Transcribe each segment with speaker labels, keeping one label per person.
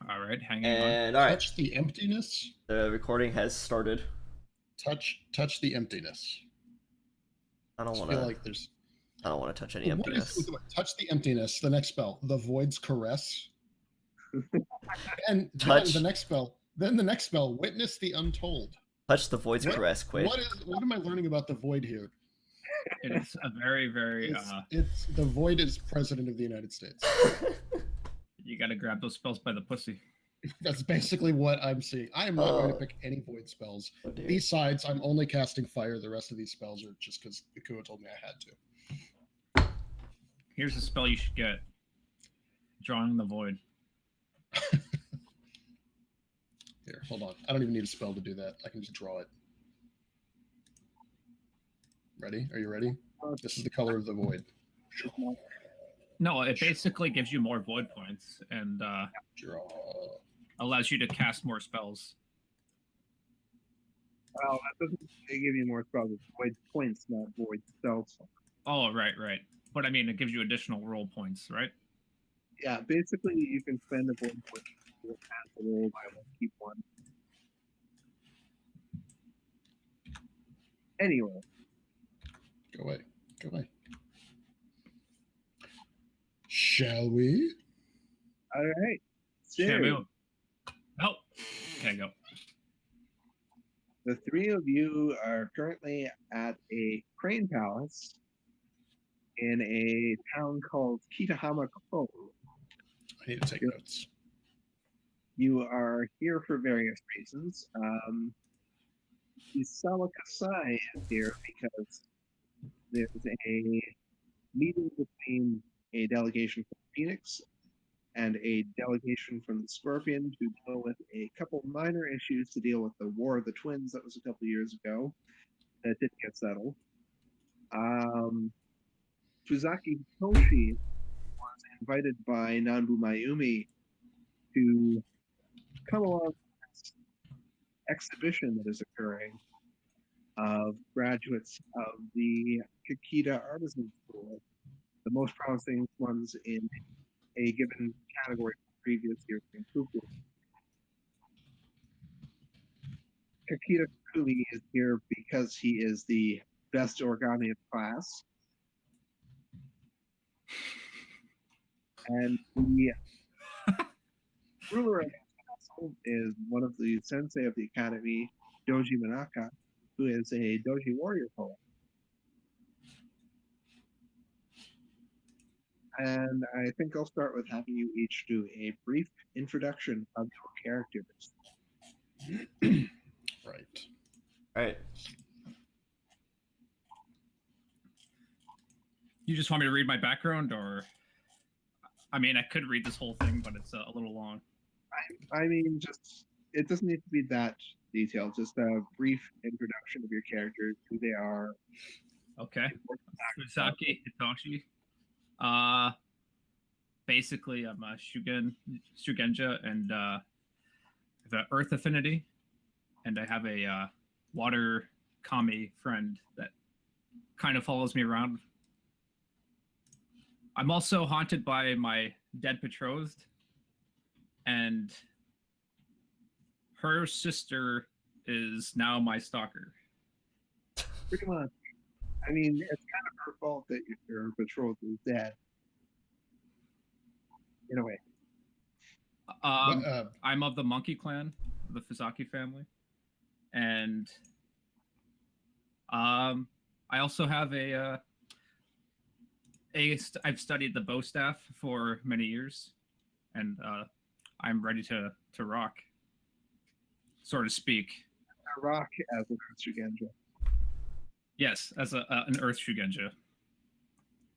Speaker 1: All right, hanging on.
Speaker 2: And all right,
Speaker 3: Touch the emptiness.
Speaker 2: the recording has started.
Speaker 3: Touch the emptiness.
Speaker 2: I don't
Speaker 3: I
Speaker 2: want
Speaker 3: feel
Speaker 2: to.
Speaker 3: like there's.
Speaker 2: I don't want to touch any
Speaker 3: What is
Speaker 2: emptiness.
Speaker 3: touch the emptiness? The next spell, the void's caress, and then the
Speaker 2: Touch.
Speaker 3: next spell. Then the next spell, witness the untold.
Speaker 2: Touch the void's
Speaker 3: What
Speaker 2: caress, Quade.
Speaker 3: what am I learning about the void here?
Speaker 1: It is a very, very.
Speaker 3: It's the void is president of the United States.
Speaker 1: You got to grab those spells by the pussy.
Speaker 3: That's basically what I'm seeing. I am not going to pick any void spells.
Speaker 2: Oh, dear.
Speaker 3: Besides, I'm only casting fire. The rest of these spells are just because Ikuo told me I had to.
Speaker 1: Here's a spell you should get. Drawing the void.
Speaker 3: Here, hold on. I don't even need a spell to do that. I can just draw it. Ready? Are you ready? This is the color of the void.
Speaker 1: No, it basically gives you more void points and
Speaker 3: Draw.
Speaker 1: allows you to cast more spells.
Speaker 4: Well, that doesn't give you more spells. It's void points, not void spells.
Speaker 1: Oh, right. But I mean, it gives you additional roll points, right?
Speaker 4: Yeah, basically you can spend a void point to pass a roll by one, keep one. Anyway.
Speaker 3: Go away. Go away. Shall we?
Speaker 4: All right.
Speaker 1: Shamu. Oh, okay, go.
Speaker 4: The three of you are currently at a crane palace in a town called Kitahama Ko.
Speaker 3: I need to take notes.
Speaker 4: You are here for various reasons. Isawa Kasai is here because there's a meeting between a delegation from Phoenix and a delegation from the Scorpion to deal with a couple minor issues to deal with the War of the Twins that was a couple years ago that didn't get settled. Fuzaki Toshi was invited by Nanbu Mayumi to come along to this exhibition that is occurring of graduates of the Kakita Artisan School, the most promising ones in a given category from previous years in Fuku. Kakita Kumi is here because he is the best origami of class. And the ruler of the castle is one of the sensei of the academy, Doji Manaka, who is a Doji warrior poet. And I think I'll start with having you each do a brief introduction of your characters.
Speaker 3: Right.
Speaker 2: All right.
Speaker 1: You just want me to read my background, or I mean, I could read this whole thing, but it's a little long.
Speaker 4: I mean, just it doesn't need to be that detailed. Just a brief introduction of your characters, who they are.
Speaker 1: Okay. Fusaki Hitoshi. Basically, I'm a Shugenja, and I have an Earth affinity, and I have a water kami friend that kind of follows me around. I'm also haunted by my dead betrothed, and her sister is now my stalker.
Speaker 4: Pretty much. I mean, it's kind of her fault that your betrothed is dead. In a way.
Speaker 1: I'm of the Monkey Clan, the Fusaki family, and I also have I've studied the bow staff for many years, and I'm ready to rock, so to speak.
Speaker 4: Rock as an Earth Shugenja.
Speaker 1: Yes, as an Earth Shugenja.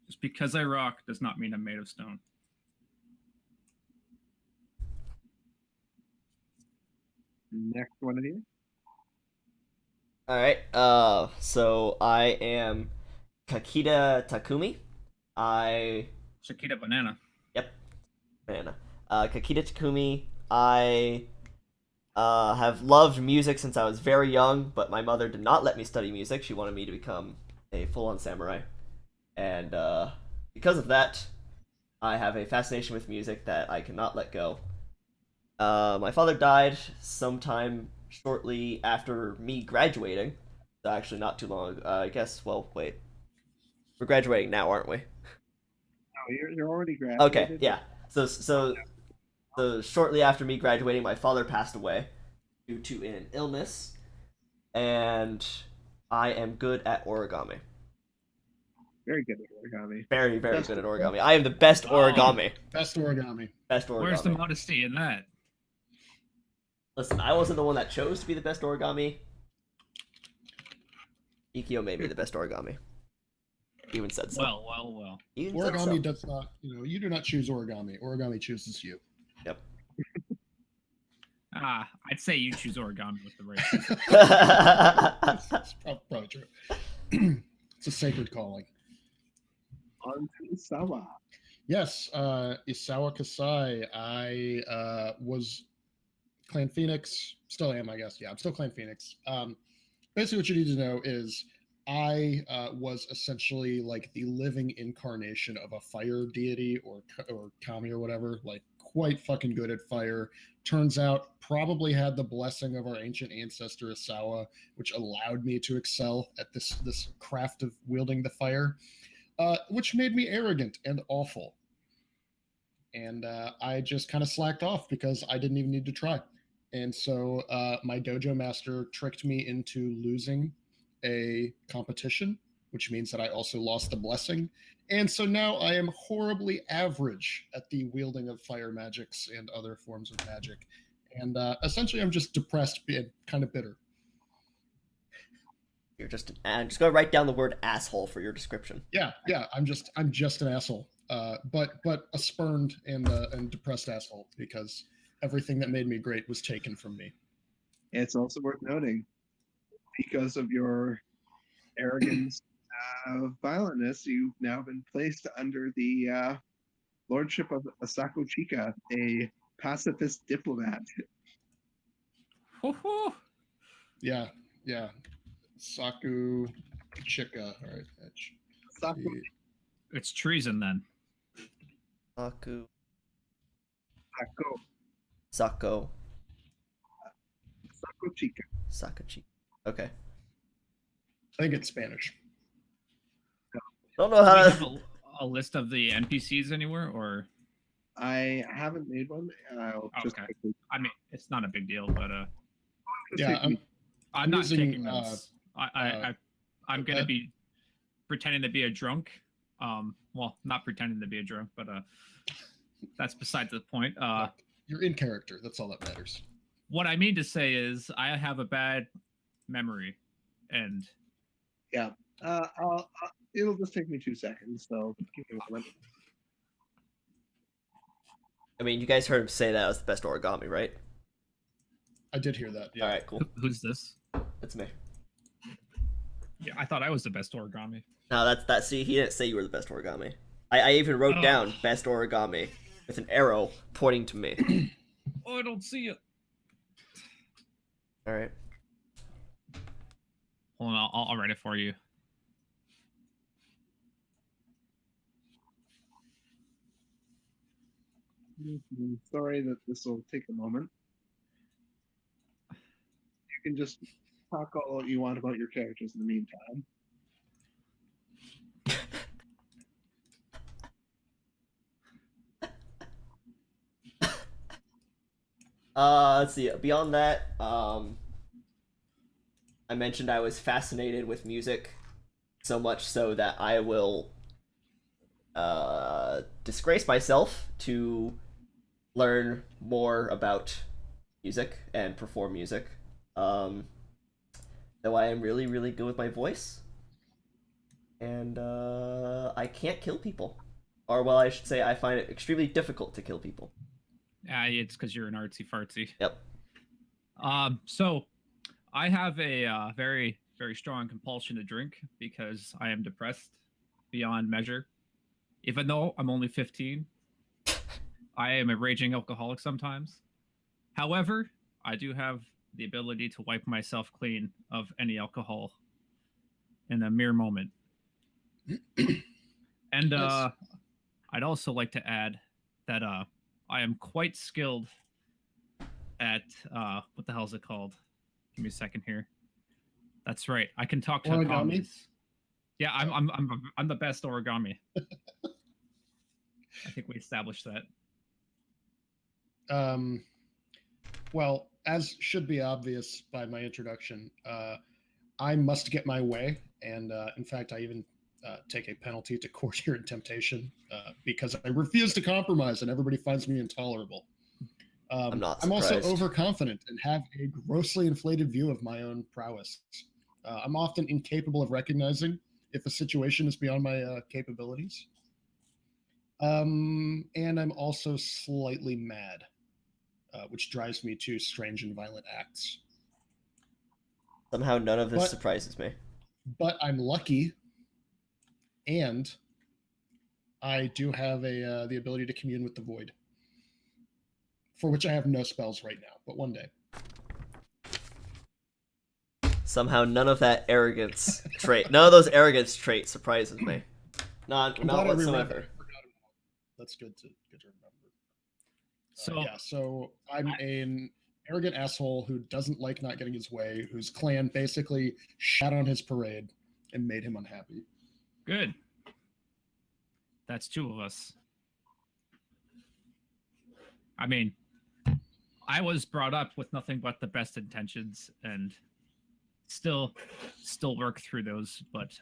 Speaker 1: Just because I rock does not mean I'm made of stone.
Speaker 4: Next one of you.
Speaker 2: All right. So I am Kakita Takumi.
Speaker 1: Shakita Banana.
Speaker 2: Yep. Banana. Kakita Takumi. I have loved music since I was very young, but my mother did not let me study music. She wanted me to become a full-on samurai, and because of that, I have a fascination with music that I cannot let go. My father died sometime shortly after me graduating. So actually, not too long. I guess. Well, wait. We're graduating now, aren't we?
Speaker 4: No, you're already
Speaker 2: Okay,
Speaker 4: graduated.
Speaker 2: yeah. So shortly after me graduating, my father passed away due to an illness, and I am good at origami.
Speaker 4: Very good at origami.
Speaker 2: Very, very
Speaker 4: Best
Speaker 2: good at
Speaker 4: of
Speaker 2: origami. I am the best
Speaker 1: Oh.
Speaker 2: origami.
Speaker 3: Best origami.
Speaker 2: Best origami.
Speaker 1: Where's the modesty in that?
Speaker 2: Listen, I wasn't the one that chose to be the best origami. Ikio made me the best origami. Even said so.
Speaker 1: Well.
Speaker 2: Even said
Speaker 3: Origami
Speaker 2: so.
Speaker 3: does not, you do not choose origami. Origami chooses you.
Speaker 2: Yep.
Speaker 1: I'd say you choose origami with the right.
Speaker 3: That's probably true. It's a sacred calling.
Speaker 4: On to Isawa.
Speaker 3: Yes, Isawa Kasai. I was Clan Phoenix. Still am, I guess. Yeah, I'm still Clan Phoenix. Basically, what you need to know is I was essentially like the living incarnation of a fire deity or kami or whatever. Like quite fucking good at fire. Turns out probably had the blessing of our ancient ancestor Isawa, which allowed me to excel at this craft of wielding the fire, which made me arrogant and awful. And I just kind of slacked off because I didn't even need to try. And so my dojo master tricked me into losing a competition, which means that I also lost the blessing. And so now I am horribly average at the wielding of fire magics and other forms of magic. And essentially, I'm just depressed and kind of bitter.
Speaker 2: You're just gonna write down the word asshole for your description.
Speaker 3: Yeah, I'm just an asshole, but a spurned and depressed asshole because everything that made me great was taken from me.
Speaker 4: It's also worth noting, because of your arrogance, violentness, you've now been placed under the lordship of Asako Chika, a pacifist diplomat.
Speaker 1: Woohoo!
Speaker 3: Yeah. Saku Chika. All right.
Speaker 4: Asako,
Speaker 1: It's treason then.
Speaker 2: Saku.
Speaker 4: Asako,
Speaker 2: Sako.
Speaker 4: Asako Chika.
Speaker 2: Sakachi. Okay.
Speaker 3: I think it's Spanish.
Speaker 2: Don't know
Speaker 1: Do we
Speaker 2: how
Speaker 1: have
Speaker 2: to.
Speaker 1: a list of the NPCs anywhere, or
Speaker 4: I haven't made one. I'll just
Speaker 1: Okay.
Speaker 4: quickly.
Speaker 1: I mean, it's not a big deal, but
Speaker 3: Yeah,
Speaker 1: I'm
Speaker 3: I'm
Speaker 1: not
Speaker 3: using,
Speaker 1: taking notes. I'm gonna be pretending to be a drunk. Well, not pretending to be a drunk, but that's beside the point.
Speaker 3: You're in character. That's all that matters.
Speaker 1: What I mean to say is, I have a bad memory, and
Speaker 4: It'll just take me 2 seconds, so give me a moment.
Speaker 2: I mean, you guys heard him say that I was the best origami, right?
Speaker 3: I did hear that. Yeah.
Speaker 2: All right, cool.
Speaker 1: who's this?
Speaker 2: That's me.
Speaker 1: Yeah, I thought I was the best origami.
Speaker 2: No, that's. See, he didn't say you were the best origami. I even wrote down best origami with an arrow pointing to me.
Speaker 1: Oh, I don't see it.
Speaker 2: All right.
Speaker 1: Hold on, I'll write it for you.
Speaker 4: Sorry that this will take a moment. You can just talk all you want about your characters in the meantime.
Speaker 2: Let's see. Beyond that, I mentioned I was fascinated with music, so much so that I will disgrace myself to learn more about music and perform music. Though I am really, really good with my voice, and I can't kill people, or well, I should say I find it extremely difficult to kill people.
Speaker 1: It's because you're an artsy fartsy.
Speaker 2: Yep.
Speaker 1: So I have a very, very strong compulsion to drink because I am depressed beyond measure. Even though I'm only 15, I am a raging alcoholic sometimes. However, I do have the ability to wipe myself clean of any alcohol in a mere moment. And I'd also like to add that I am quite skilled at what the hell is it called? Give me a second here. That's right. I can talk to
Speaker 3: Origami?
Speaker 1: commies. Yeah, I'm the best origami. I think we established that.
Speaker 3: Well, as should be obvious by my introduction, I must get my way, and in fact, I even take a penalty to courtier and temptation because I refuse to compromise, and everybody finds me intolerable.
Speaker 2: I'm not
Speaker 3: I'm also
Speaker 2: surprised.
Speaker 3: overconfident and have a grossly inflated view of my own prowess. I'm often incapable of recognizing if a situation is beyond my capabilities. And I'm also slightly mad, which drives me to strange and violent acts.
Speaker 2: Somehow none of this
Speaker 3: But-
Speaker 2: surprises me.
Speaker 3: But I'm lucky, and I do have the ability to commune with the void, for which I have no spells right now, but one day.
Speaker 2: Somehow none of that arrogance trait, none of those arrogance traits surprises me. Not
Speaker 3: I'm glad I remembered.
Speaker 2: whatsoever.
Speaker 3: I forgot about it. That's good to remember.
Speaker 1: So
Speaker 3: So I'm an arrogant asshole who doesn't like not getting his way, whose clan basically shat on his parade and made him unhappy.
Speaker 1: good. That's two of us. I mean, I was brought up with nothing but the best intentions and still work through those, but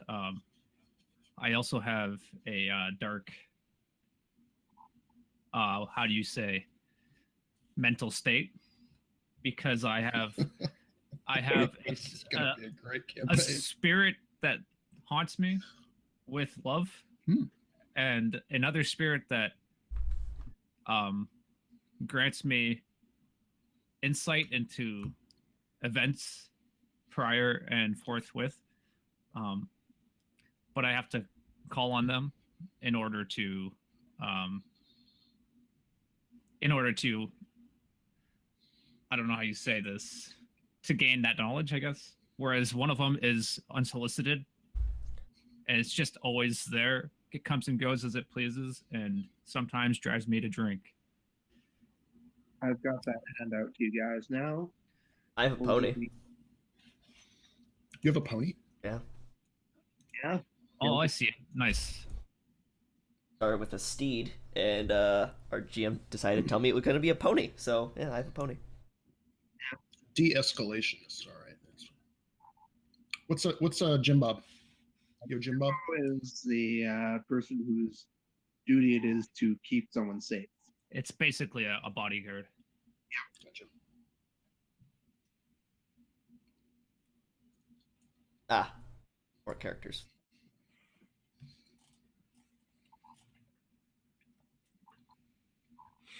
Speaker 1: I also have a dark how do you say mental state, because I have
Speaker 3: This is gonna be a great
Speaker 1: a
Speaker 3: campaign.
Speaker 1: spirit that haunts me with love, and another spirit that grants me insight into events prior and forthwith, but I have to call on them in order to I don't know how you say this, to gain that knowledge, I guess. Whereas one of them is unsolicited and it's just always there. It comes and goes as it pleases and sometimes drives me to drink.
Speaker 4: I've got that handout to you guys now.
Speaker 2: I have a pony.
Speaker 3: You have a pony?
Speaker 2: Yeah.
Speaker 4: Yeah.
Speaker 1: Oh, I see it. Nice.
Speaker 2: Started with a steed, and our GM decided to tell me it was going to be a pony. So yeah, I have a pony.
Speaker 3: De-escalationist. All right. What's a Jim Bob? Yo, Jim Bob.
Speaker 4: Who is the person whose duty it is to keep someone safe?
Speaker 1: It's basically a bodyguard.
Speaker 3: Gotcha.
Speaker 2: Ah, more characters.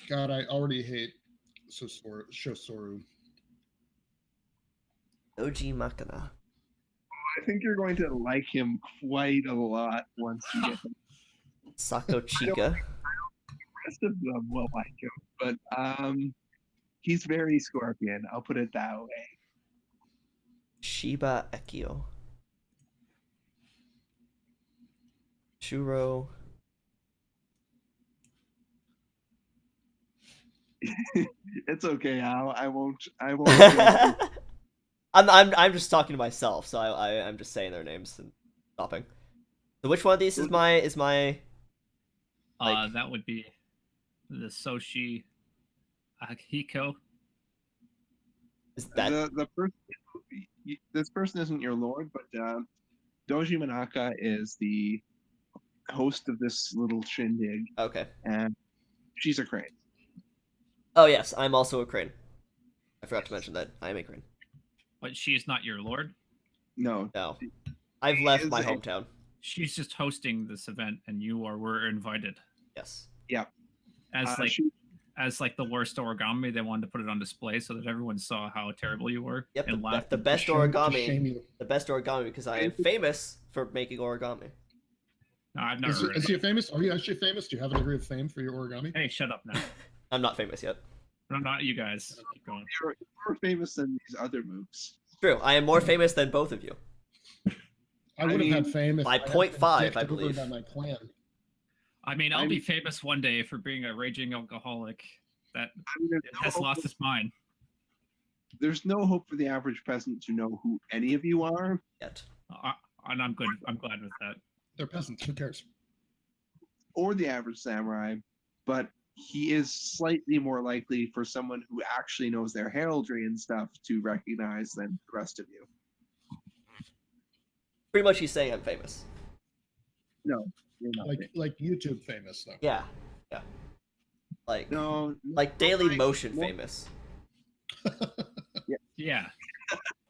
Speaker 3: God, I already hate Shosoru.
Speaker 2: Oji Makana.
Speaker 4: I think you're going to like him quite a lot once you get him.
Speaker 2: Sako Chika.
Speaker 4: The rest of them will like him, but he's very Scorpion. I'll put it that way.
Speaker 2: Shiba Ekio. Shuro.
Speaker 4: It's okay, Al. I won't.
Speaker 2: I'm just talking to myself, so I'm just saying their names and stopping. So which one of these is my like...
Speaker 1: That would be the Soshi Akihiko.
Speaker 2: Is that
Speaker 4: the person? This person isn't your lord, but Doji Manaka is the host of this little shindig,
Speaker 2: okay?
Speaker 4: and she's a crane.
Speaker 2: Oh yes, I'm also a crane. I forgot to mention that I am a crane.
Speaker 1: But she is not your lord?
Speaker 4: No,
Speaker 2: No, I've left
Speaker 4: is
Speaker 2: my
Speaker 4: a-
Speaker 2: hometown.
Speaker 1: She's just hosting this event and were invited.
Speaker 2: Yes.
Speaker 1: As
Speaker 4: she,
Speaker 1: as the worst origami, they wanted to put it on display so that everyone saw how terrible you were
Speaker 2: Yep.
Speaker 1: and laughed.
Speaker 2: The best
Speaker 3: To shame
Speaker 2: origami.
Speaker 3: you.
Speaker 2: The best origami because I am famous for making origami.
Speaker 1: No, I've never heard
Speaker 3: Is
Speaker 1: of
Speaker 3: he
Speaker 1: it.
Speaker 3: famous? Are you actually famous? Do you have a degree of fame for your origami?
Speaker 1: Hey, shut up now.
Speaker 2: I'm not famous yet.
Speaker 1: No, not you guys. Keep going.
Speaker 4: you're more famous than these other moves.
Speaker 2: True. I am more famous than both of you.
Speaker 3: I would have had fame if
Speaker 2: by
Speaker 3: I had
Speaker 2: 0.5,
Speaker 3: been
Speaker 2: I
Speaker 3: dicked over
Speaker 2: believe.
Speaker 3: by my clan.
Speaker 1: I mean, I'll be famous one day for being a raging alcoholic that
Speaker 4: I mean, there's no
Speaker 1: has
Speaker 4: hope
Speaker 1: lost
Speaker 4: of-
Speaker 1: his mind.
Speaker 4: there's no hope for the average peasant to know who any of you are.
Speaker 2: Yet.
Speaker 1: And I'm good. I'm glad with that.
Speaker 3: They're peasants. Who cares?
Speaker 4: Or the average samurai, but he is slightly more likely for someone who actually knows their heraldry and stuff to recognize than the rest of you.
Speaker 2: Pretty much he's saying I'm famous.
Speaker 4: No, you're not.
Speaker 3: Like YouTube famous though.
Speaker 2: Yeah. Yeah. Like
Speaker 4: No,
Speaker 2: like Daily Motion
Speaker 4: more-
Speaker 2: famous.
Speaker 1: Yeah.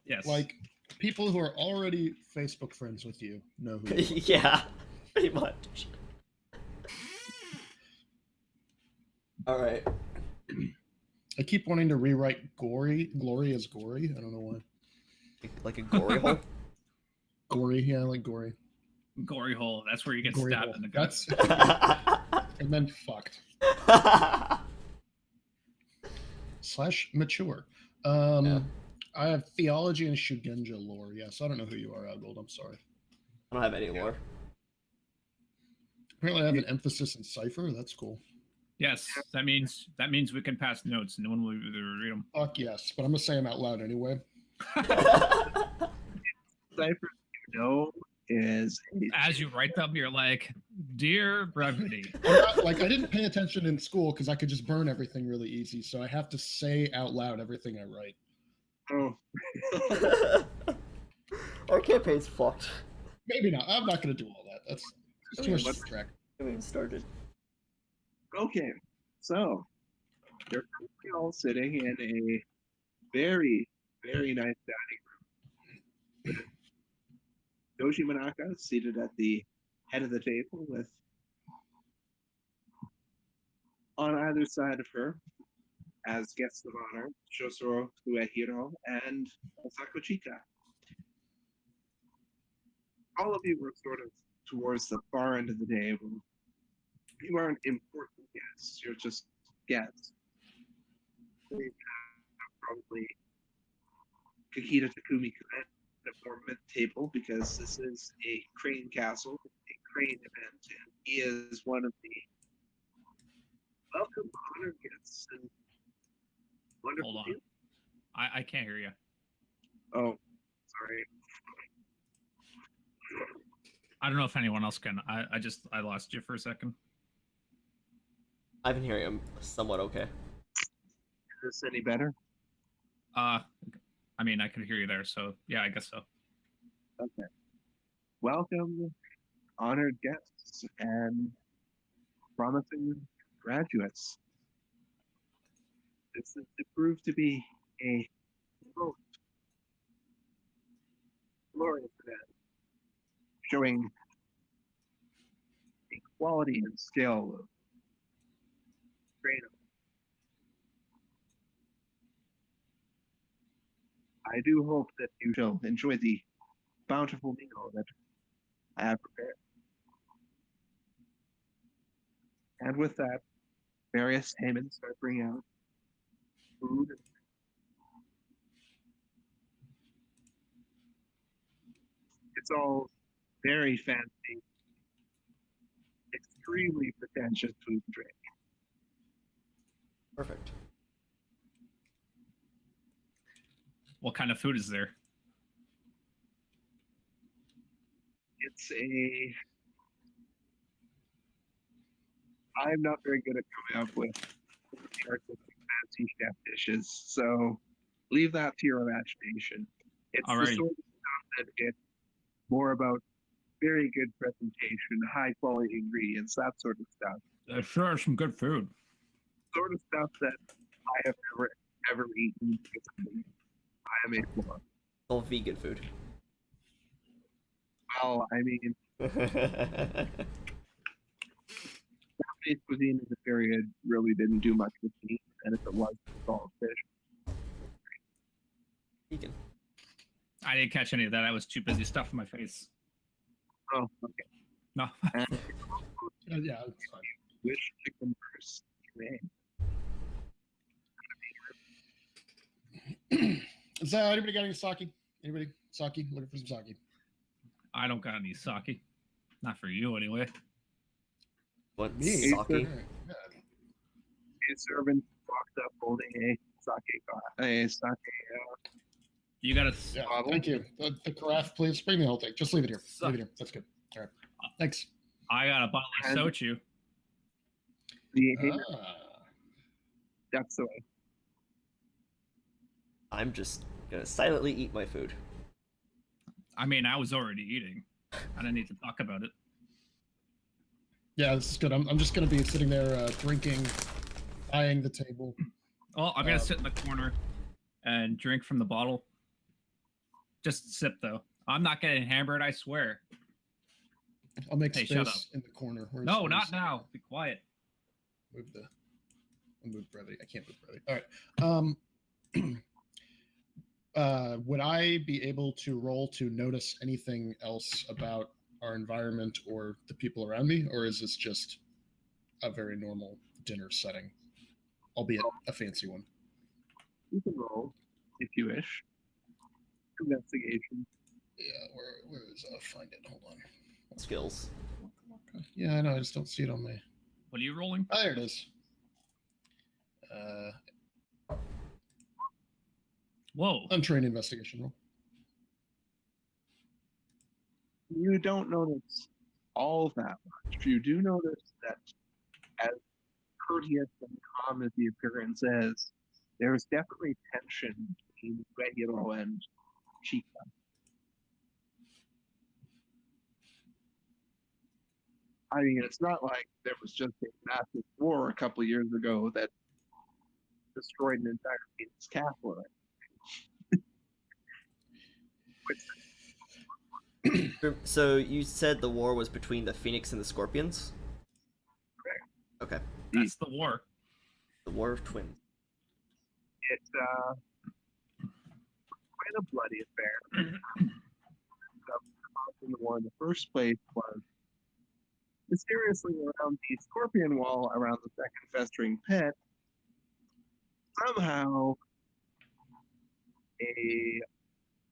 Speaker 1: Yes.
Speaker 3: Like people who are already Facebook friends with you know who you are.
Speaker 2: Yeah. Pretty much. Alright.
Speaker 3: I keep wanting to rewrite glory as gory. I don't know why.
Speaker 2: Like a gory hole.
Speaker 3: Gory, yeah, I like gory.
Speaker 1: gory hole. That's where you get
Speaker 3: Gory
Speaker 1: stabbed
Speaker 3: hole.
Speaker 1: in the guts.
Speaker 3: And then fucked. / mature.
Speaker 2: Yeah.
Speaker 3: I have theology and Shugenja lore. Yes, I don't know who you are, Outgold. I'm sorry.
Speaker 2: I don't have any lore.
Speaker 3: Apparently, I have an emphasis in cipher. That's cool.
Speaker 1: Yes, that means we can pass notes and no one will read them.
Speaker 3: Fuck yes, but I'm gonna say them out loud anyway.
Speaker 4: Cipher, you know, is
Speaker 1: As you write them, you're like, "Dear Brevity."
Speaker 3: I'm not, like I didn't pay attention in school because I could just burn everything really easy. So I have to say out loud everything I write.
Speaker 4: oh.
Speaker 2: Our campaign's fucked.
Speaker 3: Maybe not. I'm not gonna do all that. That's too much to
Speaker 4: Let's-
Speaker 3: track.
Speaker 2: I haven't even started.
Speaker 4: Okay, so you're currently all sitting in a very, very nice dining room. Doji Manaka is seated at the head of the table with, on either side of her, as guests of honor, Shosuro Uehiro and Osako Chika. All of you were sort of towards the far end of the table. You aren't important guests, you're just guests. We have probably Kakita Takumi at the more mid-table because this is a crane castle, a crane event, and he is one of the welcome honored guests and wonderful
Speaker 1: Hold on.
Speaker 4: people.
Speaker 1: I can't hear you.
Speaker 4: Oh, sorry.
Speaker 1: I don't know if anyone else can. I lost you for a second.
Speaker 2: I've been hearing him somewhat okay.
Speaker 4: Is this any better?
Speaker 1: I mean, I could hear you there, so yeah, I guess so.
Speaker 4: Okay. Welcome, honored guests and promising graduates. This is to prove to be a most glorious event, showing the quality and skill of training. I do hope that you shall enjoy the bountiful meal that I have prepared. And with that, various Hamans start bringing out food. It's all very fancy, extremely pretentious food and drink.
Speaker 2: Perfect.
Speaker 1: What kind of food is there?
Speaker 4: It's a. I'm not very good at coming up with artistic fancy chef dishes, so leave that to your imagination. It's the
Speaker 1: Alrighty.
Speaker 4: sort of stuff that it's more about very good presentation, high quality ingredients, that sort of stuff.
Speaker 1: Sure, some good food.
Speaker 4: Sort of stuff that I have ever eaten. I am a for.
Speaker 2: All vegan food.
Speaker 4: Well, I mean, Japanese cuisine in the period really didn't do much with meat, and if it was, it was all fish.
Speaker 2: Vegan.
Speaker 1: I didn't catch any of that. I was too busy stuffing my face.
Speaker 4: Oh, okay.
Speaker 1: No.
Speaker 4: And
Speaker 3: Yeah, it's fine.
Speaker 4: which chicken first?
Speaker 3: Is anybody got any sake? Anybody sake? Looking for some sake.
Speaker 1: I don't got any sake. Not for you, anyway.
Speaker 2: What?
Speaker 3: Me?
Speaker 2: Sake?
Speaker 3: All right, yeah.
Speaker 4: A servant walked up holding a sake
Speaker 1: You gotta.
Speaker 3: Yeah, thank you. The carafe, please. Bring me the whole thing. Just leave it here.
Speaker 1: So-
Speaker 3: Leave it here. That's good. All right. Thanks.
Speaker 1: I got a bottle of
Speaker 4: And-
Speaker 1: sochu.
Speaker 4: The
Speaker 3: Ah.
Speaker 4: that's the way.
Speaker 2: I'm just gonna silently eat my food.
Speaker 1: I mean, I was already eating. I don't need to talk about it.
Speaker 3: Yeah, this is good. I'm just going to be sitting there drinking, eyeing the table.
Speaker 1: Well, I'm gonna sit in the corner and drink from the bottle. Just sip though. I'm not getting hammered, I swear.
Speaker 3: I'll make
Speaker 1: Hey, shut
Speaker 3: space in the corner.
Speaker 1: No, not now. Be quiet.
Speaker 3: I'll move Brevity. I can't move Brevity. All right. Would I be able to roll to notice anything else about our environment or the people around me, or is this just a very normal dinner setting, albeit a fancy one?
Speaker 4: You can roll if you wish. Investigation.
Speaker 3: Yeah, where is find it? Hold on.
Speaker 2: Skills.
Speaker 3: Yeah, I know. I just don't see it on my.
Speaker 1: What are you rolling?
Speaker 3: Oh, there it is.
Speaker 1: Whoa.
Speaker 3: Untrained investigation roll.
Speaker 4: You don't notice all that much. You do notice that, as courteous and calm as the appearance is, there's definitely tension between Regulo and Chica. I mean, it's not like there was just a massive war a couple of years ago that destroyed an entire Phoenix Castle.
Speaker 2: So you said the war was between the Phoenix and the Scorpions?
Speaker 4: Correct.
Speaker 2: Okay.
Speaker 1: That's the war.
Speaker 2: The War of Twins.
Speaker 4: It's quite a bloody affair. The war in the first place was mysteriously around the Scorpion Wall, around the second festering pit. Somehow, a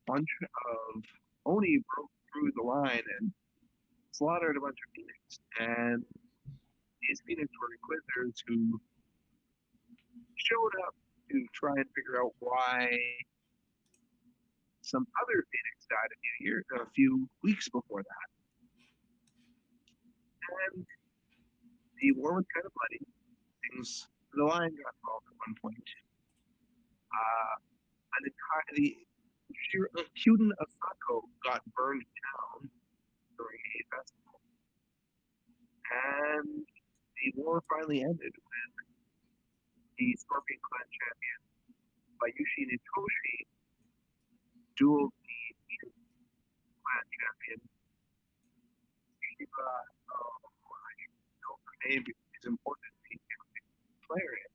Speaker 4: bunch of Oni broke through the line and slaughtered a bunch of Phoenix. And these Phoenix were Inquisitors who showed up to try and figure out why some other Phoenix died a few weeks before that. And the war was kind of bloody. The line got involved at one point. The Kyuden Asako got burned down during a festival. And the war finally ended when the Scorpion Clan champion, Bayushi Nitoshi, dueled the Phoenix Clan champion, Shiba, I don't know her name because it's important to be a player in.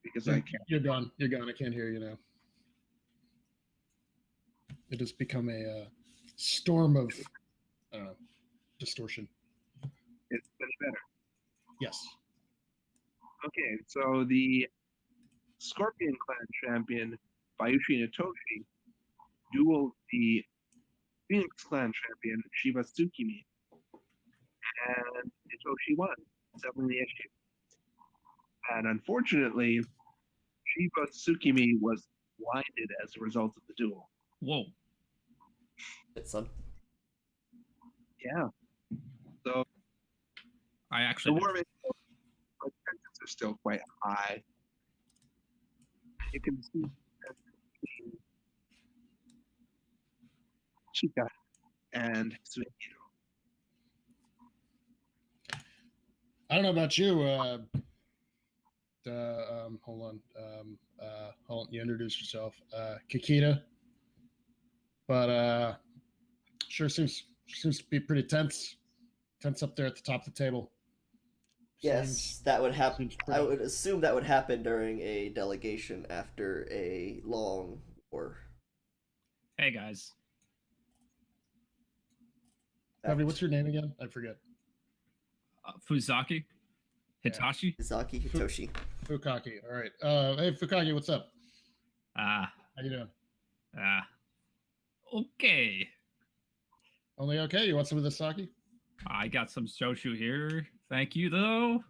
Speaker 4: Because I can't.
Speaker 3: You're gone. You're gone. I can't hear you now. It has become a storm of, I don't know, distortion.
Speaker 4: It's been better.
Speaker 3: Yes.
Speaker 4: Okay, so the Scorpion Clan champion, Bayushi Nitoshi, dueled the Phoenix Clan champion, Shiba Tsukimi. And Nitoshi won, settling the issue. And unfortunately, Shiba Tsukimi was blinded as a result of the duel.
Speaker 1: Whoa.
Speaker 2: It's son.
Speaker 4: Yeah. So
Speaker 1: I
Speaker 4: the
Speaker 1: actually.
Speaker 4: war tensions are still quite high. You can see Chica and Suehiro.
Speaker 3: I don't know about you. Hold on. You introduced yourself, Kikita. But sure seems to be pretty tense. Tense up there at the top of the table.
Speaker 2: Yes, that would happen.
Speaker 3: seems pretty-
Speaker 2: I would assume that would happen during a delegation after a long war.
Speaker 1: Hey guys.
Speaker 3: Bobby, what's your name again? I forget.
Speaker 1: Fuzaki?
Speaker 3: Yeah.
Speaker 1: Hitachi?
Speaker 2: Izaki Hitoshi.
Speaker 3: Fukaki. All right. Hey, Fukaki, what's up?
Speaker 1: Ah.
Speaker 3: How you doing?
Speaker 1: Okay.
Speaker 3: Only okay? You want some of this sake?
Speaker 1: I got some shochu here. Thank you though.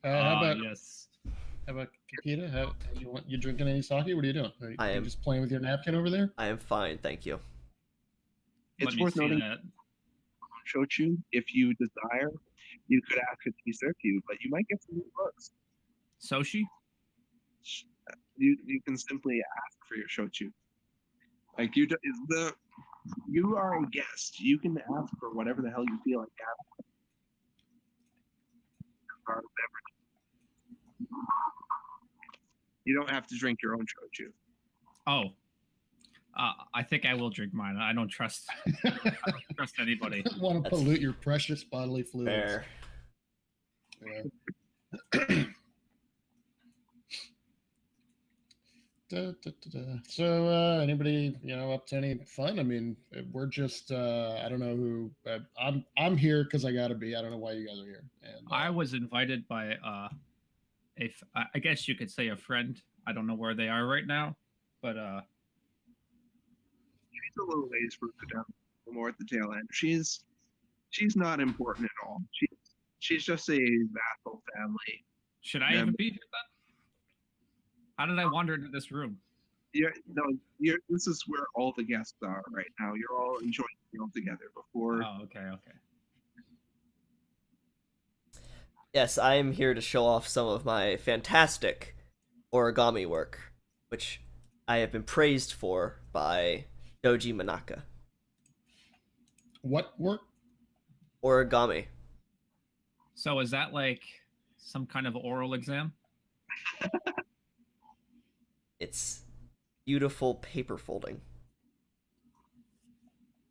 Speaker 3: How about
Speaker 1: yes.
Speaker 3: How about Kakita? How you drinking any sake? What are you doing? Are
Speaker 2: I
Speaker 3: you
Speaker 2: am.
Speaker 3: just playing with your napkin over there?
Speaker 2: I am fine, thank you.
Speaker 1: Let
Speaker 4: It's
Speaker 1: me
Speaker 4: worth
Speaker 1: see
Speaker 4: noting,
Speaker 1: that.
Speaker 4: Shochu, if you desire, you could ask a tea serve you, but you might get some new looks.
Speaker 1: Soshi?
Speaker 4: You can simply ask for your shochu. Like you are a guest. You can ask for whatever the hell you feel like asking. Or you don't have to drink your own shochu.
Speaker 1: Oh. I think I will drink mine. I don't trust anybody.
Speaker 3: I don't want to
Speaker 2: That's
Speaker 3: pollute your precious bodily fluids.
Speaker 2: Fair.
Speaker 3: Yeah. So, anybody, up to any fun? I mean, we're just, I don't know who. I'm here because I gotta be. I don't know why you guys are here. And
Speaker 1: I was invited by I guess you could say a friend. I don't know where they are right now, but
Speaker 4: She's a little ways further down, more at the tail end. She's not important at all. She's just a vassal family.
Speaker 1: should I even be here then? How did I wander into this room?
Speaker 4: This is where all the guests are right now. You're all enjoying the meal together before.
Speaker 1: Oh, okay.
Speaker 2: Yes, I am here to show off some of my fantastic origami work, which I have been praised for by Doji Manaka.
Speaker 3: what work?
Speaker 2: Origami.
Speaker 1: So is that like some kind of oral exam?
Speaker 2: It's beautiful paper folding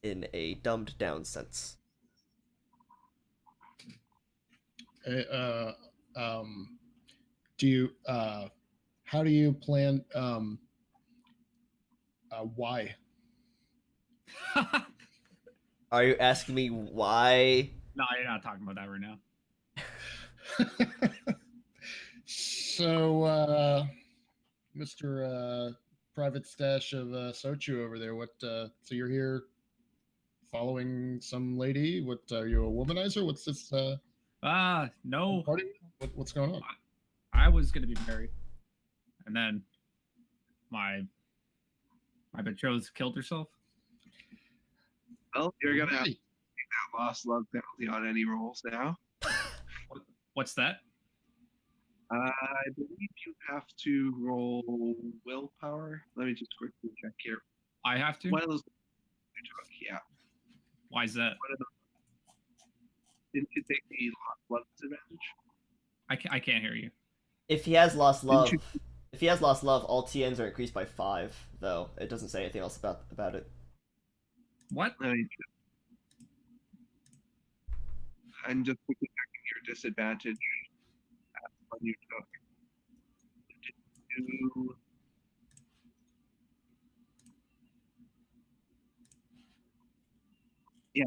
Speaker 2: in a dumbed down sense.
Speaker 3: Do you? How do you plan? Why?
Speaker 2: Are you asking me why?
Speaker 1: No, you're not talking about that right now.
Speaker 3: So, Mr. Private Stash of Sochu over there, what? So you're here following some lady? What? Are you a womanizer? What's this?
Speaker 1: No.
Speaker 3: Party? What's going on?
Speaker 1: I was gonna be married, and then my betrothed killed herself.
Speaker 4: Well, you're gonna have to
Speaker 3: Really?
Speaker 4: take that lost love penalty on any rolls now.
Speaker 1: What's that?
Speaker 4: I believe you have to roll willpower. Let me just quickly check here.
Speaker 1: I have to.
Speaker 4: One of those you took, yeah.
Speaker 1: Why is that?
Speaker 4: One of those. Didn't you take the lost love disadvantage?
Speaker 1: I can't hear you.
Speaker 2: If he has lost love,
Speaker 4: Didn't
Speaker 2: if he has lost love, all TNs are increased by 5. Though it doesn't say anything else about it.
Speaker 1: What?
Speaker 4: Let me check. I'm just quickly checking your disadvantage. When you took. You yeah,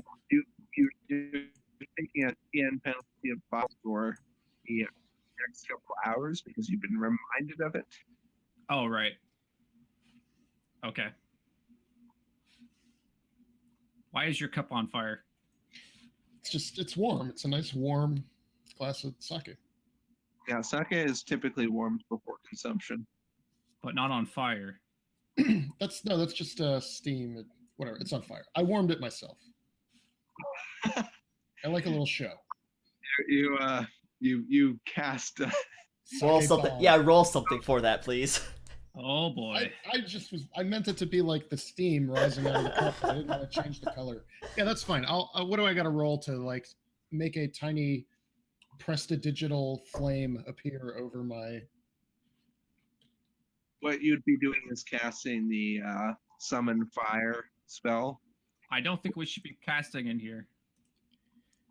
Speaker 4: you're taking a TN penalty of 5 for the next couple hours because you've been reminded of it.
Speaker 1: Oh, right. Okay. Why is your cup on fire?
Speaker 3: It's warm. It's a nice warm glass of sake.
Speaker 4: Yeah, sake is typically warmed before consumption.
Speaker 1: But not on fire.
Speaker 3: That's just steam. Whatever. It's on fire. I warmed it myself. I like a little show.
Speaker 4: You cast.
Speaker 2: Roll
Speaker 3: Sake
Speaker 2: something.
Speaker 3: bomb.
Speaker 2: Yeah, roll something for that, please.
Speaker 1: Oh boy.
Speaker 3: I meant it to be like the steam rising out of the cup. I didn't want to change the color. Yeah, that's fine. What do I got to roll to like make a tiny prestidigital flame appear over my?
Speaker 4: What you'd be doing is casting the summon fire spell.
Speaker 1: I don't think we should be casting in here.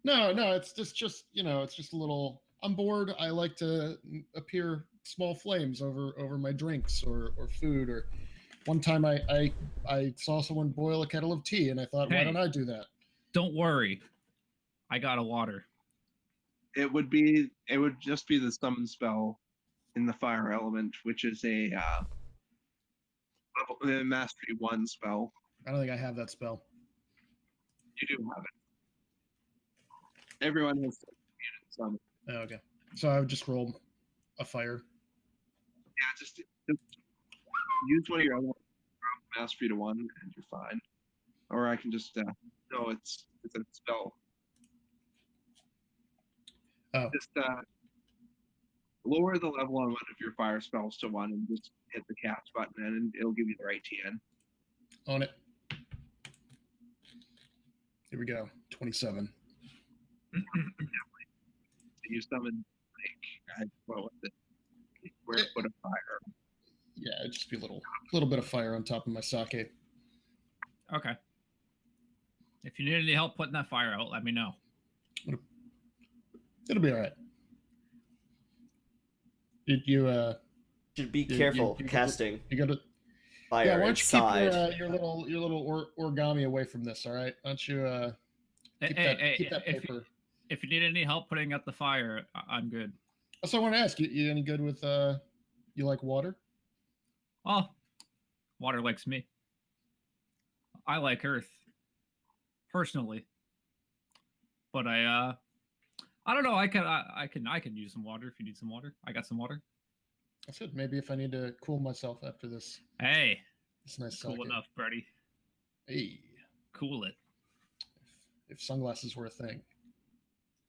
Speaker 3: No, it's just it's just a little. I'm bored. I like to appear small flames over my drinks or food. Or one time I saw someone boil a kettle of tea, and I thought, why
Speaker 1: Hey.
Speaker 3: don't I do that?
Speaker 1: Don't worry. I got a water.
Speaker 4: It would just be the summon spell in the fire element, which is a mastery 1 spell.
Speaker 3: I don't think I have that spell.
Speaker 4: You do have it. Everyone has summon.
Speaker 3: Oh, okay. So I would just roll a fire.
Speaker 4: just use one of your other ones, drop mastery to 1, and you're fine. Or I can just no, it's a spell.
Speaker 3: Oh,
Speaker 4: Just lower the level on one of your fire spells to 1 and just hit the cast button and it'll give you the right TN.
Speaker 3: on it. Here we go. 27.
Speaker 4: You summon what was it? Square foot of fire.
Speaker 3: Yeah, it'd just be a little bit of fire on top of my sake.
Speaker 1: Okay. If you need any help putting that fire out, let me know.
Speaker 3: It'll be all right. You
Speaker 2: Should be careful casting
Speaker 3: You got to.
Speaker 2: fire
Speaker 3: Yeah, why don't you
Speaker 2: inside.
Speaker 3: keep your little origami away from this? All right, why don't you keep that paper?
Speaker 1: If you need any help putting out the fire, I'm good.
Speaker 3: So I want to ask you any good with you like water?
Speaker 1: Oh, water likes me. I like Earth, personally. But I don't know. I can use some water if you need some water. I got some water.
Speaker 3: I said maybe if I need to cool myself after this.
Speaker 1: Hey,
Speaker 3: It's nice.
Speaker 1: cool
Speaker 3: sake.
Speaker 1: enough, Brady.
Speaker 3: Hey,
Speaker 1: Cool it.
Speaker 3: if sunglasses were a thing,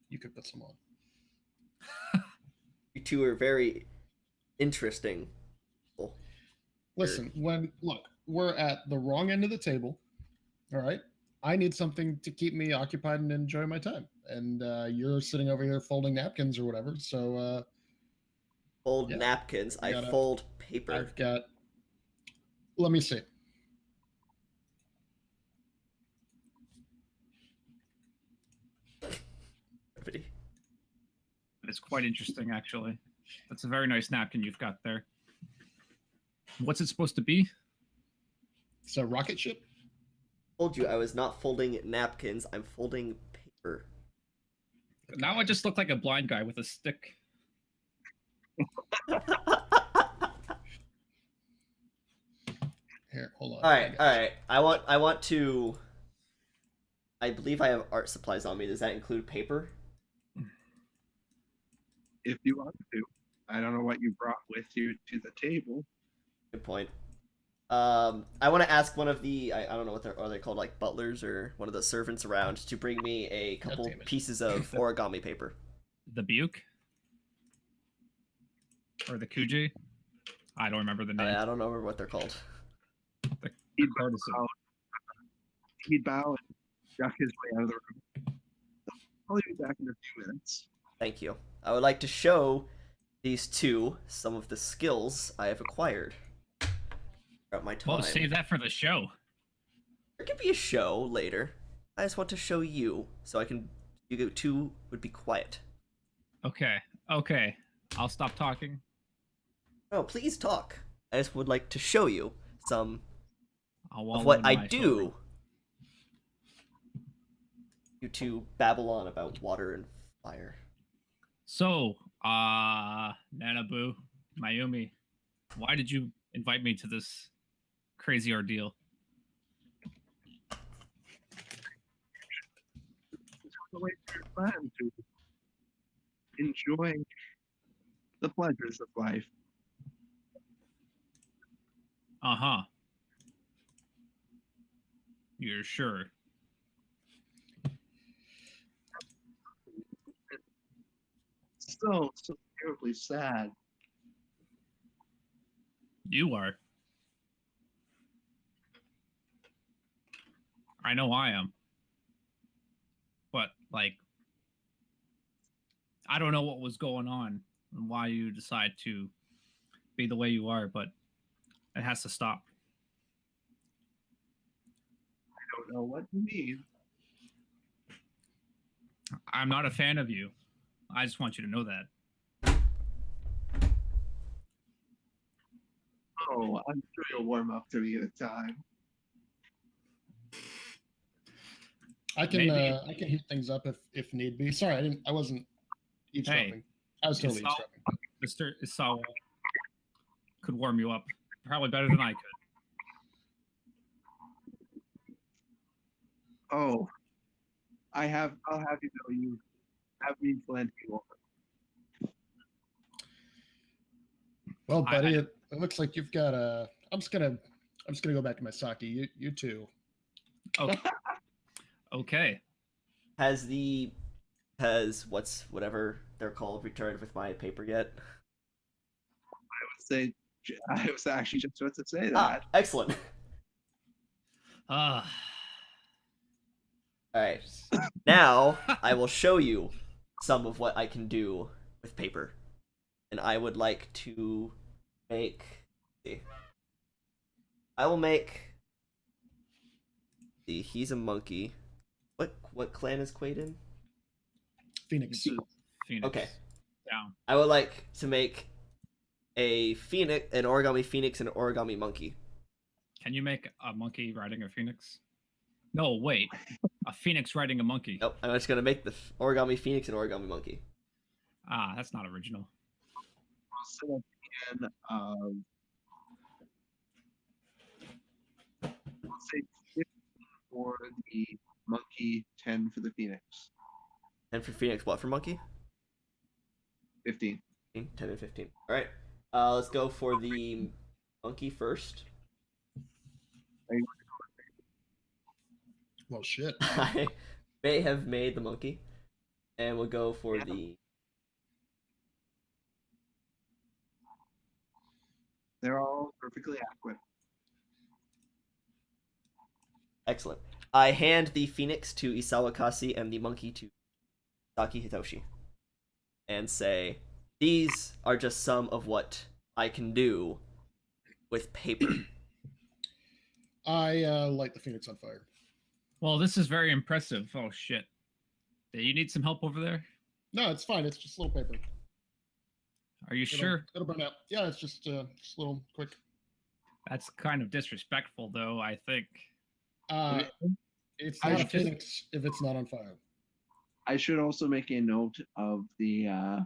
Speaker 3: you could put some on.
Speaker 2: You two are very interesting.
Speaker 3: Listen, look, we're at the wrong end of the table. All right. I need something to keep me occupied and enjoy my time. And you're sitting over here folding napkins or whatever. So
Speaker 2: Fold
Speaker 3: yeah,
Speaker 2: napkins. I
Speaker 3: gotta-
Speaker 2: fold paper.
Speaker 3: I've got. Let me see.
Speaker 2: Brevity.
Speaker 1: It's quite interesting, actually. That's a very nice napkin you've got there. What's it supposed to be?
Speaker 3: It's a rocket ship.
Speaker 2: Told you I was not folding napkins. I'm folding paper.
Speaker 1: Now I just look like a blind guy with a stick.
Speaker 3: Here, hold on.
Speaker 2: All right. I want to. I believe I have art supplies on me. Does that include paper?
Speaker 4: If you want to. I don't know what you brought with you to the table.
Speaker 2: Good point. I want to ask one of the I don't know what are they called, like butlers or one of the servants around, to bring me a couple
Speaker 3: damn it.
Speaker 2: pieces of origami paper.
Speaker 1: The Buke? Or the Kuji? I don't remember the name.
Speaker 2: I don't remember what they're called.
Speaker 4: He'd
Speaker 1: Partisan.
Speaker 4: bow, he'd bow and duck his way out of the room. I'll be back in a few minutes.
Speaker 2: Thank you. I would like to show these two some of the skills I have acquired throughout my time.
Speaker 1: Well, save that for the show.
Speaker 2: There could be a show later. I just want to show you so you two would be quiet.
Speaker 1: Okay. I'll stop talking.
Speaker 2: No, please talk. I just would like to show you some
Speaker 1: I'll
Speaker 2: of
Speaker 1: wallow
Speaker 2: what
Speaker 1: in
Speaker 2: I
Speaker 1: my
Speaker 2: do.
Speaker 1: sorrow.
Speaker 2: You two babble on about water and fire.
Speaker 1: So, Nanabu, Mayumi, why did you invite me to this crazy ordeal?
Speaker 4: The way to your plan to enjoy the pleasures of life.
Speaker 1: Uh-huh. You're sure?
Speaker 4: So terribly sad.
Speaker 1: You are. I know I am. But, like, I don't know what was going on and why you decide to be the way you are, but it has to stop.
Speaker 4: I don't know what you mean.
Speaker 1: I'm not a fan of you. I just want you to know that.
Speaker 4: Oh, I'm sure you'll warm up to me at a time.
Speaker 3: I can
Speaker 1: Maybe.
Speaker 3: I can heat things up if need be. Sorry, I wasn't eavesdropping. I was totally
Speaker 1: It's all-
Speaker 3: eavesdropping.
Speaker 1: Mr. Isawa could warm you up. Probably better than I could.
Speaker 4: Oh, I'll have you know you have me plenty more.
Speaker 3: Well, buddy, it looks like you've got a. I'm just gonna go back to my sake. You too.
Speaker 1: Okay.
Speaker 2: Has whatever they're called returned with my paper yet?
Speaker 4: Say, I was actually just about to say
Speaker 2: Ah,
Speaker 4: that.
Speaker 2: excellent.
Speaker 1: Ah.
Speaker 2: All right. Now I will show you some of what I can do with paper, and I would like to make. See, I will make. See, he's a monkey. What clan is Quade in?
Speaker 3: Phoenix.
Speaker 1: Phoenix.
Speaker 2: Okay.
Speaker 1: Down.
Speaker 2: I would like to make a phoenix, an origami phoenix, and an origami monkey.
Speaker 1: Can you make a monkey riding a phoenix? No, wait. A phoenix riding a monkey.
Speaker 2: Nope. I'm just gonna make the origami phoenix and origami monkey.
Speaker 1: Ah, that's not original.
Speaker 4: I'll set up again. Let's say 50 for the monkey, 10 for the phoenix.
Speaker 2: And for phoenix, what for monkey?
Speaker 4: 15.
Speaker 2: 10 and 15. All right. Let's go for the monkey first.
Speaker 3: Well, shit.
Speaker 2: I may have made the monkey, and we'll go for the.
Speaker 4: They're all perfectly adequate.
Speaker 2: Excellent. I hand the phoenix to Isawa Kasi and the monkey to Saki Hitoshi, and say, "These are just some of what I can do with paper."
Speaker 3: I light the Phoenix on fire.
Speaker 1: Well, this is very impressive. Oh shit. Do you need some help over there?
Speaker 3: No, it's fine. It's just a little paper.
Speaker 1: Are you sure?
Speaker 3: It'll burn out. Yeah, it's just a little quick.
Speaker 1: That's kind of disrespectful, though, I think.
Speaker 3: It's
Speaker 4: I
Speaker 3: not a
Speaker 4: just-
Speaker 3: Phoenix if it's not on fire.
Speaker 4: I should also make a note of the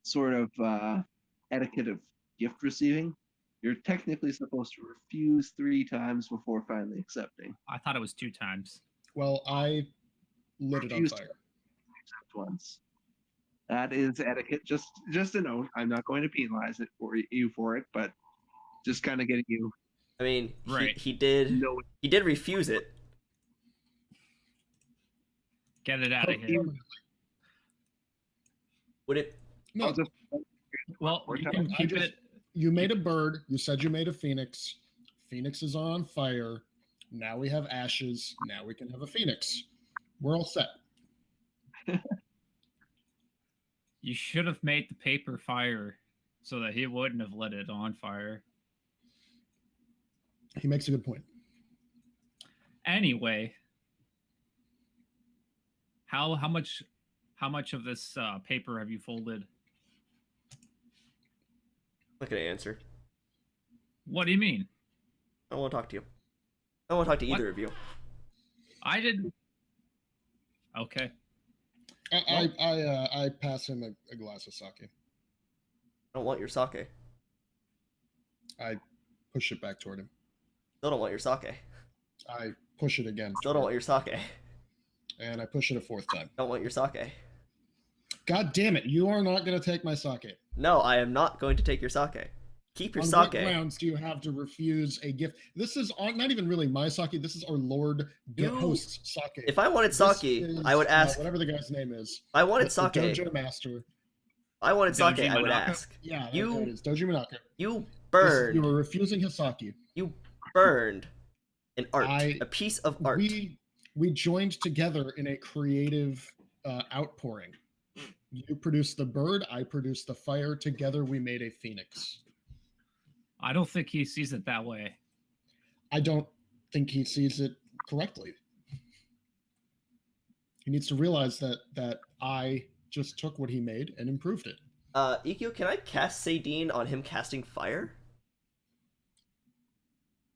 Speaker 4: sort of etiquette of gift receiving. You're technically supposed to refuse 3 times before finally accepting.
Speaker 1: I thought it was 2 times.
Speaker 3: Well, I lit it on
Speaker 4: Refused
Speaker 3: fire.
Speaker 4: Accept once. That is etiquette. Just a note. I'm not going to penalize it for you for it, but just kind of getting you.
Speaker 2: I mean,
Speaker 1: Right.
Speaker 2: he did refuse it.
Speaker 1: Get it out of here.
Speaker 2: Would it?
Speaker 3: No,
Speaker 4: I'll just
Speaker 1: Well, you can
Speaker 3: I
Speaker 1: keep
Speaker 3: just-
Speaker 1: it.
Speaker 3: you made a bird. You said you made a Phoenix. Phoenix is on fire. Now we have ashes. Now we can have a Phoenix. We're all set.
Speaker 1: You should have made the paper fire so that he wouldn't have lit it on fire.
Speaker 3: He makes a good point.
Speaker 1: Anyway, how much of this paper have you folded?
Speaker 2: I'm not gonna answer.
Speaker 1: What do you mean?
Speaker 2: I don't want to talk to you. I don't want to talk to
Speaker 1: What?
Speaker 2: either of you.
Speaker 1: I didn't. Okay.
Speaker 3: I pass him a glass of sake.
Speaker 2: I don't want your sake.
Speaker 3: I push it back toward him.
Speaker 2: Still don't want your sake.
Speaker 3: I push it again.
Speaker 2: Still don't want your sake.
Speaker 3: And I push it a 4th time.
Speaker 2: Don't want your sake.
Speaker 3: God damn it! You are not going to take my sake.
Speaker 2: No, I am not going to take your sake. Keep your
Speaker 3: On what
Speaker 2: sake.
Speaker 3: grounds do you have to refuse a gift? This is not even really my sake. This is our Lord host's sake.
Speaker 2: If I wanted
Speaker 3: This
Speaker 2: sake,
Speaker 3: is,
Speaker 2: I would ask.
Speaker 3: whatever the guy's name is.
Speaker 2: I wanted
Speaker 3: The
Speaker 2: sake.
Speaker 3: Dojo Master.
Speaker 2: I wanted sake.
Speaker 1: Doji
Speaker 2: I would
Speaker 1: Manaka?
Speaker 2: ask.
Speaker 3: Yeah,
Speaker 2: You-
Speaker 3: there it is. Doji Manaka.
Speaker 2: You
Speaker 3: You
Speaker 2: burned.
Speaker 3: were refusing his sake.
Speaker 2: You burned an art.
Speaker 3: I-
Speaker 2: A piece of art.
Speaker 3: We joined together in a creative outpouring. You produced the bird. I produced the fire. Together, we made a phoenix.
Speaker 1: I don't think he sees it that way.
Speaker 3: I don't think he sees it correctly. He needs to realize that I just took what he made and improved it.
Speaker 2: Ikyo, can I cast Sadine on him casting fire?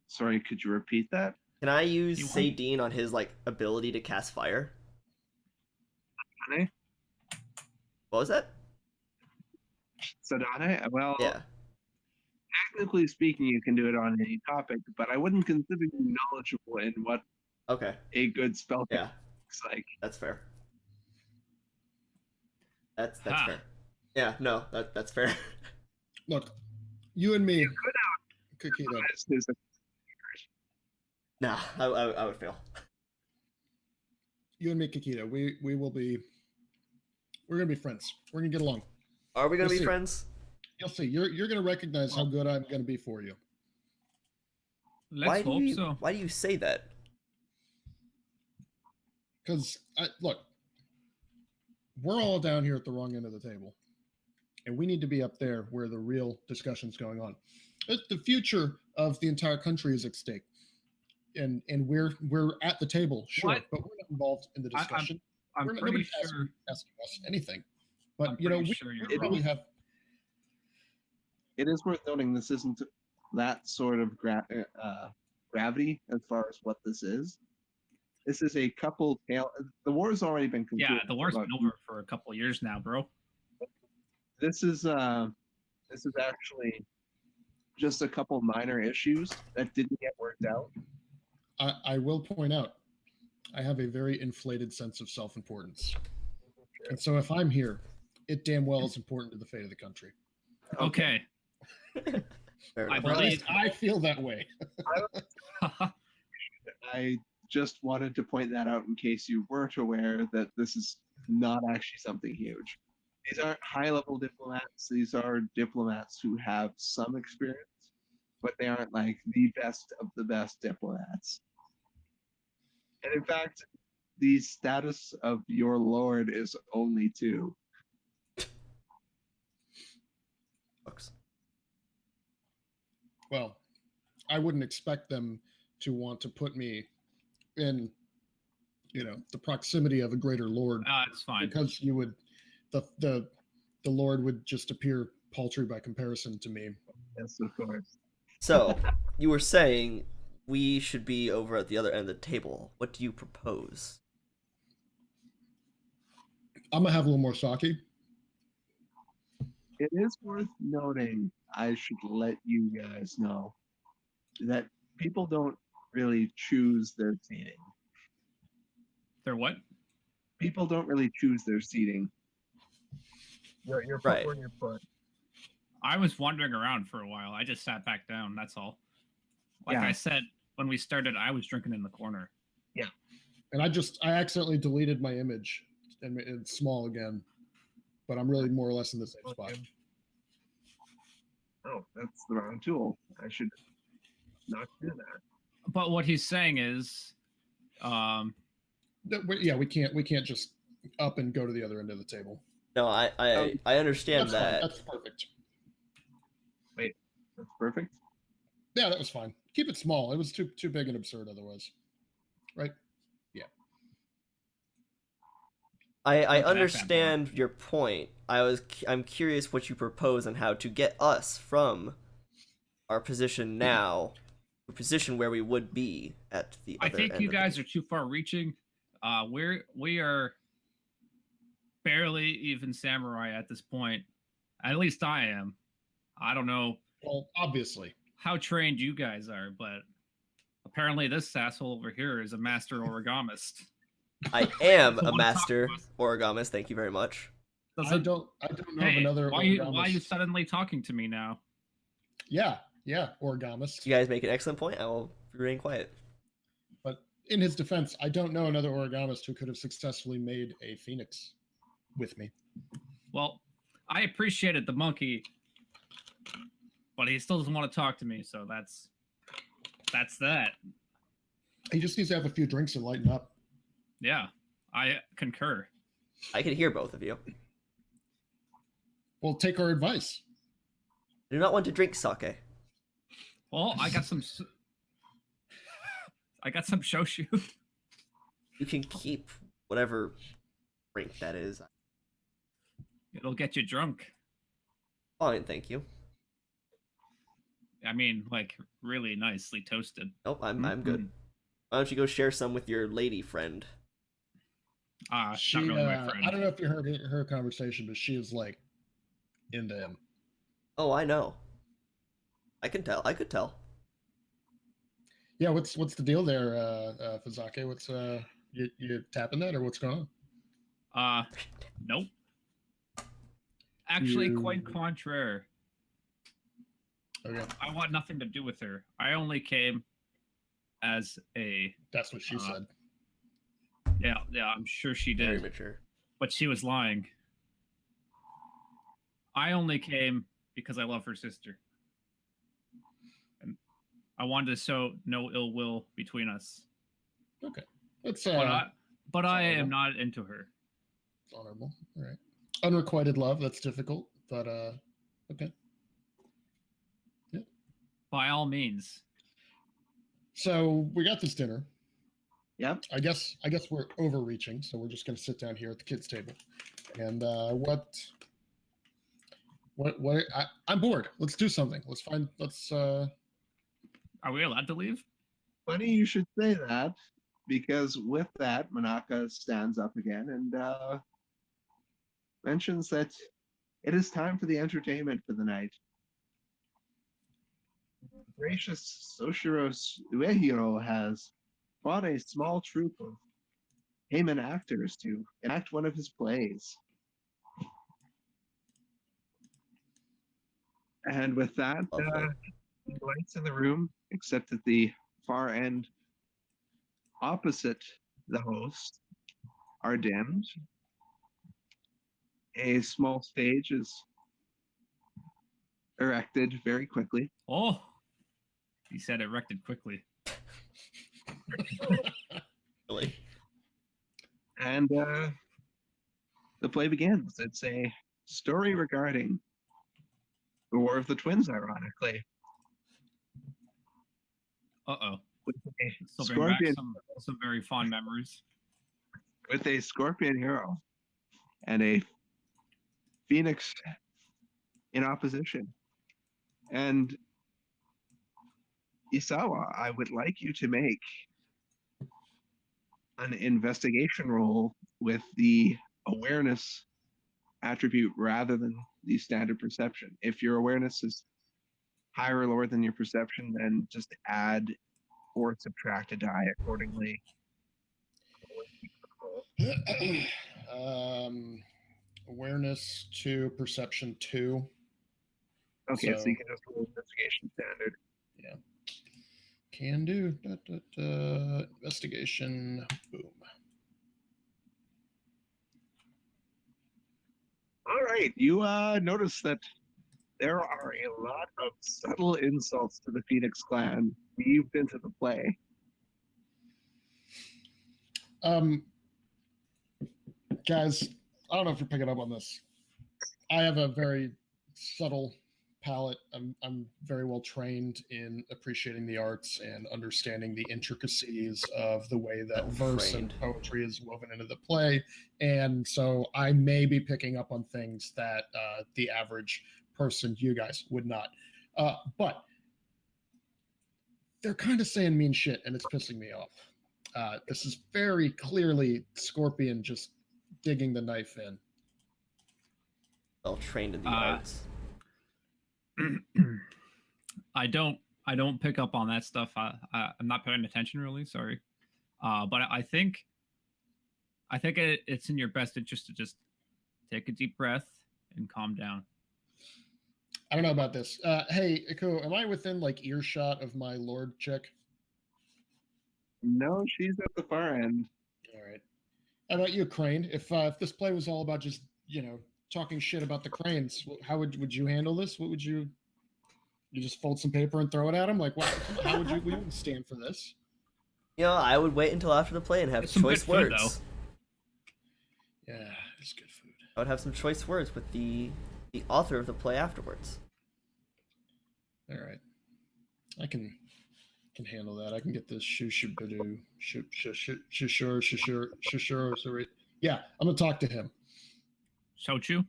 Speaker 4: Sorry, could you repeat that?
Speaker 2: Can I use
Speaker 1: You want-
Speaker 2: Sadine on his ability to cast fire?
Speaker 4: Sadane?
Speaker 2: What was that?
Speaker 4: Sadane? Well,
Speaker 2: Yeah.
Speaker 4: technically speaking, you can do it on any topic, but I wouldn't consider you knowledgeable in what
Speaker 2: Okay.
Speaker 4: a good spell
Speaker 2: Yeah,
Speaker 4: looks like.
Speaker 2: that's fair. That's
Speaker 1: Ha.
Speaker 2: fair. Yeah, no, that's fair.
Speaker 3: Look, you and me, Kakita.
Speaker 2: Nah, I would fail.
Speaker 3: You and me, Kakita. We will be. We're gonna be friends. We're gonna get along.
Speaker 2: Are we gonna
Speaker 3: You'll
Speaker 2: be
Speaker 3: see.
Speaker 2: friends?
Speaker 3: You'll see. You're gonna recognize how good I'm gonna be for you.
Speaker 1: Let's hope so.
Speaker 2: Why do you say that?
Speaker 3: Because look, we're all down here at the wrong end of the table, and we need to be up there where the real discussion's going on. The future of the entire country is at stake, and we're at the table, sure,
Speaker 1: What?
Speaker 3: but we're not involved in the discussion.
Speaker 1: I'm
Speaker 3: We're not,
Speaker 1: pretty
Speaker 3: nobody's
Speaker 1: sure.
Speaker 3: asking us anything. But
Speaker 1: I'm
Speaker 3: you know,
Speaker 1: pretty
Speaker 3: we,
Speaker 1: sure you're
Speaker 3: we really
Speaker 1: wrong.
Speaker 3: have.
Speaker 4: It is worth noting this isn't that sort of gravity as far as what this is. This is a couple tail. The war's already been concluded.
Speaker 1: Yeah, the war's been over for a couple of years now, bro.
Speaker 4: This is actually just a couple minor issues that didn't get worked out.
Speaker 3: I will point out, I have a very inflated sense of self-importance, and so if I'm here, it damn well is important to the fate of the country.
Speaker 1: Okay.
Speaker 2: Fair
Speaker 1: I
Speaker 2: enough.
Speaker 3: Or at
Speaker 1: believe-
Speaker 3: least I feel that way.
Speaker 4: I just wanted to point that out in case you weren't aware that this is not actually something huge. These aren't high-level diplomats. These are diplomats who have some experience, but they aren't like the best of the best diplomats. And in fact, the status of your lord is only 2.
Speaker 2: Books.
Speaker 3: Well, I wouldn't expect them to want to put me in, the proximity of a greater lord,
Speaker 1: It's fine.
Speaker 3: because you would, the lord would just appear paltry by comparison to me.
Speaker 4: Yes, of course.
Speaker 2: So, you were saying we should be over at the other end of the table. What do you propose?
Speaker 3: I'm gonna have a little more sake.
Speaker 4: It is worth noting, I should let you guys know, that people don't really choose their seating.
Speaker 1: They're what?
Speaker 4: People don't really choose their seating. You're put
Speaker 2: Right.
Speaker 4: where you're put.
Speaker 1: I was wandering around for a while. I just sat back down. That's all. Like
Speaker 4: Yeah.
Speaker 1: I said when we started, I was drinking in the corner.
Speaker 3: And I accidentally deleted my image, and it's small again, but I'm really more or less in the same spot.
Speaker 4: Oh, that's the wrong tool. I should not do that.
Speaker 1: But what he's saying is,
Speaker 3: Yeah, we can't just up and go to the other end of the table.
Speaker 2: No, I understand
Speaker 3: That's fine.
Speaker 2: that.
Speaker 3: That's perfect.
Speaker 4: That's perfect.
Speaker 3: Yeah, that was fine. Keep it small. It was too big and absurd otherwise, right?
Speaker 2: I
Speaker 1: Not that
Speaker 2: understand your point. I'm curious what you propose on how to get us from our position now to a position where we would be at the
Speaker 1: I
Speaker 2: other
Speaker 1: think
Speaker 2: end
Speaker 1: you
Speaker 2: of the
Speaker 1: guys are too far reaching. We are barely even samurai at this point. At least I am. I don't know
Speaker 3: Well, obviously.
Speaker 1: how trained you guys are, but apparently this asshole over here is a master origamist.
Speaker 2: I am
Speaker 1: So
Speaker 2: a
Speaker 1: what
Speaker 2: master
Speaker 1: talk to us?
Speaker 2: origamist. Thank you very much.
Speaker 3: I don't know of
Speaker 1: Hey,
Speaker 3: another.
Speaker 1: why are you
Speaker 3: origamist.
Speaker 1: suddenly talking to me now?
Speaker 3: Yeah, origamist.
Speaker 2: You guys make an excellent point. I will remain quiet.
Speaker 3: But in his defense, I don't know another origamist who could have successfully made a phoenix with me.
Speaker 1: Well, I appreciated the monkey, but he still doesn't want to talk to me, so that's that.
Speaker 3: He just needs to have a few drinks and lighten up.
Speaker 1: Yeah, I concur.
Speaker 2: I can hear both of you.
Speaker 3: Well, take our advice.
Speaker 2: I do not want to drink sake.
Speaker 1: Well, I got some shoshu.
Speaker 2: You can keep whatever drink that is.
Speaker 1: It'll get you drunk.
Speaker 2: Fine, thank you.
Speaker 1: I mean, like really nicely toasted.
Speaker 2: Nope, I'm good. Why don't you go share some with your lady friend?
Speaker 3: She,
Speaker 1: not really my friend.
Speaker 3: I don't know if you heard her conversation, but she is like into him.
Speaker 2: Oh, I know. I can tell. I could tell.
Speaker 3: Yeah, what's the deal there, Fazake? What's you tapping that or what's going on?
Speaker 1: Nope. Actually,
Speaker 3: You-
Speaker 1: quite contraire.
Speaker 3: Okay,
Speaker 1: I want nothing to do with her. I only came as a
Speaker 3: that's what she said.
Speaker 1: yeah, I'm sure she
Speaker 2: Very
Speaker 1: did,
Speaker 2: mature.
Speaker 1: but she was lying. I only came because I love her sister. And I wanted to show no ill will between us.
Speaker 3: Okay, that's
Speaker 1: But I am
Speaker 3: honorable.
Speaker 1: not into her.
Speaker 3: Honorable. All right. Unrequited love. That's difficult, but okay.
Speaker 1: By all means.
Speaker 3: So we got this dinner.
Speaker 4: Yep.
Speaker 3: I guess we're overreaching, so we're just gonna sit down here at the kids' table. And I'm bored. Let's do something. Let's
Speaker 1: Are we allowed to leave?
Speaker 4: Funny you should say that, because with that, Manaka stands up again and mentions that it is time for the entertainment for the night. Gracious Soshiro Uehiro has brought a small troupe of Heiman actors to enact one of his plays. And with that,
Speaker 2: Lovely.
Speaker 4: the lights in the room, except at the far end opposite the host, are dimmed. A small stage is erected very quickly.
Speaker 1: Oh, he said erected quickly.
Speaker 2: Really.
Speaker 4: And the play begins. It's a story regarding the War of the Twins, ironically.
Speaker 1: Uh-oh.
Speaker 4: With a
Speaker 1: So bring back
Speaker 4: scorpion,
Speaker 1: some very fond memories.
Speaker 4: with a scorpion hero and a phoenix in opposition. And Isawa, I would like you to make an investigation roll with the awareness attribute rather than the standard perception. If your awareness is higher or lower than your perception, then just add or subtract a die accordingly.
Speaker 3: awareness 2, perception 2.
Speaker 4: Okay, so
Speaker 3: So
Speaker 4: you can just roll investigation standard.
Speaker 3: yeah, can do. Investigation. Boom.
Speaker 4: All right, you notice that there are a lot of subtle insults to the Phoenix clan weaved into the play.
Speaker 3: Guys, I don't know if you're picking up on this. I have a very subtle palate. I'm very well trained in appreciating the arts and understanding the intricacies of the way that verse and poetry is woven into the play. And so I may be picking up on things that the average person, you guys, would not. But they're kind of saying mean shit, and it's pissing me off. This is very clearly Scorpion just digging the knife in.
Speaker 2: Well trained in the arts.
Speaker 1: I don't pick up on that stuff. I'm not paying attention really. Sorry, but I think it's in your best interest to just take a deep breath and calm down.
Speaker 3: I don't know about this. Hey, Ikuo, am I within like earshot of my lord chick?
Speaker 4: No, she's at the far end.
Speaker 3: All right. How about you, Crane? If this play was all about just talking shit about the cranes, how would you handle this? What would you just fold some paper and throw it at them? Like, what? How would you? We wouldn't stand for this.
Speaker 2: You know, I would wait until after the play and have
Speaker 1: It's some
Speaker 2: choice
Speaker 1: good food,
Speaker 2: words.
Speaker 3: Yeah, it's good food.
Speaker 2: I would have some choice words with the author of the play afterwards.
Speaker 3: All right, I can handle that. I can get this shoo-shoo-ba-doo, shoo-shoo-shoo-shoo-shoo-shoo-shoo. Yeah, I'm gonna talk to him.
Speaker 1: Shochu?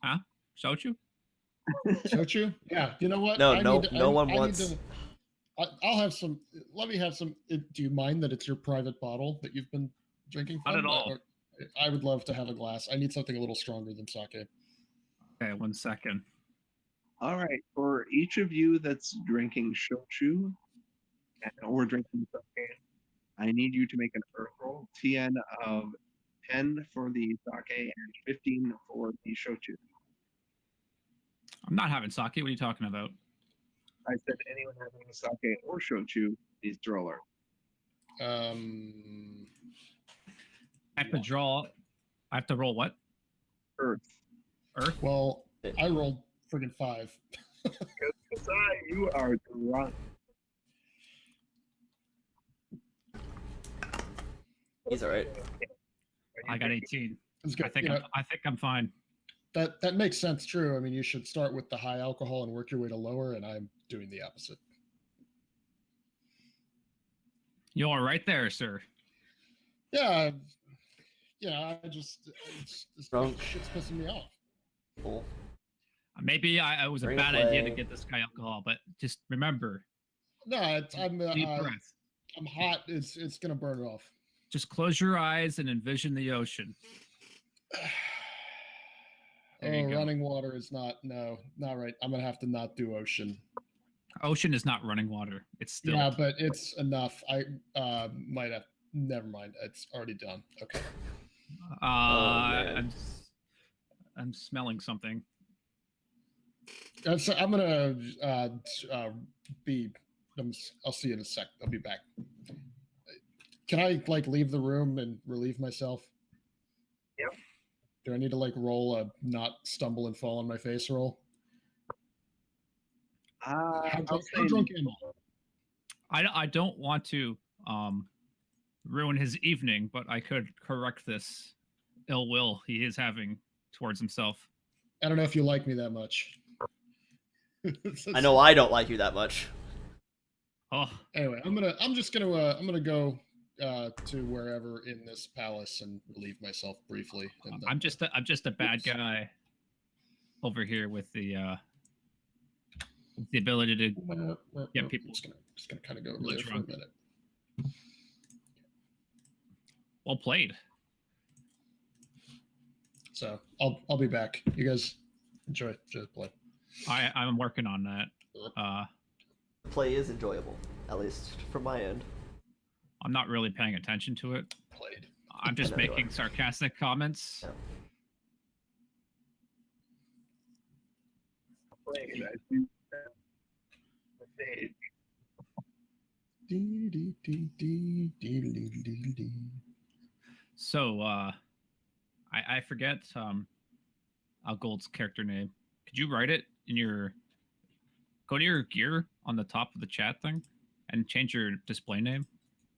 Speaker 1: Huh? Shochu?
Speaker 3: Shochu? Yeah. You know what?
Speaker 2: No one wants.
Speaker 3: I'll have some. Let me have some. Do you mind that it's your private bottle that you've been drinking from?
Speaker 1: Not at all.
Speaker 3: I would love to have a glass. I need something a little stronger than sake.
Speaker 1: Okay, 1 second.
Speaker 4: All right, for each of you that's drinking shochu or drinking sake, I need you to make an earth roll. TN of 10 for the sake and 15 for the shochu.
Speaker 1: I'm not having sake. What are you talking about?
Speaker 4: I said anyone having a sake or shochu needs to roll.
Speaker 3: Um,
Speaker 1: I have to draw. I have to roll what?
Speaker 4: Earth.
Speaker 1: Earth?
Speaker 3: well, I rolled friggin' 5.
Speaker 4: Kasai, you are drunk.
Speaker 2: He's all right.
Speaker 1: I got 18.
Speaker 3: It's good.
Speaker 1: I think I'm fine.
Speaker 3: That makes sense. True. I mean, you should start with the high alcohol and work your way to lower, and I'm doing the opposite.
Speaker 1: You're right there, sir.
Speaker 3: Yeah, I just this
Speaker 2: Drunk.
Speaker 3: shit's pissing me off.
Speaker 2: Cool.
Speaker 1: Maybe I was a
Speaker 2: Bring a
Speaker 1: bad idea to
Speaker 2: play.
Speaker 1: get this guy alcohol, but just remember,
Speaker 3: No, I'm
Speaker 1: deep breath.
Speaker 3: I'm hot. It's gonna burn it off.
Speaker 1: Just close your eyes and envision the ocean. There you go.
Speaker 3: Running water is not right. I'm gonna have to not do ocean.
Speaker 1: Ocean is not running water. It's still.
Speaker 3: Yeah, but it's enough. I might have. Never mind. It's already done. Okay.
Speaker 2: man.
Speaker 1: I'm smelling something.
Speaker 3: I'm gonna be. I'll see you in a sec. I'll be back. Can I like leave the room and relieve myself?
Speaker 4: Yep.
Speaker 3: Do I need to like roll a not stumble and fall on my face roll? How drunk am I?
Speaker 1: I don't want to ruin his evening, but I could correct this ill will he is having towards himself.
Speaker 3: I don't know if you like me that much.
Speaker 2: I know I don't like you that much.
Speaker 1: Oh,
Speaker 3: Anyway, I'm just gonna go to wherever in this palace and relieve myself briefly. And
Speaker 1: I'm just a bad guy over here with the ability to get people
Speaker 3: just gonna kind of go over there
Speaker 1: drunk.
Speaker 3: for a minute.
Speaker 1: Well played.
Speaker 3: So I'll be back. You guys enjoy the play.
Speaker 1: I'm working on that.
Speaker 2: Play is enjoyable, at least from my end.
Speaker 1: I'm not really paying attention to it.
Speaker 3: Played.
Speaker 1: I'm just
Speaker 2: I know you
Speaker 1: making sarcastic comments.
Speaker 2: Yeah.
Speaker 4: Played. I do
Speaker 1: So I forget Gold's character name. Could you write it in your go to your gear on the top of the chat thing and change your display name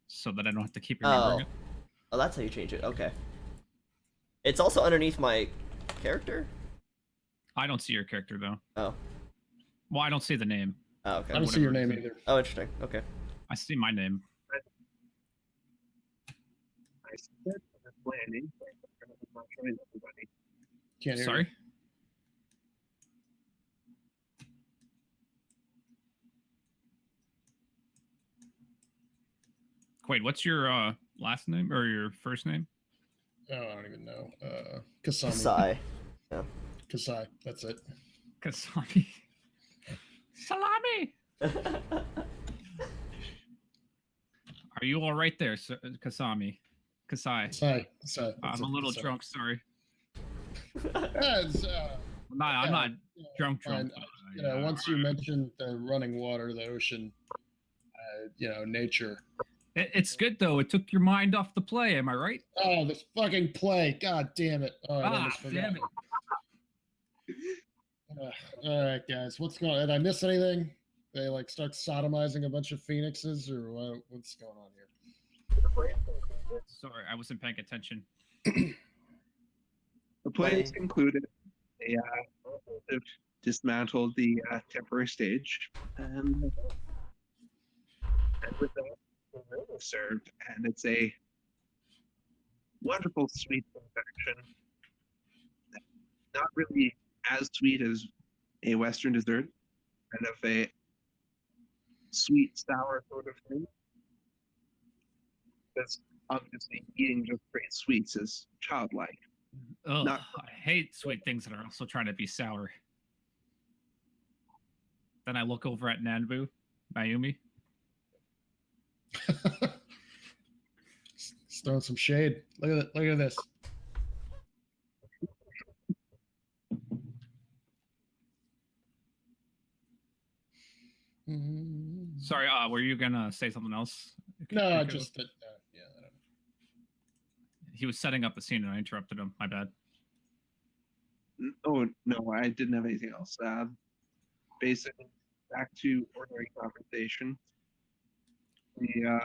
Speaker 1: so that I don't have to keep remembering it?
Speaker 2: Oh, that's how you change it. Okay. It's also underneath my character.
Speaker 1: I don't see your character though.
Speaker 2: Oh.
Speaker 1: Well, I don't see the name.
Speaker 2: Oh, okay.
Speaker 3: I don't see your name either.
Speaker 2: Oh, interesting. Okay.
Speaker 1: I see my name.
Speaker 4: I said planning. I'm not showing everybody.
Speaker 3: Can't hear
Speaker 1: Sorry.
Speaker 3: you.
Speaker 1: Quade, what's your last name or your first name?
Speaker 3: Oh, I don't even know. Kasami.
Speaker 2: Kasai.
Speaker 3: Kasai. That's it.
Speaker 1: Kasami. Salami. Are you all right there, Kasami? Kasai.
Speaker 3: Kasai.
Speaker 1: I'm a little drunk. Sorry.
Speaker 3: Yes,
Speaker 1: I'm not drunk.
Speaker 3: fine. Once you mentioned the running water, the ocean, nature.
Speaker 1: It's good though. It took your mind off the play. Am I right?
Speaker 3: Oh, this fucking play! God damn it! Oh, I almost forgot.
Speaker 1: Damn it!
Speaker 3: All right, guys, what's going on? Did I miss anything? They like start sodomizing a bunch of phoenixes, or what's going on here?
Speaker 1: Sorry, I wasn't paying attention.
Speaker 4: The play is concluded. They have dismantled the temporary stage, and with that, the meal is served, and it's a wonderful sweet confection. Not really as sweet as a Western dessert, kind of a sweet sour sort of thing. Because obviously eating just straight sweets is childlike.
Speaker 1: Ugh,
Speaker 4: Not-
Speaker 1: I hate sweet things that are also trying to be sour. Then I look over at Nanbu, Mayumi.
Speaker 3: Just throwing some shade. Look at it. Look at this.
Speaker 1: Sorry, were you gonna say something else?
Speaker 3: No,
Speaker 1: Ikuo?
Speaker 3: just that. Yeah, I don't know.
Speaker 1: He was setting up the scene and I interrupted him. My bad.
Speaker 4: Oh no, I didn't have anything else. Basically, back to ordinary conversation. The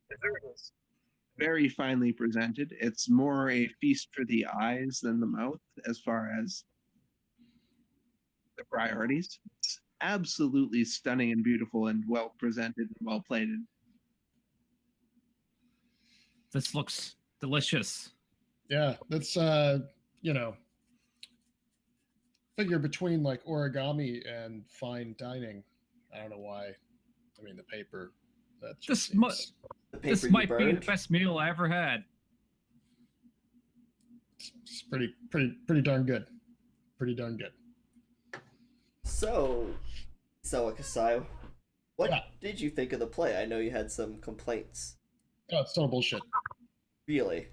Speaker 4: dessert is very finely presented. It's more a feast for the eyes than the mouth as far as the priorities. It's absolutely stunning and beautiful and well presented and well plated.
Speaker 1: This looks delicious.
Speaker 3: Yeah, that's you know, figure between like origami and fine dining. I don't know why. I mean, the paper. That just seems,
Speaker 2: The paper
Speaker 1: This
Speaker 2: you
Speaker 1: might be the
Speaker 2: burned?
Speaker 1: best meal I ever had.
Speaker 3: it's pretty darn good. Pretty darn good.
Speaker 2: So, Kasai, what
Speaker 3: Yeah.
Speaker 2: did you think of the play? I know you had some complaints.
Speaker 3: Oh, it's total bullshit.
Speaker 2: Really?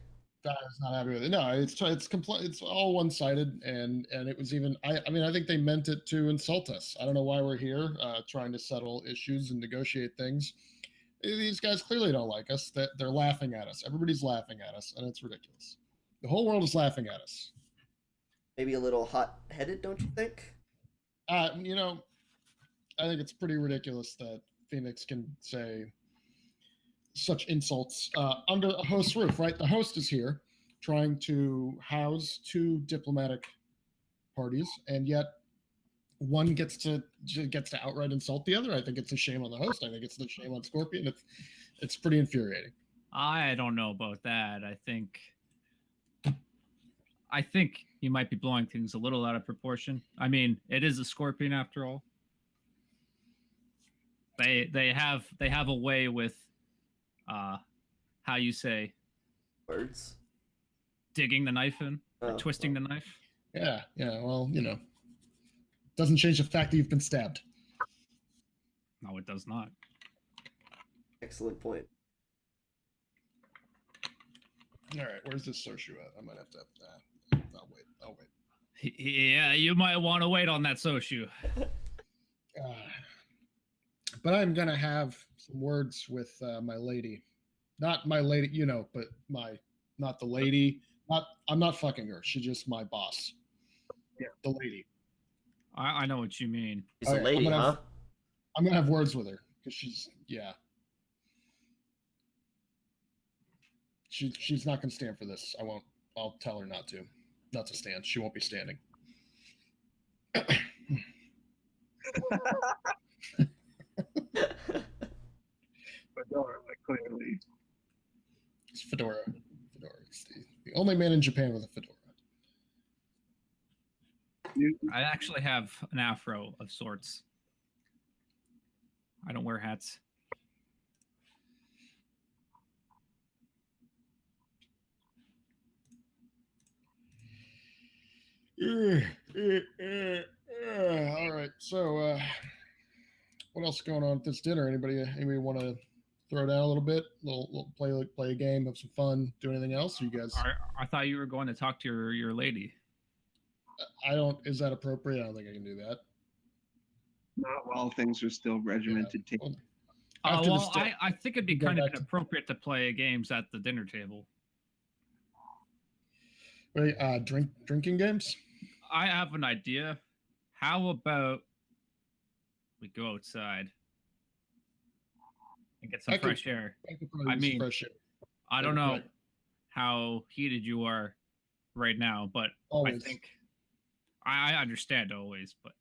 Speaker 3: I was not happy with it. No, it's all one sided, and it was even. I mean, I think they meant it to insult us. I don't know why we're here trying to settle issues and negotiate things. These guys clearly don't like us. That they're laughing at us. Everybody's laughing at us, and it's ridiculous. The whole world is laughing at us.
Speaker 2: Maybe a little hot-headed, don't you think?
Speaker 3: You know, I think it's pretty ridiculous that Phoenix can say such insults under a host's roof, right? The host is here trying to house two diplomatic parties, and yet one gets to outright insult the other. I think it's a shame on the host. I think it's a shame on Scorpion. It's pretty infuriating.
Speaker 1: I don't know about that. I think you might be blowing things a little out of proportion. I mean, it is a Scorpion after all. They have a way with how you say
Speaker 2: Words.
Speaker 1: digging the knife in or
Speaker 2: Oh,
Speaker 1: twisting the knife.
Speaker 3: Yeah. Well, doesn't change the fact that you've been stabbed.
Speaker 1: No, it does not.
Speaker 2: Excellent point.
Speaker 3: All right, where's this Soshu at? I might have to. I'll wait.
Speaker 1: Yeah, you might want to wait on that Soshu.
Speaker 3: But I'm gonna have some words with my lady, not my lady, but not the lady. I'm not fucking her. She's just my boss.
Speaker 4: Yeah.
Speaker 3: The lady.
Speaker 1: I know what you mean.
Speaker 2: She's a
Speaker 3: Okay,
Speaker 2: lady, huh?
Speaker 3: I'm gonna have words with her because she's not gonna stand for this. I won't. I'll tell her not to stand. She won't be standing.
Speaker 4: Fedora, clearly.
Speaker 3: It's Fedora. It's the only man in Japan with a fedora.
Speaker 1: I actually have an afro of sorts. I don't wear hats.
Speaker 3: All right. So, what else is going on at this dinner? Anybody want to throw down a little bit? Little play a game, have some fun, do anything else? You guys?
Speaker 1: I thought you were going to talk to your lady.
Speaker 3: I don't. Is that appropriate? I don't think I can do that.
Speaker 4: Not while things are still regimented.
Speaker 3: Well, after
Speaker 1: Well,
Speaker 3: this
Speaker 1: I think it'd be
Speaker 3: go
Speaker 1: kind of
Speaker 3: back to-
Speaker 1: inappropriate to play games at the dinner table.
Speaker 3: wait, drinking games.
Speaker 1: I have an idea. How about we go outside and get some
Speaker 3: I could-
Speaker 1: fresh air?
Speaker 3: could probably
Speaker 1: I
Speaker 3: use some
Speaker 1: mean,
Speaker 3: fresh air.
Speaker 1: I don't know
Speaker 3: Right.
Speaker 1: how heated you are right now, but
Speaker 3: Always.
Speaker 1: I think I understand always, but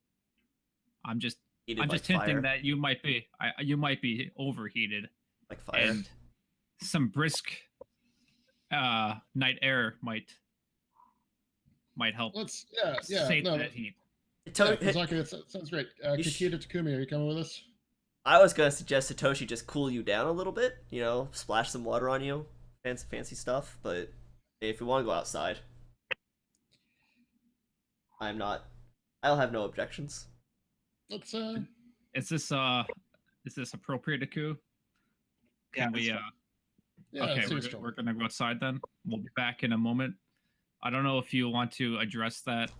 Speaker 1: I'm just
Speaker 2: Heated
Speaker 1: I'm
Speaker 2: like
Speaker 1: just hinting
Speaker 2: fire.
Speaker 1: that you might be overheated,
Speaker 2: Like fire.
Speaker 1: and some brisk night air might help
Speaker 3: Let's
Speaker 1: sate
Speaker 3: no.
Speaker 1: that heat.
Speaker 3: Kozaki, that sounds great.
Speaker 2: You sh-
Speaker 3: Kikita Takumi, are you coming with us?
Speaker 2: I was gonna suggest Satoshi just cool you down a little bit, splash some water on you, fancy stuff. But if you want to go outside, I'll have no objections.
Speaker 3: Let's
Speaker 1: Is this appropriate, Aku? Can we okay,
Speaker 3: seriously.
Speaker 1: we're gonna go outside then. We'll be back in a moment. I don't know if you want to address that.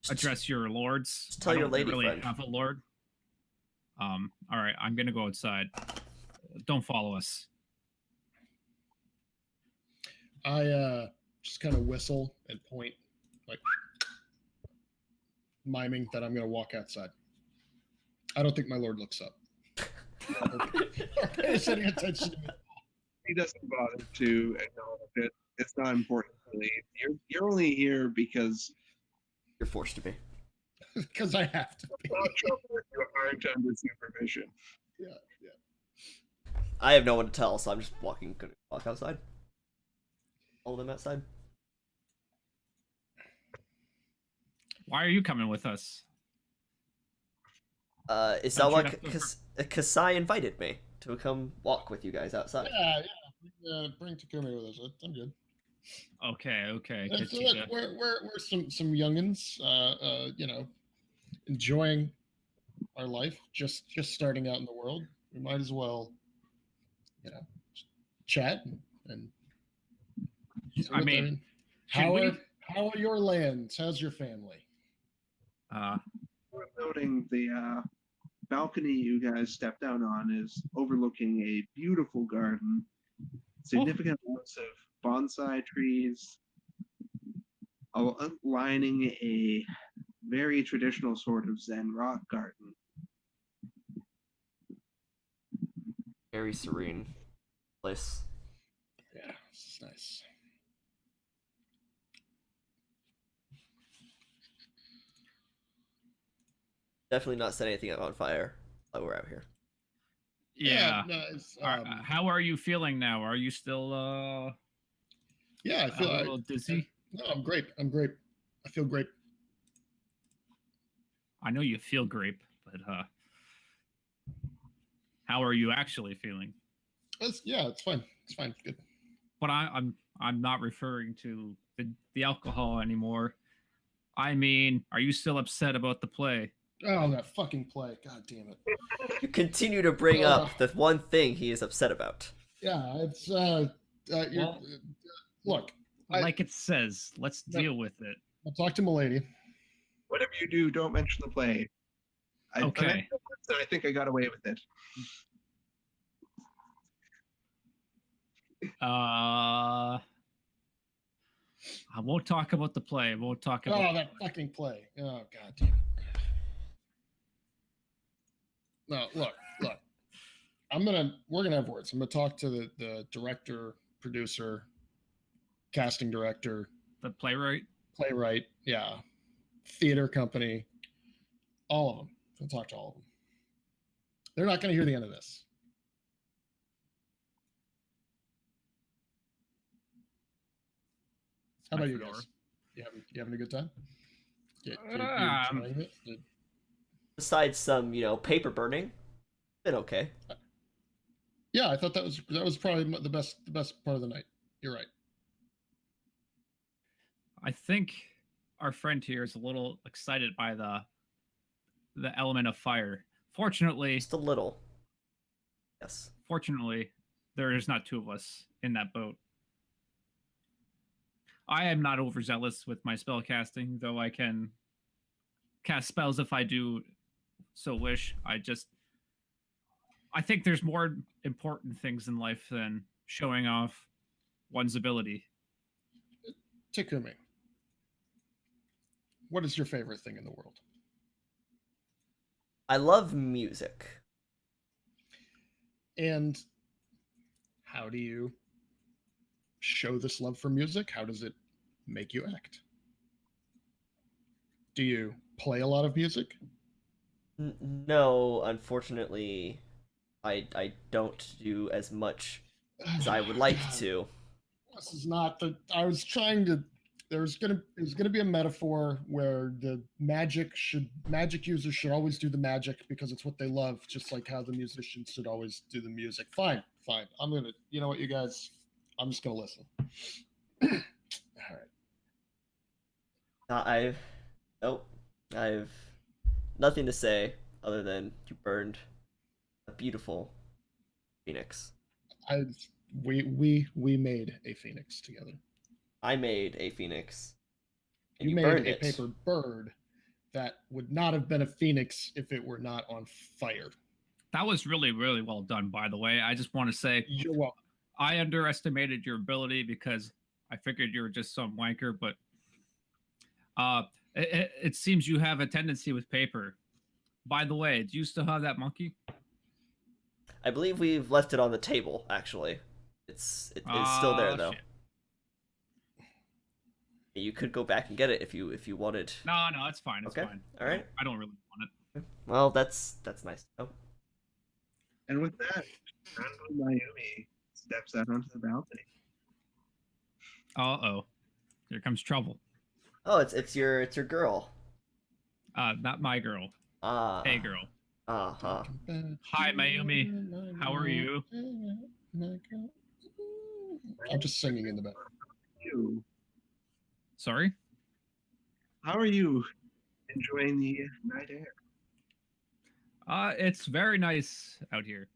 Speaker 1: Address your lords.
Speaker 2: Just tell
Speaker 1: I
Speaker 2: your
Speaker 1: don't
Speaker 2: lady
Speaker 1: really
Speaker 2: friend.
Speaker 1: have a lord. All right, I'm gonna go outside. Don't follow us.
Speaker 3: I just kind of whistle and point, like miming that I'm going to walk outside. I don't think my lord looks up. He's setting attention to me.
Speaker 4: He doesn't bother to acknowledge it. It's not important to leave. You're only here because
Speaker 2: You're forced to be.
Speaker 3: Because I have to be.
Speaker 4: not sure if you aren't under supervision.
Speaker 3: Yeah.
Speaker 2: I have no one to tell, so I'm just gonna walk outside. All of them outside.
Speaker 1: Why are you coming with us?
Speaker 2: Isawa
Speaker 1: Don't you have to-
Speaker 2: Kasai invited me to come walk with you guys outside.
Speaker 3: Yeah. Bring Takumi with us. I'm good.
Speaker 1: Okay.
Speaker 3: And so look, we're some youngins, enjoying our life, just starting out in the world. We might as well, chat and
Speaker 1: I mean, should
Speaker 3: how
Speaker 1: we-
Speaker 3: are your lands? How's your family?
Speaker 4: Worth noting the balcony you guys stepped down on is overlooking a beautiful garden, significant amounts of bonsai trees, lining a very traditional sort of Zen rock garden.
Speaker 2: Very serene place.
Speaker 3: Yeah, this is nice.
Speaker 2: Definitely not set anything on fire while we're out here.
Speaker 1: Yeah.
Speaker 3: No, it's,
Speaker 1: How are you feeling now? Are you still
Speaker 3: yeah, I feel
Speaker 1: a little dizzy?
Speaker 3: No, I'm great. I feel great.
Speaker 1: I know you feel great, but how are you actually feeling?
Speaker 3: It's fine. It's fine. Good.
Speaker 1: But I'm not referring to the alcohol anymore. I mean, are you still upset about the play?
Speaker 3: Oh, that fucking play. God damn it.
Speaker 2: You continue to bring up the one thing he is upset about.
Speaker 3: Yeah, it's
Speaker 1: Well,
Speaker 3: look.
Speaker 1: Like it says, let's deal with it.
Speaker 3: I'll talk to Milady.
Speaker 4: Whatever you do, don't mention the play.
Speaker 1: Okay.
Speaker 4: I think I got away with it.
Speaker 1: I won't talk about the play. I won't talk about.
Speaker 3: Oh, that fucking play. Oh, god damn it. No, look. We're gonna have words. I'm gonna talk to the director, producer, casting director,
Speaker 1: The playwright.
Speaker 3: yeah, theater company, all of them. I'll talk to all of them. They're not gonna hear the end of this. How about you guys? You having a good time? You enjoying it?
Speaker 2: Besides some, paper burning, been okay.
Speaker 3: Yeah, I thought that was probably the best part of the night. You're right.
Speaker 1: I think our friend here is a little excited by the element of fire. Fortunately,
Speaker 2: Just a little. Yes.
Speaker 1: Fortunately, there is not two of us in that boat. I am not overzealous with my spell casting, though I can cast spells if I do so wish. I think there's more important things in life than showing off one's ability.
Speaker 3: Takumi, what is your favorite thing in the world?
Speaker 2: I love music.
Speaker 3: And how do you show this love for music? How does it make you act? Do you play a lot of music?
Speaker 2: No, unfortunately, I don't do as much as I would like to.
Speaker 3: This is not the. I was trying to. There's gonna be a metaphor where the magic users should always do the magic because it's what they love, just like how the musicians should always do the music. Fine. I'm gonna. You know what, you guys? I'm just gonna listen. All right.
Speaker 2: I've nothing to say other than you burned a beautiful phoenix.
Speaker 3: We made a phoenix together.
Speaker 2: I made a phoenix. And
Speaker 3: You made
Speaker 2: burned
Speaker 3: a
Speaker 2: it.
Speaker 3: paper bird that would not have been a phoenix if it were not on fire.
Speaker 1: That was really, really well done, by the way. I just want to say
Speaker 3: You're welcome.
Speaker 1: I underestimated your ability because I figured you were just some wanker, but it seems you have a tendency with paper. By the way, do you still have that monkey?
Speaker 2: I believe we've left it on the table. Actually, it's still there though.
Speaker 1: Shit.
Speaker 2: You could go back and get it if you wanted.
Speaker 1: No, it's fine. It's
Speaker 2: Okay.
Speaker 1: fine.
Speaker 2: All right.
Speaker 1: I don't really want it.
Speaker 2: Well, that's nice. Oh,
Speaker 4: And with that, Nanbu Mayumi steps out onto the balcony.
Speaker 1: Uh-oh. Here comes trouble.
Speaker 2: oh, it's your girl.
Speaker 1: Not my girl. Hey, girl.
Speaker 2: Uh-huh.
Speaker 1: Hi, Mayumi. How are you?
Speaker 3: I'm just singing in the back.
Speaker 4: You,
Speaker 1: Sorry?
Speaker 4: how are you enjoying the night air?
Speaker 1: It's very nice out here.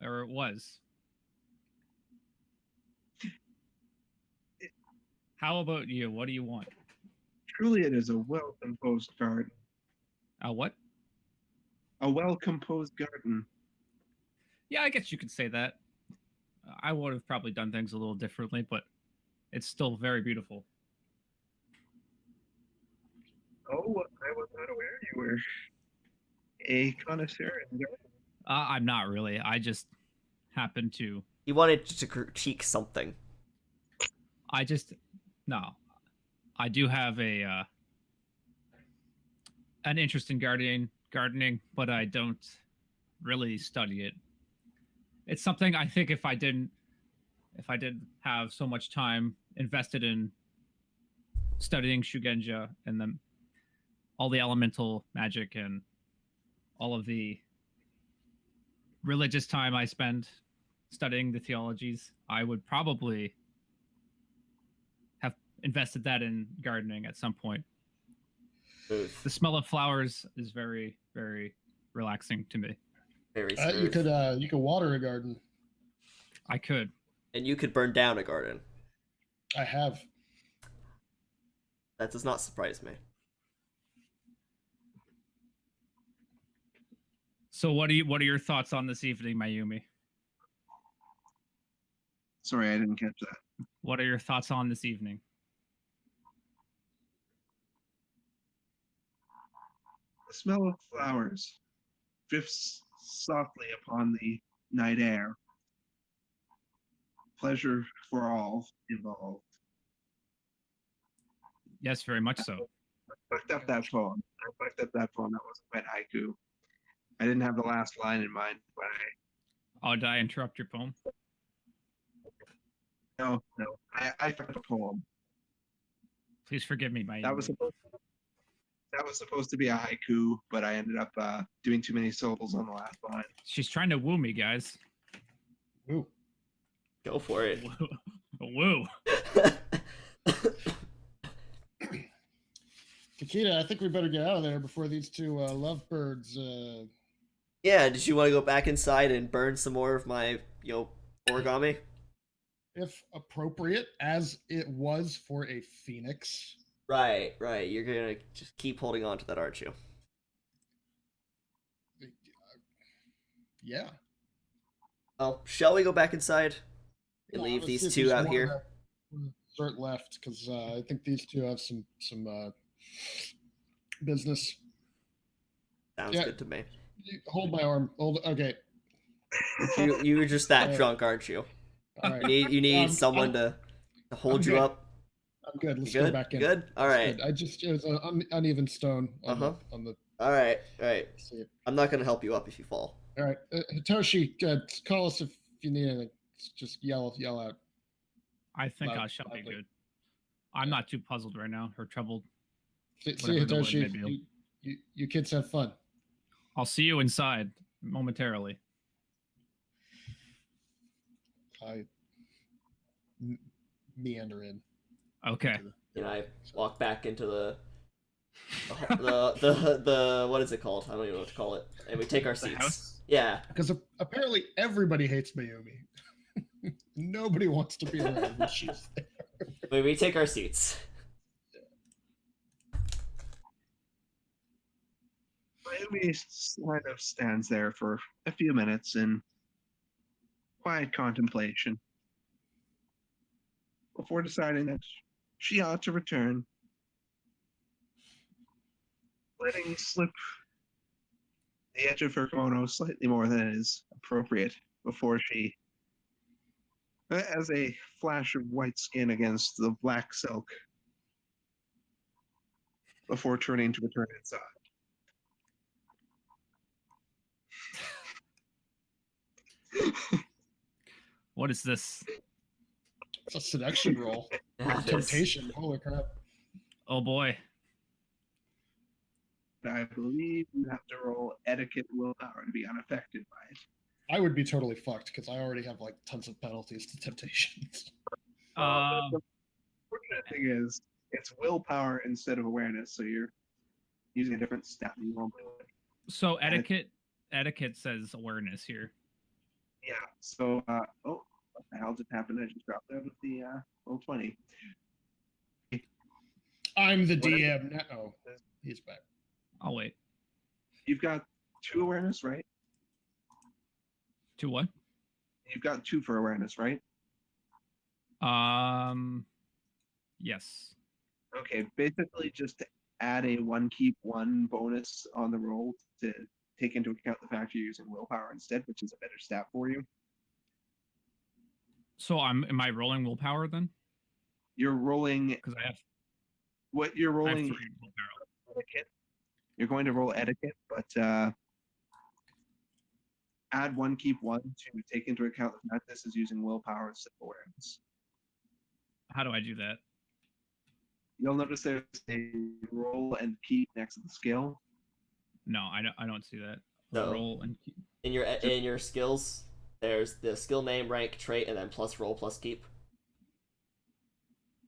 Speaker 1: Or it was. How about you? What do you want?
Speaker 4: Truly, it is a well-composed garden.
Speaker 1: What?
Speaker 4: A well-composed garden.
Speaker 1: Yeah, I guess you could say that. I would have probably done things a little differently, but it's still very beautiful.
Speaker 4: Oh, I was not aware you were a connoisseur in gardening.
Speaker 1: I'm not really. I just happen to.
Speaker 2: He wanted to critique something.
Speaker 1: No. I do have an interest in gardening, but I don't really study it. It's something I think if I didn't have so much time invested in studying Shugenja and all the elemental magic and all of the religious time I spend studying the theologies, I would probably have invested that in gardening at some point.
Speaker 2: Smooth.
Speaker 1: The smell of flowers is very, very relaxing to me.
Speaker 2: Very smooth.
Speaker 3: You could water a garden.
Speaker 1: I could.
Speaker 2: And you could burn down a garden.
Speaker 3: I have.
Speaker 2: That does not surprise me.
Speaker 1: So what are your thoughts on this evening, Mayumi?
Speaker 4: Sorry, I didn't catch that.
Speaker 1: What are your thoughts on this evening?
Speaker 4: The smell of flowers drifts softly upon the night air. Pleasure for all involved.
Speaker 1: Yes, very much so.
Speaker 4: I fucked up that poem. That wasn't quite haiku. I didn't have the last line in mind when
Speaker 1: Oh, did I interrupt your poem?
Speaker 4: No. I fucked up a poem.
Speaker 1: Please forgive me, Mayumi.
Speaker 4: That was supposed to be a haiku, but I ended up doing too many syllables on the last line.
Speaker 1: She's trying to woo me, guys.
Speaker 3: Woo.
Speaker 2: Go for it.
Speaker 1: Woo.
Speaker 3: Kakita, I think we better get out of there before these two lovebirds.
Speaker 2: Yeah, did you want to go back inside and burn some more of my, origami?
Speaker 3: If appropriate, as it was for a phoenix.
Speaker 2: Right. You're gonna just keep holding on to that, aren't you?
Speaker 3: Yeah.
Speaker 2: Well, shall we go back inside and
Speaker 3: Yeah,
Speaker 2: leave
Speaker 3: let's
Speaker 2: these
Speaker 3: see if
Speaker 2: two
Speaker 3: there's
Speaker 2: out
Speaker 3: more
Speaker 2: here?
Speaker 3: Dessert left, because I think these two have some business.
Speaker 2: Sounds
Speaker 3: Yeah.
Speaker 2: good to me.
Speaker 3: Hold my arm. Okay.
Speaker 2: You were just that drunk, aren't you?
Speaker 3: All right.
Speaker 2: You need someone to hold
Speaker 3: I'm
Speaker 2: you
Speaker 3: good.
Speaker 2: up.
Speaker 3: I'm good. Let's
Speaker 2: You good?
Speaker 3: go back in.
Speaker 2: Good. All right.
Speaker 3: Good. It was an uneven stone on the.
Speaker 2: All right.
Speaker 3: See it.
Speaker 2: I'm not gonna help you up if you fall.
Speaker 3: All right, Hitoshi, call us if you need anything. Just yell out.
Speaker 1: I think I
Speaker 3: Loud-
Speaker 1: shall be
Speaker 3: loudly.
Speaker 1: good. I'm not too puzzled right now or troubled.
Speaker 3: See
Speaker 1: Whatever the word may
Speaker 3: Hitoshi.
Speaker 1: be.
Speaker 3: You kids have fun.
Speaker 1: I'll see you inside momentarily.
Speaker 3: I meander in.
Speaker 1: Okay.
Speaker 2: And I walk back into the what is it called? I don't even know what to call it. And we take our
Speaker 1: The
Speaker 2: seats.
Speaker 1: house?
Speaker 2: Yeah.
Speaker 3: Because apparently everybody hates Mayumi. Nobody wants to be around when she's there.
Speaker 2: We take our seats.
Speaker 4: Mayumi kind of stands there for a few minutes in quiet contemplation before deciding that she ought to return, letting slip the edge of her kimono slightly more than is appropriate before she, as a flash of white skin against the black silk, before turning to return inside.
Speaker 1: What is this?
Speaker 3: It's a seduction roll.
Speaker 2: Yeah, it is.
Speaker 3: Temptation. Holy crap.
Speaker 1: Oh boy.
Speaker 4: I believe you have to roll etiquette willpower to be unaffected by it.
Speaker 3: I would be totally fucked because I already have like tons of penalties to temptations.
Speaker 4: The fortunate thing is, it's willpower instead of awareness, so you're using a different stat than you normally would.
Speaker 1: So etiquette says awareness here.
Speaker 4: Yeah, so, what the hell just happened? I just dropped out of the roll 20.
Speaker 3: I'm the
Speaker 4: Whatever.
Speaker 3: DM now. Oh, he's back.
Speaker 1: I'll wait.
Speaker 4: You've got 2 awareness, right?
Speaker 1: To what?
Speaker 4: You've got 2 for awareness, right?
Speaker 1: Yes.
Speaker 4: Okay, basically just add a 1 keep 1 bonus on the roll to take into account the fact you're using willpower instead, which is a better stat for you.
Speaker 1: So am I rolling willpower then?
Speaker 4: You're rolling
Speaker 1: Because I have
Speaker 4: what you're
Speaker 1: I have
Speaker 4: rolling
Speaker 1: 3 willpower.
Speaker 4: etiquette. You're going to roll etiquette, but add 1 keep 1 to take into account the fact this is using willpower instead of awareness.
Speaker 1: How do I do that?
Speaker 4: You'll notice there's a roll and keep next to the skill.
Speaker 1: No, I don't see that.
Speaker 2: So-
Speaker 1: Roll and keep.
Speaker 2: In your skills, there's the skill name, rank, trait, and then plus roll, plus keep.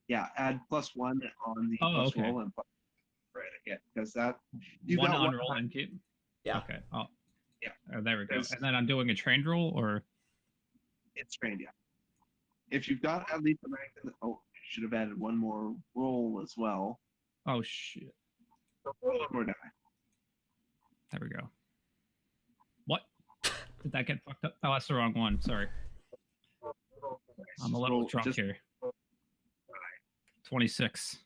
Speaker 4: Yeah, add +1 on the
Speaker 1: Oh,
Speaker 4: plus
Speaker 1: okay.
Speaker 4: roll and plus for etiquette, because that you
Speaker 1: One
Speaker 4: got
Speaker 1: on
Speaker 4: one
Speaker 1: roll
Speaker 4: high-
Speaker 1: and keep.
Speaker 2: Yeah.
Speaker 1: Okay. Oh.
Speaker 4: Yeah.
Speaker 1: Oh, there we go.
Speaker 4: There's-
Speaker 1: And then I'm doing a trained roll, or
Speaker 4: It's trained, yeah. If you've got at least a rank, you should have added 1 more roll as well.
Speaker 1: oh shit.
Speaker 4: So roll 1 more die.
Speaker 1: There we go. What? Did that get fucked up? Oh, that's the wrong one. Sorry. I'm a little drunk here. 26.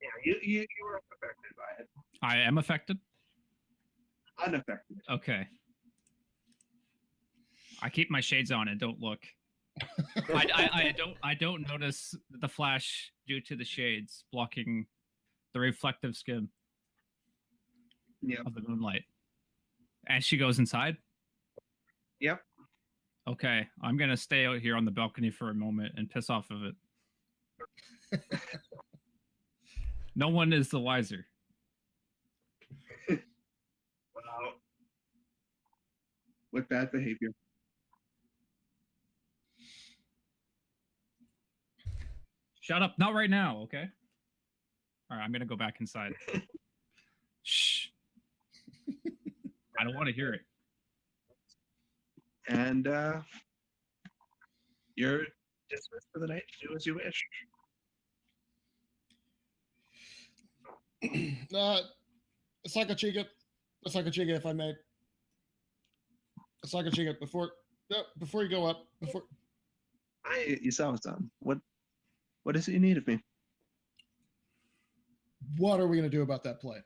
Speaker 4: Yeah, you were affected by it.
Speaker 1: I am affected?
Speaker 4: Unaffected.
Speaker 1: Okay. I keep my shades on and don't look. I don't notice the flash due to the shades blocking the reflective skin
Speaker 4: Yep.
Speaker 1: of the moonlight. And she goes inside?
Speaker 4: Yep.
Speaker 1: Okay, I'm gonna stay out here on the balcony for a moment and piss off of it. No one is the wiser.
Speaker 4: Wow. With bad behavior.
Speaker 1: Shut up! Not right now, okay? All right, I'm gonna go back inside. Shh. I don't want to hear it.
Speaker 4: And you're dismissed for the night to do as you wish.
Speaker 3: Sakachiga, if I may. Sakachiga, before you go up,
Speaker 4: Hi, Isawa-san. What is it you need of me?
Speaker 3: what are we going to do about that play?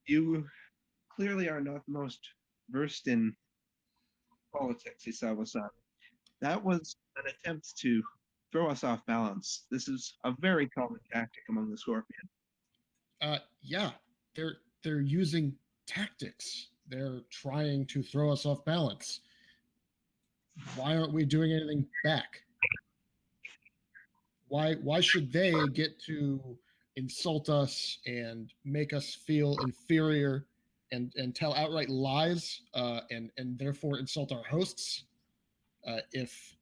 Speaker 4: You clearly are not the most versed in politics, Isawa-san. That was an attempt to throw us off balance. This is a very common tactic among the Scorpion.
Speaker 3: Yeah, they're using tactics. They're trying to throw us off balance. Why aren't we doing anything back? Why should they get to insult us and make us feel inferior and tell outright lies and therefore insult our hosts if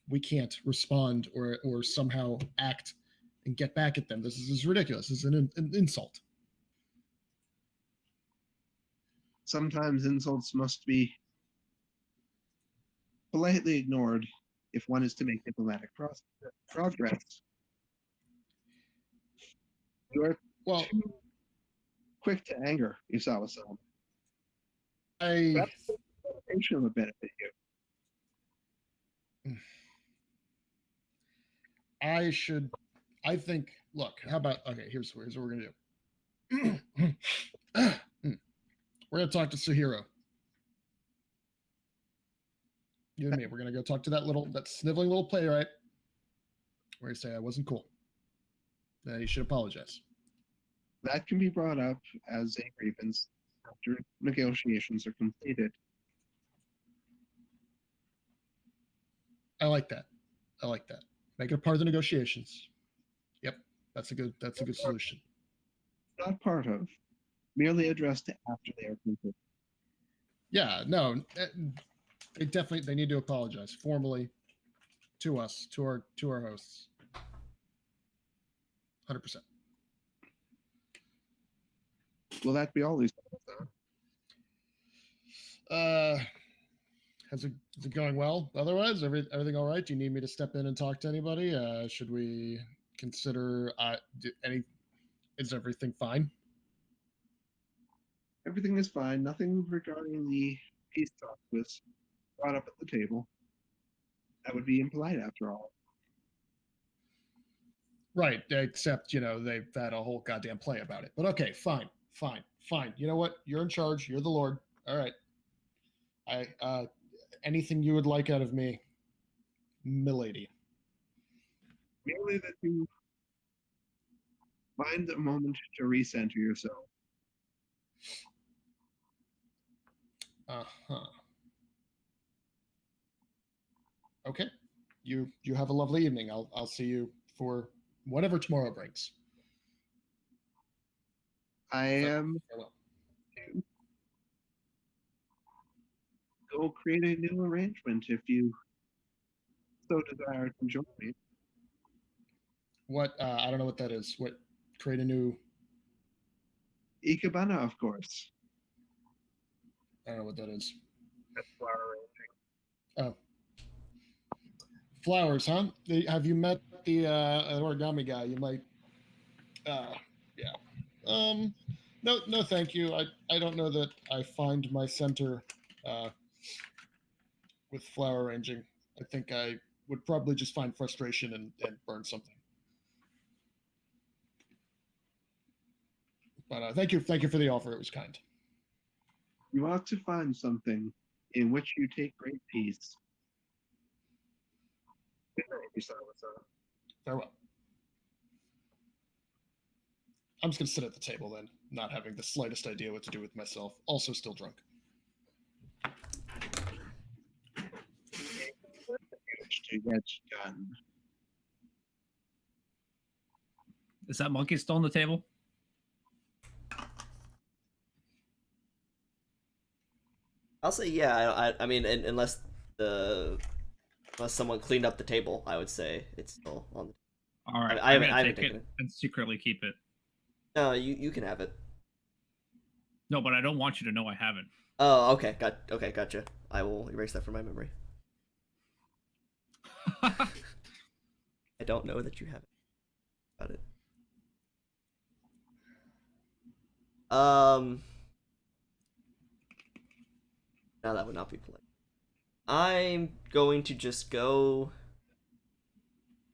Speaker 3: we can't respond or somehow act and get back at them? This is ridiculous. This is an insult.
Speaker 4: Sometimes insults must be politely ignored if one is to make diplomatic progress. You're
Speaker 3: Well,
Speaker 4: too quick to anger, Isawa-san.
Speaker 3: I
Speaker 4: That would benefit you.
Speaker 3: I think. Look, how about okay? Here's what we're gonna do. We're gonna talk to Suhiro. You and me. We're gonna go talk to that sniveling little playwright. Where you say I wasn't cool. That he should apologize.
Speaker 4: That can be brought up as a grievance after negotiations are completed.
Speaker 3: I like that. Make it a part of the negotiations. Yep, that's a good solution.
Speaker 4: Not part of, merely addressed after they are completed.
Speaker 3: Yeah, no, they need to apologize formally to us, to our hosts. 100%.
Speaker 4: Will that be all these?
Speaker 3: Is it going well? Otherwise, everything all right? Do you need me to step in and talk to anybody? Should we consider Is everything fine?
Speaker 4: Everything is fine. Nothing regarding the peace talk was brought up at the table. That would be impolite, after all.
Speaker 3: Right, except they've had a whole goddamn play about it. But okay, fine. You know what? You're in charge. You're the Lord. All right. Anything you would like out of me, milady?
Speaker 4: Merely that you find a moment to recenter yourself.
Speaker 3: Uh-huh. Okay. You have a lovely evening. I'll see you for whatever tomorrow brings.
Speaker 4: I am
Speaker 3: Farewell.
Speaker 4: to go create a new arrangement if you so desire to join me.
Speaker 3: What I don't know what that is. What create a new
Speaker 4: Ikebana, of course.
Speaker 3: I don't know what that is.
Speaker 4: That's flower arranging.
Speaker 3: Oh. Flowers, huh? Have you met the origami guy? You might yeah. No, thank you. I don't know that I find my center with flower arranging. I think I would probably just find frustration and burn something. But thank you for the offer. It was kind.
Speaker 4: You ought to find something in which you take great peace. Good night, Isawa-san.
Speaker 3: Farewell. I'm just gonna sit at the table then, not having the slightest idea what to do with myself. Also, still drunk.
Speaker 4: To get done.
Speaker 1: Is that monkey still on the table?
Speaker 2: I'll say yeah. I mean, unless someone cleaned up the table, I would say it's still on.
Speaker 1: All right,
Speaker 2: I
Speaker 1: I'm gonna
Speaker 2: haven't
Speaker 1: take
Speaker 2: taken
Speaker 1: it
Speaker 2: it.
Speaker 1: and secretly keep it.
Speaker 2: No, you can have it.
Speaker 1: No, but I don't want you to know I haven't.
Speaker 2: Oh, okay, gotcha. I will erase that from my memory. I don't know that you have it. Got it. No, that would not be polite. I'm going to just go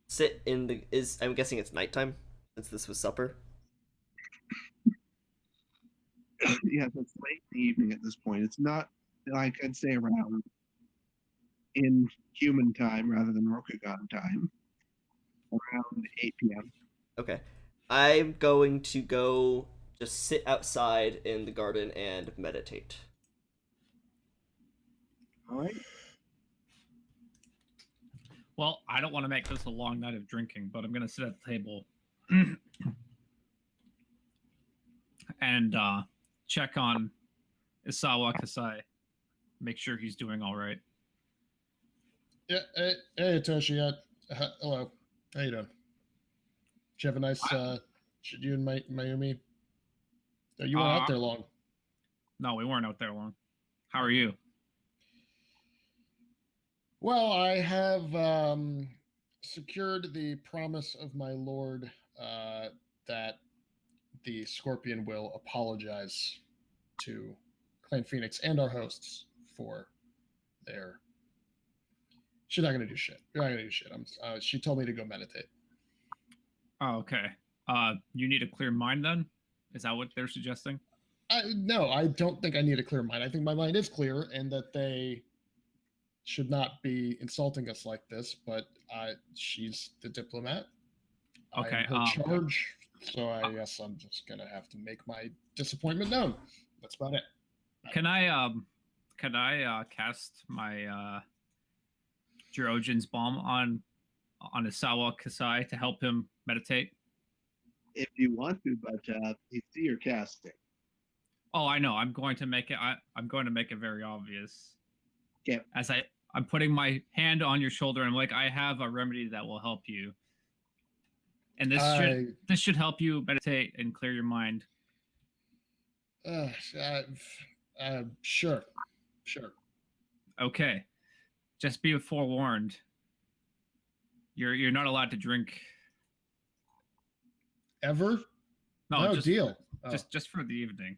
Speaker 2: sit in the I'm guessing it's nighttime since this was supper.
Speaker 4: Yes, it's late in the evening at this point. It's not like I'd say around in human time rather than Rokugan time. Around 8 p.m.
Speaker 2: Okay. I'm going to go just sit outside in the garden and meditate.
Speaker 4: All right.
Speaker 1: Well, I don't want to make this a long night of drinking, but I'm gonna sit at the table and check on Isawa Kasai, make sure he's doing all right.
Speaker 3: Yeah. Hey, Toshi. Hello. How you doing? Did you have a nice? Should you and Mayumi? You weren't out there long.
Speaker 1: No, we weren't out there long. How are you?
Speaker 3: Well, I have secured the promise of my lord that the Scorpion will apologize to Clan Phoenix and our hosts for their. She's not gonna do shit. You're not gonna do shit. She told me to go meditate.
Speaker 1: Oh, okay. You need a clear mind then? Is that what they're suggesting?
Speaker 3: No, I don't think I need a clear mind. I think my mind is clear, and that they should not be insulting us like this. But she's the diplomat.
Speaker 1: Okay.
Speaker 3: I'm her charge. So I guess I'm just gonna have to make my disappointment known. That's about it.
Speaker 1: Can I cast my Jirogen's bomb on Isawa Kasai to help him meditate?
Speaker 4: If you want to, but you see you're casting.
Speaker 1: Oh, I know. I'm going to make it. I'm going to make it very obvious.
Speaker 4: Okay.
Speaker 1: As I'm putting my hand on your shoulder, I'm like, I have a remedy that will help you, and this should help you meditate and clear your mind.
Speaker 3: Sure.
Speaker 1: Okay, just be forewarned. You're not allowed to drink
Speaker 3: ever. No
Speaker 1: just,
Speaker 3: deal.
Speaker 1: Just for the evening.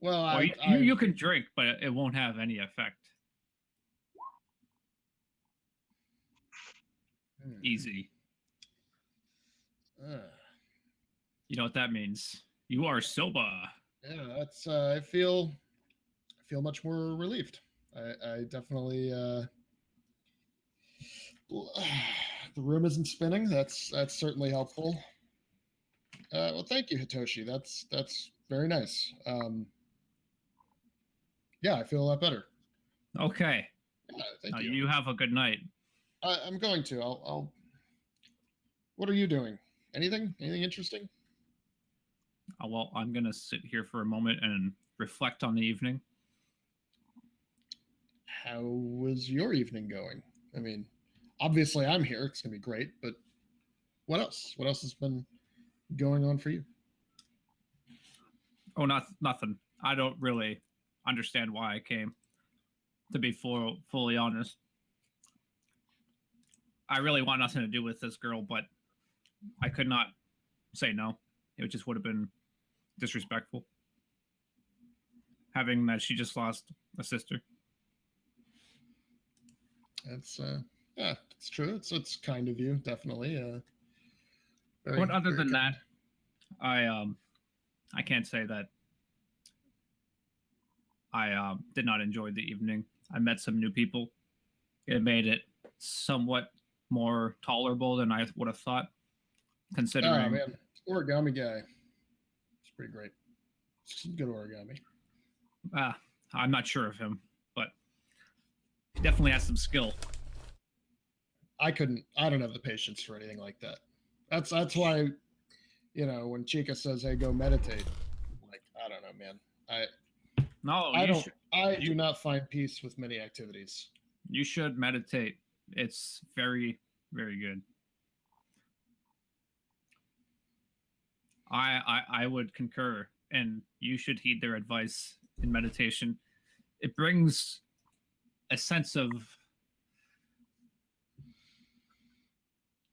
Speaker 3: Well,
Speaker 1: you can drink, but it won't have any effect. Easy. You know what that means? You are sober.
Speaker 3: Yeah, that's. I feel much more relieved. I definitely. The room isn't spinning. That's certainly helpful. Well, thank you, Hitoshi. That's very nice. Yeah, I feel a lot better.
Speaker 1: Okay.
Speaker 3: Yeah, thank you.
Speaker 1: You have a good night.
Speaker 3: I'm going to. I'll. What are you doing? Anything interesting?
Speaker 1: Well, I'm gonna sit here for a moment and reflect on the evening.
Speaker 3: How was your evening going? I mean, obviously I'm here. It's gonna be great. But what else? What else has been going on for you?
Speaker 1: Oh, nothing. I don't really understand why I came. To be fully honest, I really want nothing to do with this girl, but I could not say no. It just would have been disrespectful, having that she just lost a sister.
Speaker 3: That's yeah, it's true. It's kind of you, definitely.
Speaker 1: But other than that, I can't say that I did not enjoy the evening. I met some new people. It made it somewhat more tolerable than I would have thought, considering.
Speaker 3: Oh man, origami guy. It's pretty great. It's good origami.
Speaker 1: I'm not sure of him, but he definitely has some skill.
Speaker 3: I don't have the patience for anything like that. That's why, when Chica says, "Hey, go meditate," I'm like, I don't know, man. I do not find peace with many activities.
Speaker 1: You should meditate. It's very, very good. I would concur, and you should heed their advice in meditation. It brings a sense of,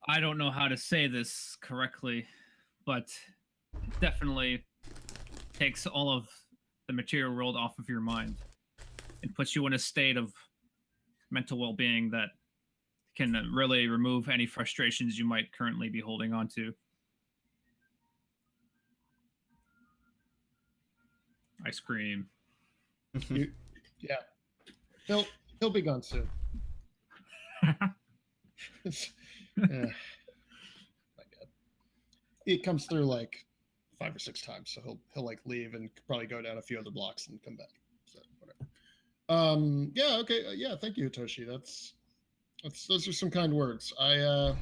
Speaker 1: I don't know how to say this correctly, but it definitely takes all of the material world off of your mind and puts you in a state of mental well-being that can really remove any frustrations you might currently be holding on to. Ice cream.
Speaker 3: Yeah, he'll be gone soon. Yeah. My God. He comes through like 5 or 6 times, so he'll like leave and probably go down a few other blocks and come back. So whatever. Yeah. Okay. Yeah. Thank you, Hitoshi. Those are some kind words. I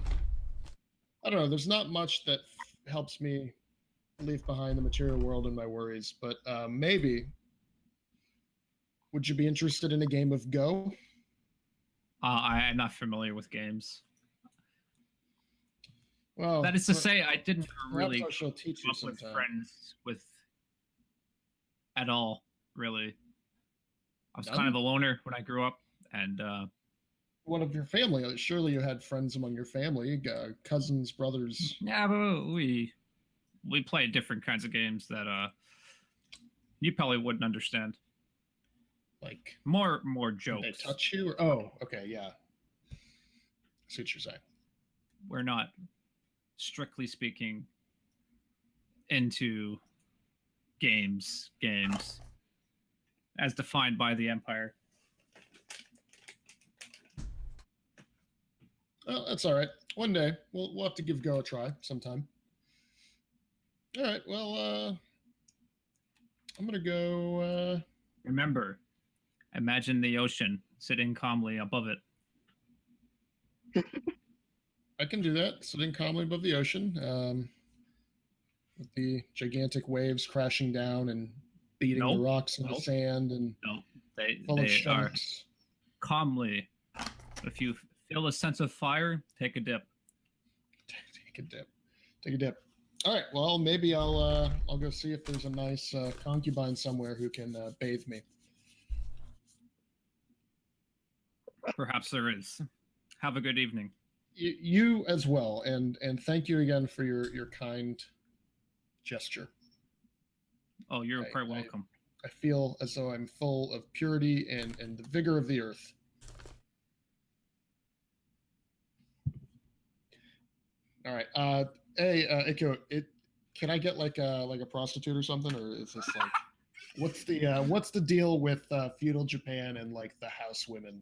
Speaker 3: don't know. There's not much that helps me leave behind the material world and my worries, but maybe. Would you be interested in a game of Go?
Speaker 1: I am not familiar with games.
Speaker 3: Well,
Speaker 1: that is to say, I didn't really
Speaker 3: she'll teach you
Speaker 1: up with friends with at all. Really, I was kind of a loner when I grew up, and
Speaker 3: one of your family. Surely you had friends among your family, cousins, brothers.
Speaker 1: Yeah, but we play different kinds of games that you probably wouldn't understand.
Speaker 3: Like
Speaker 1: More
Speaker 3: they
Speaker 1: jokes.
Speaker 3: touch you? Or, oh, okay, yeah. I see what you're saying.
Speaker 1: We're not, strictly speaking, into games as defined by the Empire.
Speaker 3: Well, that's all right. One day we'll have to give Go a try sometime. All right. Well, I'm gonna go.
Speaker 1: Remember, imagine the ocean sitting calmly above it.
Speaker 3: I can do that. Sitting calmly above the ocean, with the gigantic waves crashing down and beating the
Speaker 1: Nope.
Speaker 3: rocks in the
Speaker 1: Nope.
Speaker 3: sand and
Speaker 1: No, they
Speaker 3: full of
Speaker 1: are
Speaker 3: sharks.
Speaker 1: calmly. If you feel a sense of fire, take a dip.
Speaker 3: Take a dip. Take a dip. All right. Well, maybe I'll go see if there's a nice concubine somewhere who can bathe me.
Speaker 1: Perhaps there is. Have a good evening.
Speaker 3: You as well, and thank you again for your kind gesture.
Speaker 1: Oh, you're
Speaker 3: I-
Speaker 1: quite
Speaker 3: I-
Speaker 1: welcome.
Speaker 3: I feel as though I'm full of purity and the vigor of the earth. All right. Hey, Ikuo, can I get like a prostitute or something, or is this like what's the deal with feudal Japan and like the house women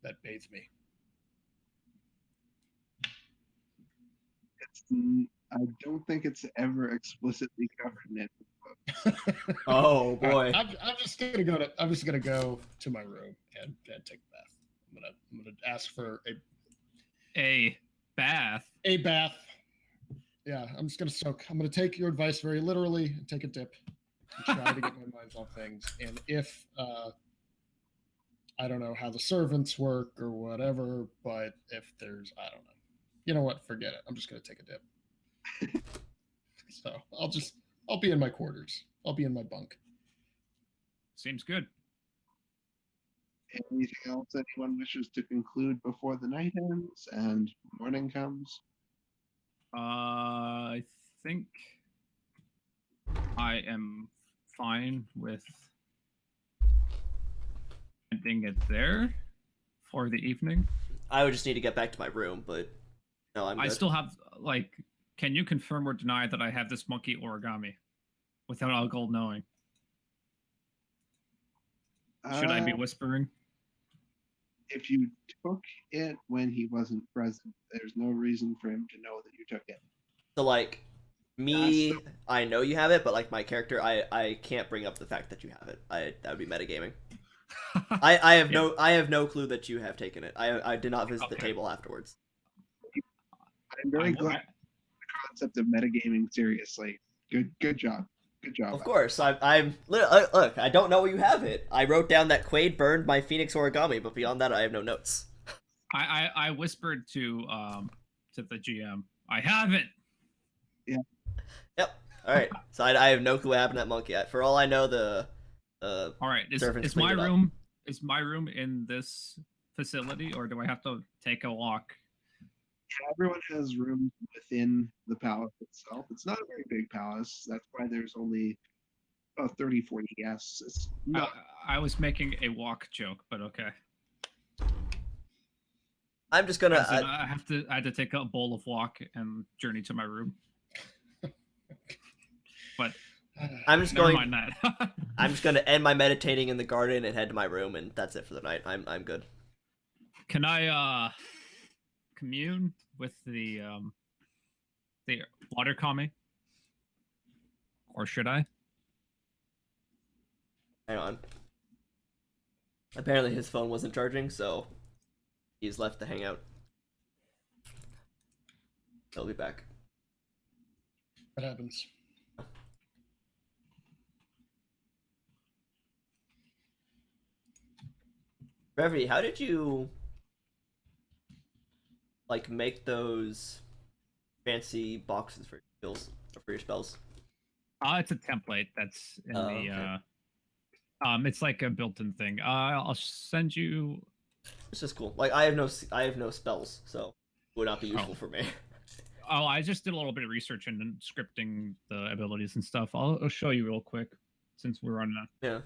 Speaker 3: that bathe me?
Speaker 4: I don't think it's ever explicitly covered in it.
Speaker 2: Oh
Speaker 3: All
Speaker 2: boy.
Speaker 3: right, I'm just gonna go to my room and take a bath. I'm gonna ask for
Speaker 1: A bath.
Speaker 3: a bath. Yeah, I'm just gonna soak. I'm gonna take your advice very literally and take a dip and try to get my mind off things. And if I don't know how the servants work or whatever, but if there's I don't know. You know what? Forget it. I'm just gonna take a dip. So I'll be in my quarters. I'll be in my bunk.
Speaker 1: Seems good.
Speaker 4: Anything else anyone wishes to conclude before the night ends and morning comes?
Speaker 1: I think I am fine with ending it there for the evening.
Speaker 2: I would just need to get back to my room, but no, I'm good.
Speaker 1: I still have, like, can you confirm or deny that I have this monkey origami without Algol knowing? Should I be whispering?
Speaker 4: If you took it when he wasn't present, there's no reason for him to know that you took it.
Speaker 2: So like me, I know you have it, but like my character, I can't bring up the fact that you have it. That would be metagaming. I have no clue that you have taken it. I did not visit the table afterwards.
Speaker 4: I'm very glad the concept of metagaming seriously. Good job. Good job.
Speaker 2: Of course, I'm look. I don't know where you have it. I wrote down that Quade burned my Phoenix origami, but beyond that, I have no notes.
Speaker 1: I whispered to the GM, I have it.
Speaker 4: Yeah.
Speaker 2: Yep. All right. So I have no clue what happened to that monkey. For all I know, the
Speaker 1: all right.
Speaker 2: servants
Speaker 1: Is
Speaker 2: cleaned
Speaker 1: my
Speaker 2: it up.
Speaker 1: room in this facility, or do I have to take a walk?
Speaker 4: Everyone has rooms within the palace itself. It's not a very big palace. That's why there's only about 30, 40 guests. It's not.
Speaker 1: I was making a walk joke, but okay.
Speaker 2: I'm just gonna.
Speaker 1: I had to take a bowl of walk and journey to my room. But
Speaker 2: I'm just
Speaker 1: never
Speaker 2: going.
Speaker 1: mind that.
Speaker 2: I'm just gonna end my meditating in the garden and head to my room, and that's it for the night. I'm good.
Speaker 1: Can I commune with the water kami? Or should I?
Speaker 2: Hang on. Apparently his phone wasn't charging, so he's left to hang out. He'll be back.
Speaker 3: What happens?
Speaker 2: Brevity, how did you like make those fancy boxes for your skills or for your spells?
Speaker 1: It's a template that's in the
Speaker 2: okay.
Speaker 1: It's like a built-in thing. I'll send you.
Speaker 2: It's just cool. Like I have no spells, so it would not be useful for me.
Speaker 1: Oh, I just did a little bit of research and scripting the abilities and stuff. I'll show you real quick since we're on.
Speaker 2: Yeah.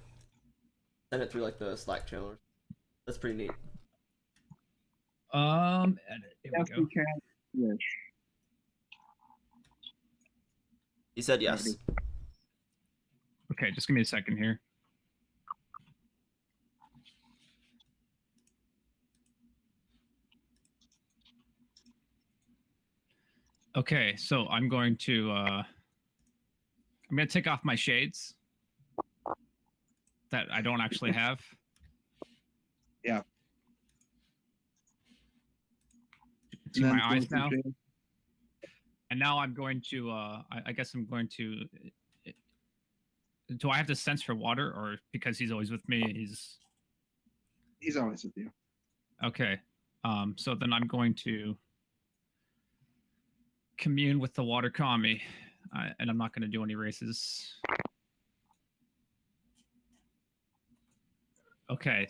Speaker 2: Send it through like the Slack channel. That's pretty neat.
Speaker 1: Edit. Here
Speaker 4: Yes,
Speaker 1: we
Speaker 4: we
Speaker 1: go.
Speaker 4: can. Wish.
Speaker 2: He said yes.
Speaker 1: Okay, just give me a second here. Okay, so I'm going to take off my shades that I don't actually have.
Speaker 4: Yeah.
Speaker 1: See
Speaker 4: And
Speaker 1: my
Speaker 4: then
Speaker 1: eyes
Speaker 4: close the
Speaker 1: now,
Speaker 4: shade.
Speaker 1: and now I'm going to. I guess I'm going to. Do I have to sense for water, or because he's always with me,
Speaker 4: He's always with you.
Speaker 1: okay? So then I'm going to commune with the water kami, and I'm not going to do any races. Okay.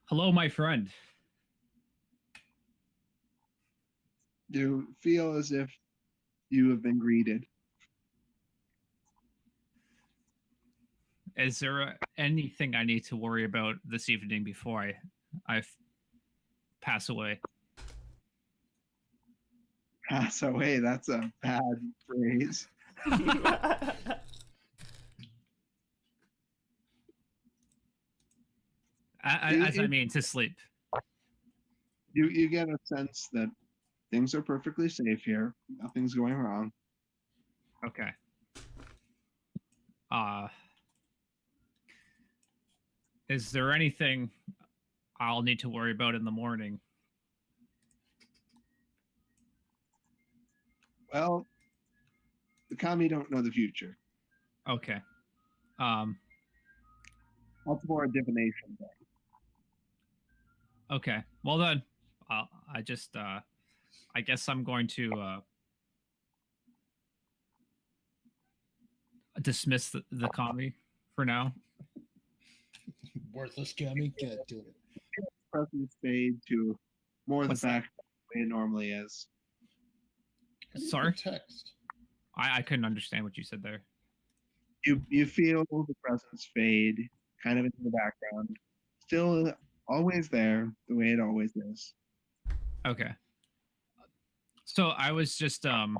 Speaker 1: Hello, my friend.
Speaker 4: You feel as if you have been greeted.
Speaker 1: Is there anything I need to worry about this evening before I pass away?
Speaker 4: Pass away. That's a bad phrase.
Speaker 1: As I mean, to sleep.
Speaker 4: You get a sense that things are perfectly safe here. Nothing's going wrong.
Speaker 1: Okay. Is there anything I'll need to worry about in the morning?
Speaker 4: Well, the kami don't know the future.
Speaker 1: Okay.
Speaker 4: That's more a divination thing.
Speaker 1: Okay. Well then, I just I guess I'm going to dismiss the kami for now.
Speaker 3: Worthless kami, can't do it.
Speaker 4: Presence fade to more
Speaker 1: What's
Speaker 4: the
Speaker 1: that?
Speaker 4: back the way it normally is.
Speaker 3: How do you
Speaker 1: Sorry?
Speaker 3: text.
Speaker 1: I couldn't understand what you said there.
Speaker 4: You feel the presence fade kind of into the background. Still always there, the way it always is.
Speaker 1: Okay. So I was just I'm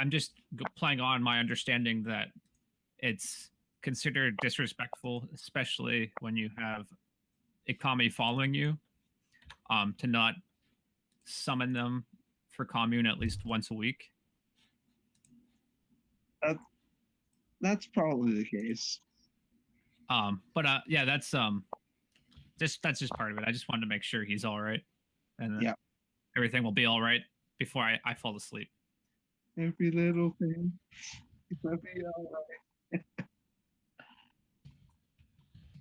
Speaker 1: just playing on my understanding that it's considered disrespectful, especially when you have a kami following you, to not summon them for commune at least once a week.
Speaker 4: That's probably the case.
Speaker 1: But yeah, that's just part of it. I just wanted to make sure he's all right, and
Speaker 4: Yeah.
Speaker 1: everything will be all right before I fall asleep.
Speaker 4: Every little thing. It's gonna be all right.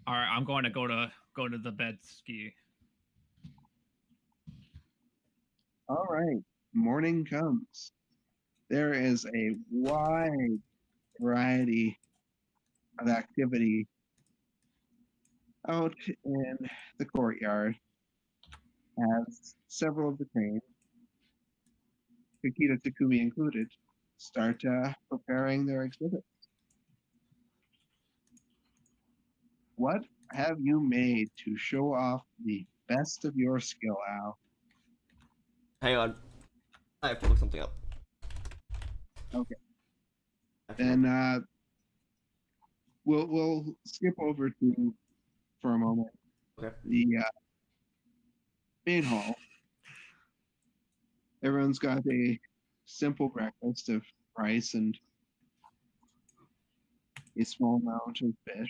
Speaker 1: All right, I'm going to go to the bed ski.
Speaker 4: All right. Morning comes. There is a wide variety of activity out in the courtyard as several of the cranes, Kakita Takumi included, start preparing their exhibit. What have you made to show off the best of your skill, Al?
Speaker 2: Hang on. I have to look something up.
Speaker 4: Okay.
Speaker 2: I have to
Speaker 4: Then we'll skip over to for a moment
Speaker 2: Okay.
Speaker 4: the main hall. Everyone's got a simple breakfast of rice and a small amount of fish.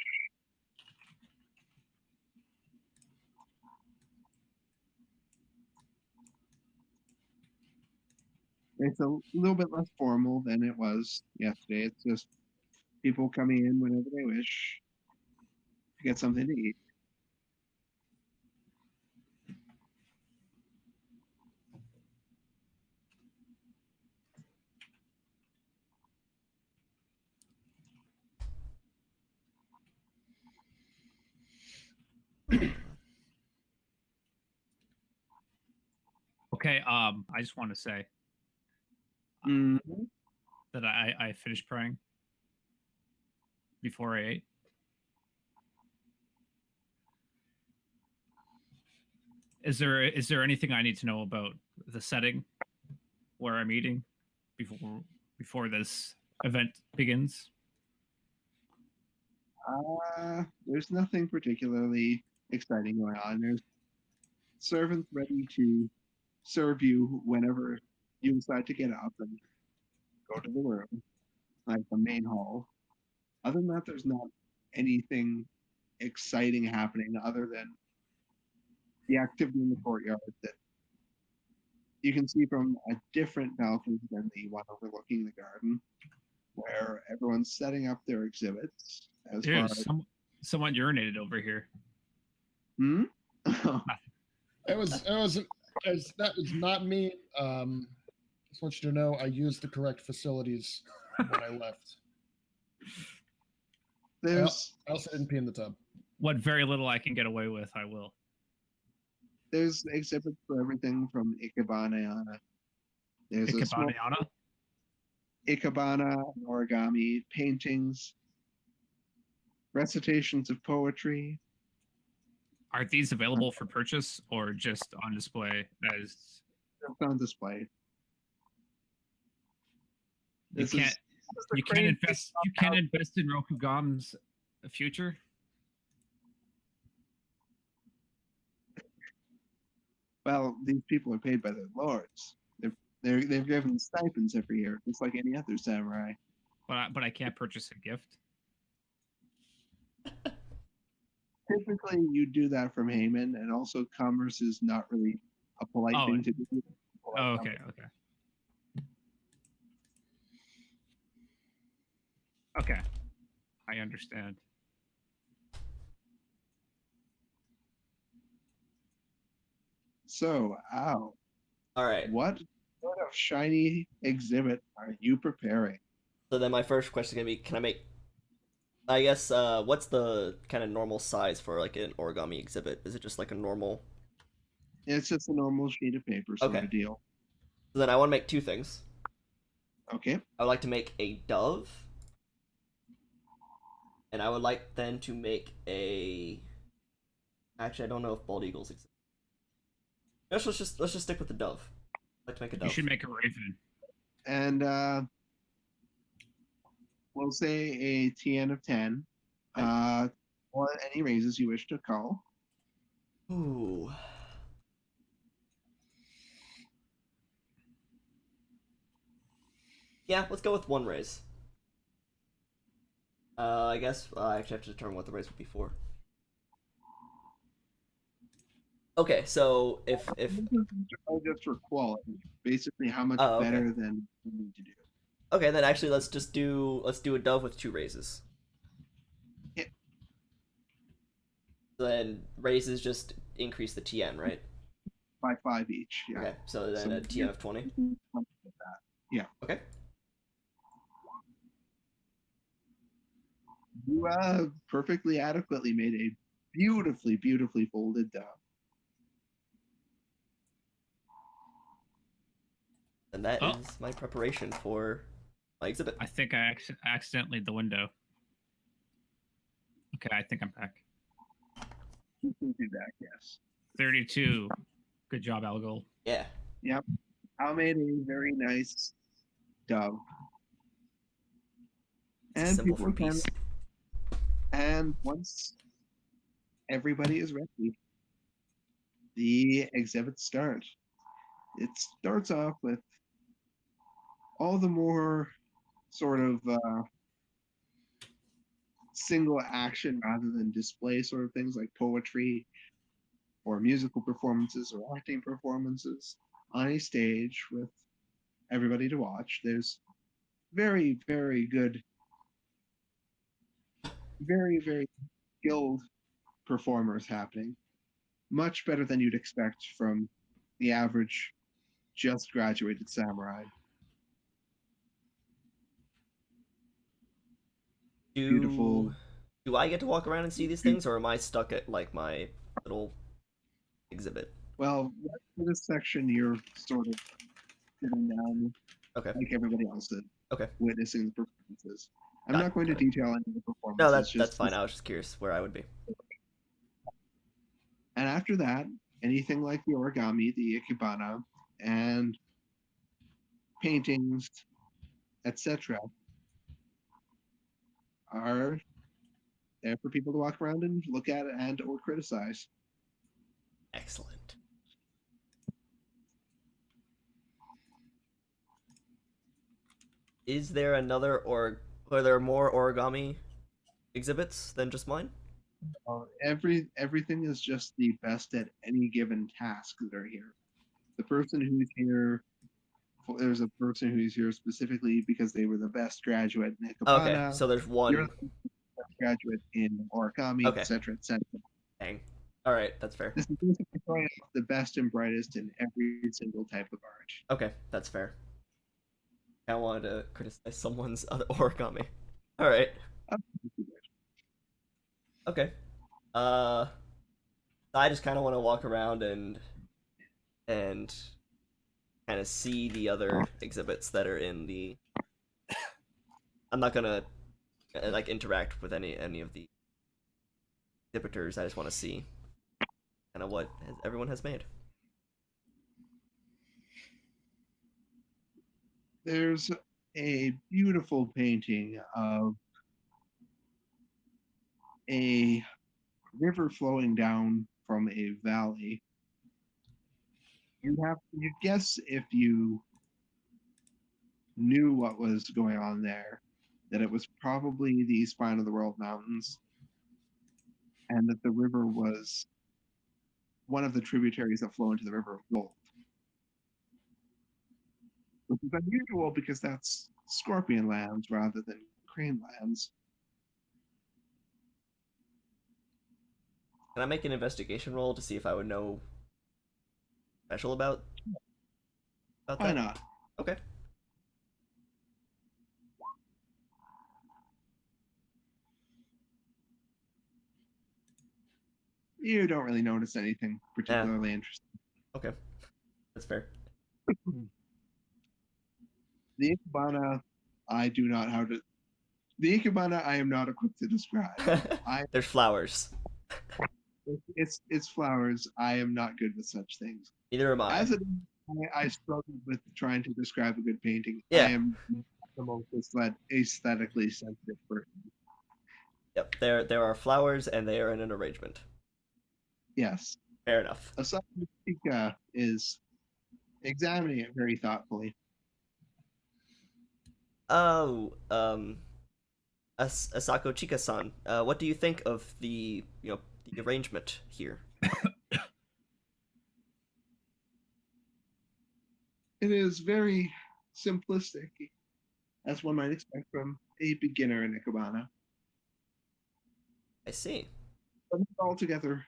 Speaker 4: It's a little bit less formal than it was yesterday. It's just people coming in whenever they wish to get something to eat.
Speaker 1: Okay. I just want to say
Speaker 4: Mhm.
Speaker 1: that I finished praying before I ate. Is there anything I need to know about the setting where I'm eating before this event begins?
Speaker 4: There's nothing particularly exciting going on. There's servants ready to serve you whenever you decide to get up and go to the room, like the main hall. Other than that, there's not anything exciting happening other than the activity in the courtyard that you can see from a different balcony than the one overlooking the garden, where everyone's setting up their exhibits as far
Speaker 1: Dude,
Speaker 4: as
Speaker 1: someone urinated over here.
Speaker 4: hmm?
Speaker 3: That was not me. Just want you to know I used the correct facilities when I left.
Speaker 4: there's
Speaker 3: I also didn't pee in the tub.
Speaker 1: What very little I can get away with, I will.
Speaker 4: there's exhibits for everything from Ikebana. There's a small
Speaker 1: Ikebana?
Speaker 4: Ikebana, origami, paintings, recitations of poetry.
Speaker 1: Are these available for purchase or just on display as
Speaker 4: It's on display.
Speaker 1: you
Speaker 4: This
Speaker 1: can't
Speaker 4: is the
Speaker 1: you can't
Speaker 4: crazy
Speaker 1: invest in Rokugan's future?
Speaker 4: Well, these people are paid by their lords. They've given stipends every year, just like any other samurai.
Speaker 1: But I can't purchase a gift.
Speaker 4: Typically, you do that from Heyman, and also commerce is not really a polite
Speaker 1: Oh,
Speaker 4: thing to do.
Speaker 1: Oh, okay, okay. Okay. I understand.
Speaker 4: So, Al,
Speaker 2: All right.
Speaker 4: what sort of shiny exhibit are you preparing?
Speaker 2: So then my first question is gonna be, can I make? I guess what's the kind of normal size for like an origami exhibit? Is it just like a normal?
Speaker 4: It's just a normal sheet of paper sort
Speaker 2: Okay.
Speaker 4: of deal.
Speaker 2: So then I want to make two things.
Speaker 4: Okay.
Speaker 2: I would like to make a dove, and I would like then to make a. Actually, I don't know if bald eagles exist. Let's just stick with the dove. I'd like to make a
Speaker 1: You
Speaker 2: dove.
Speaker 1: should make a raven.
Speaker 4: And we'll say a TN of 10. Or any raises you wish to call.
Speaker 2: Ooh. Yeah, let's go with one raise. I guess I actually have to determine what the raise would be for. Okay, so if
Speaker 4: Just for quality, basically how much
Speaker 2: Oh, okay.
Speaker 4: better than you need to do.
Speaker 2: okay, then actually let's do a dove with two raises.
Speaker 4: Yeah.
Speaker 2: Then raises just increase the TN, right?
Speaker 4: By 5 each. Yeah.
Speaker 2: Okay, so then a TN of 20.
Speaker 4: Yeah.
Speaker 2: Okay.
Speaker 4: You perfectly adequately made a beautifully, beautifully folded dove.
Speaker 2: And that
Speaker 1: Oh.
Speaker 2: is my preparation for my exhibit.
Speaker 1: I think I accidentally the window. Okay, I think I'm back.
Speaker 4: You can do that, yes.
Speaker 1: 32. Good job, Algol.
Speaker 2: Yeah.
Speaker 4: Yep. I made a very nice dove.
Speaker 2: It's a
Speaker 4: And
Speaker 2: symbol
Speaker 4: people
Speaker 2: for
Speaker 4: can.
Speaker 2: peace.
Speaker 4: And once everybody is ready, the exhibits start. It starts off with all the more sort of single action rather than display sort of things like poetry or musical performances or acting performances on a stage with everybody to watch. There's very, very good, very, very skilled performers happening. Much better than you'd expect from the average just graduated samurai. Beautiful.
Speaker 2: Do I get to walk around and see these things, or am I stuck at like my little exhibit?
Speaker 4: Well, for this section, you're sort of sitting down
Speaker 2: Okay.
Speaker 4: like everybody else is,
Speaker 2: Okay.
Speaker 4: witnessing the performances. I'm
Speaker 2: Got
Speaker 4: not
Speaker 2: it,
Speaker 4: going to
Speaker 2: got it.
Speaker 4: detail any of the performances.
Speaker 2: No, that's
Speaker 4: just
Speaker 2: fine. I was just curious where I would be.
Speaker 4: And after that, anything like the origami, the ikebana, and paintings, etc., are there for people to walk around and look at and or criticize.
Speaker 2: Excellent. Is there another or are there more origami exhibits than just mine?
Speaker 4: Everything is just the best at any given task that are here. The person who's here, there's a person who's here specifically because they were the best graduate in
Speaker 2: Okay,
Speaker 4: ikebana.
Speaker 2: so there's
Speaker 4: You're
Speaker 2: one.
Speaker 4: the best graduate in origami,
Speaker 2: Okay.
Speaker 4: etc., etc.
Speaker 2: Dang. All right, that's fair.
Speaker 4: This is basically showing off the best and brightest in every single type of art.
Speaker 2: Okay, that's fair. I wanted to criticize someone's other origami. All right. Okay. I just kind of want to walk around and kind of see the other exhibits that are in the. I'm not gonna like interact with any of the exhibitors. I just want to see kind of what everyone has made.
Speaker 4: There's a beautiful painting of a river flowing down from a valley. You guess if you knew what was going on there, that it was probably the spine of the world mountains, and that the river was one of the tributaries that flow into the river of gold. Which is unusual because that's scorpion lands rather than crane lands.
Speaker 2: Can I make an investigation roll to see if I would know special about
Speaker 4: Why
Speaker 2: that?
Speaker 4: not?
Speaker 2: Okay.
Speaker 4: You don't really notice anything particularly interesting.
Speaker 2: Okay. That's fair.
Speaker 4: The ikebana, I do not how to. The ikebana, I am not equipped to describe.
Speaker 2: There's flowers.
Speaker 4: It's flowers. I am not good with such things.
Speaker 2: Neither am I.
Speaker 4: As it is, I struggle with trying to describe a good painting.
Speaker 2: Yeah.
Speaker 4: I am the most aesthetically sensitive person.
Speaker 2: Yep. There are flowers and they are in an arrangement.
Speaker 4: Yes.
Speaker 2: Fair enough.
Speaker 4: Asako Chika is examining it very thoughtfully.
Speaker 2: Oh, Asako Chika-san, what do you think of the the arrangement here?
Speaker 4: It is very simplistic, as one might expect from a beginner in ikebana,
Speaker 2: I see.
Speaker 4: but it's altogether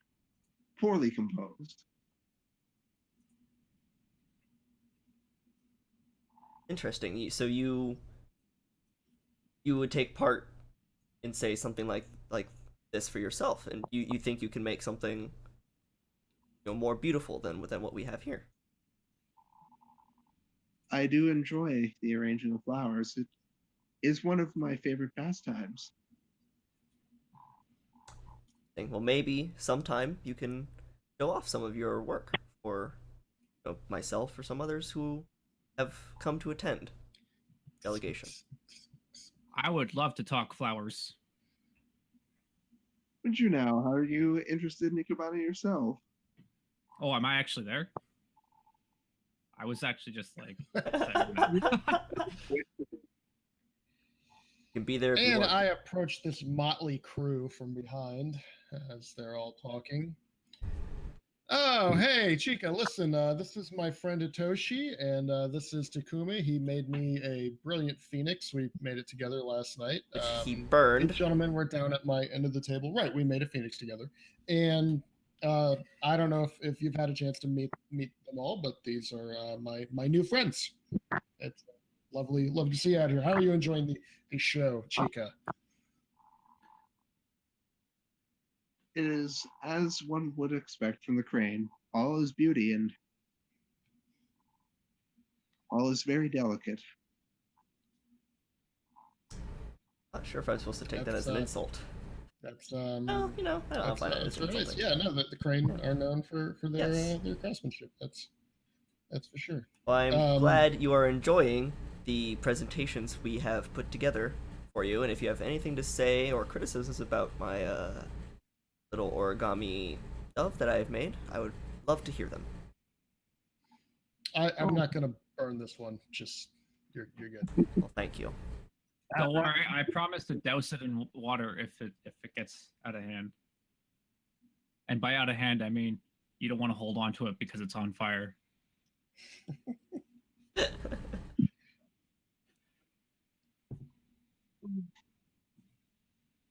Speaker 4: poorly composed.
Speaker 2: Interesting. So you would take part in say something like this for yourself, and you think you can make something more beautiful than what we have here.
Speaker 4: I do enjoy the arranging of flowers. It is one of my favorite pastimes.
Speaker 2: Well, maybe sometime you can show off some of your work for myself or some others who have come to attend delegation.
Speaker 1: I would love to talk flowers.
Speaker 4: Would you now? Are you interested in ikebana yourself?
Speaker 1: Oh, am I actually there? I was actually just like.
Speaker 2: You can be there if you
Speaker 3: And
Speaker 2: want.
Speaker 3: I approach this motley crew from behind as they're all talking. Oh, hey, Chica, listen, this is my friend Hitoshi, and this is Takumi. He made me a brilliant phoenix. We made it together last night.
Speaker 2: Which he burned.
Speaker 3: These gentlemen were down at my end of the table. Right, we made a phoenix together. And I don't know if you've had a chance to meet them all, but these are my new friends. It's lovely to see you out here. How are you enjoying the show, Chica?
Speaker 4: It is as one would expect from the crane, all is beauty and all is very delicate.
Speaker 2: Not sure if I'm supposed to take that
Speaker 3: That's,
Speaker 2: as an insult.
Speaker 3: That's
Speaker 2: No, I don't know if I
Speaker 3: that's
Speaker 2: as
Speaker 3: very nice.
Speaker 2: insulting.
Speaker 3: Yeah, no, the Crane are known for their
Speaker 2: Yes.
Speaker 3: their craftsmanship. That's for sure.
Speaker 2: Well, I'm
Speaker 3: Um,
Speaker 2: glad you are enjoying the presentations we have put together for you, and if you have anything to say or criticisms about my little origami stuff that I've made, I would love to hear them.
Speaker 3: I'm not gonna burn this one. Just you're good.
Speaker 2: Well, thank you.
Speaker 1: Don't worry, I promise to douse it in water if it gets out of hand. And by out of hand, I mean you don't want to hold on to it because it's on fire.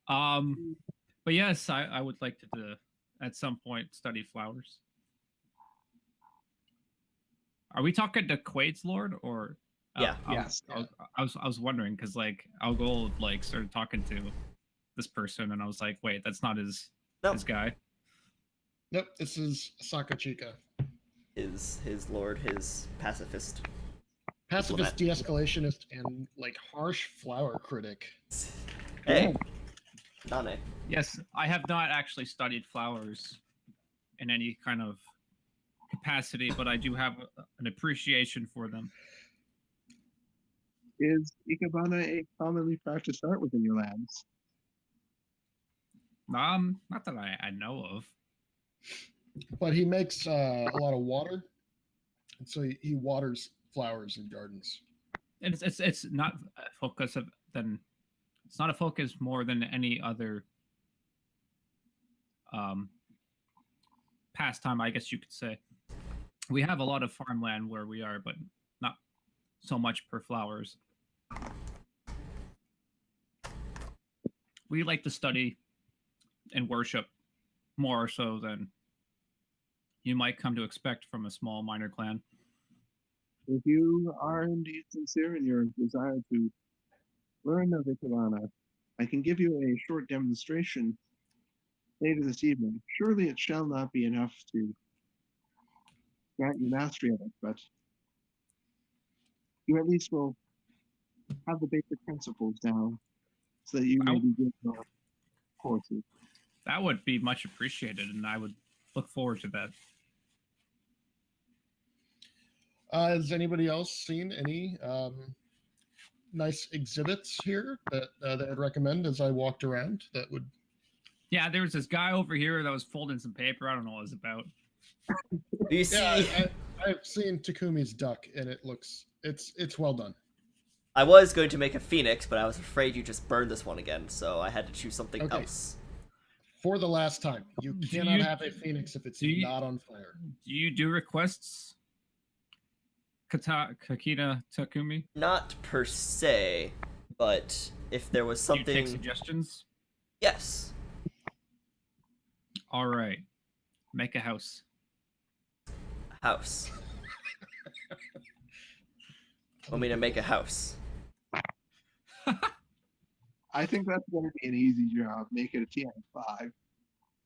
Speaker 1: But yes, I would like to at some point study flowers. Are we talking to Quade's Lord or?
Speaker 2: Yeah.
Speaker 4: Yes.
Speaker 1: I was wondering because like Algol like started talking to this person and I was like, wait, that's not his guy.
Speaker 3: Nope, this is Sakachika.
Speaker 2: His lord, his pacifist.
Speaker 3: Pacifist, de-escalationist, and like harsh flower critic.
Speaker 2: Hey, Dane.
Speaker 1: Yes, I have not actually studied flowers in any kind of capacity, but I do have an appreciation for them.
Speaker 4: Is Ikebana a commonly practiced art within your labs?
Speaker 1: Not that I know of.
Speaker 3: But he makes a lot of water, and so he waters flowers and gardens.
Speaker 1: And it's not a focus of then. It's not a focus more than any other pastime, I guess you could say. We have a lot of farmland where we are, but not so much per flowers. We like to study and worship more so than you might come to expect from a small minor clan.
Speaker 4: If you are indeed sincere in your desire to learn of Ikebana, I can give you a short demonstration later this evening. Surely it shall not be enough to grant you mastery of it, but you at least will have the basic principles down so that you may begin your courses.
Speaker 1: That would be much appreciated, and I would look forward to that.
Speaker 3: Has anybody else seen any nice exhibits here that I'd recommend as I walked around? That would.
Speaker 1: Yeah, there was this guy over here that was folding some paper. I don't know what it was about.
Speaker 2: Do you see?
Speaker 3: Yeah, I've seen Takumi's duck, and it's well done.
Speaker 2: I was going to make a phoenix, but I was afraid you just burned this one again, so I had to choose something else.
Speaker 3: For the last time, you cannot have a phoenix if it's not on fire.
Speaker 1: Do you do requests, Kakita Takumi?
Speaker 2: Not per se, but if there was something.
Speaker 1: Do you take suggestions?
Speaker 2: Yes.
Speaker 1: All right. Make a house.
Speaker 2: House. Want me to make a house?
Speaker 4: I think that's going to be an easy job. Make it a TN5.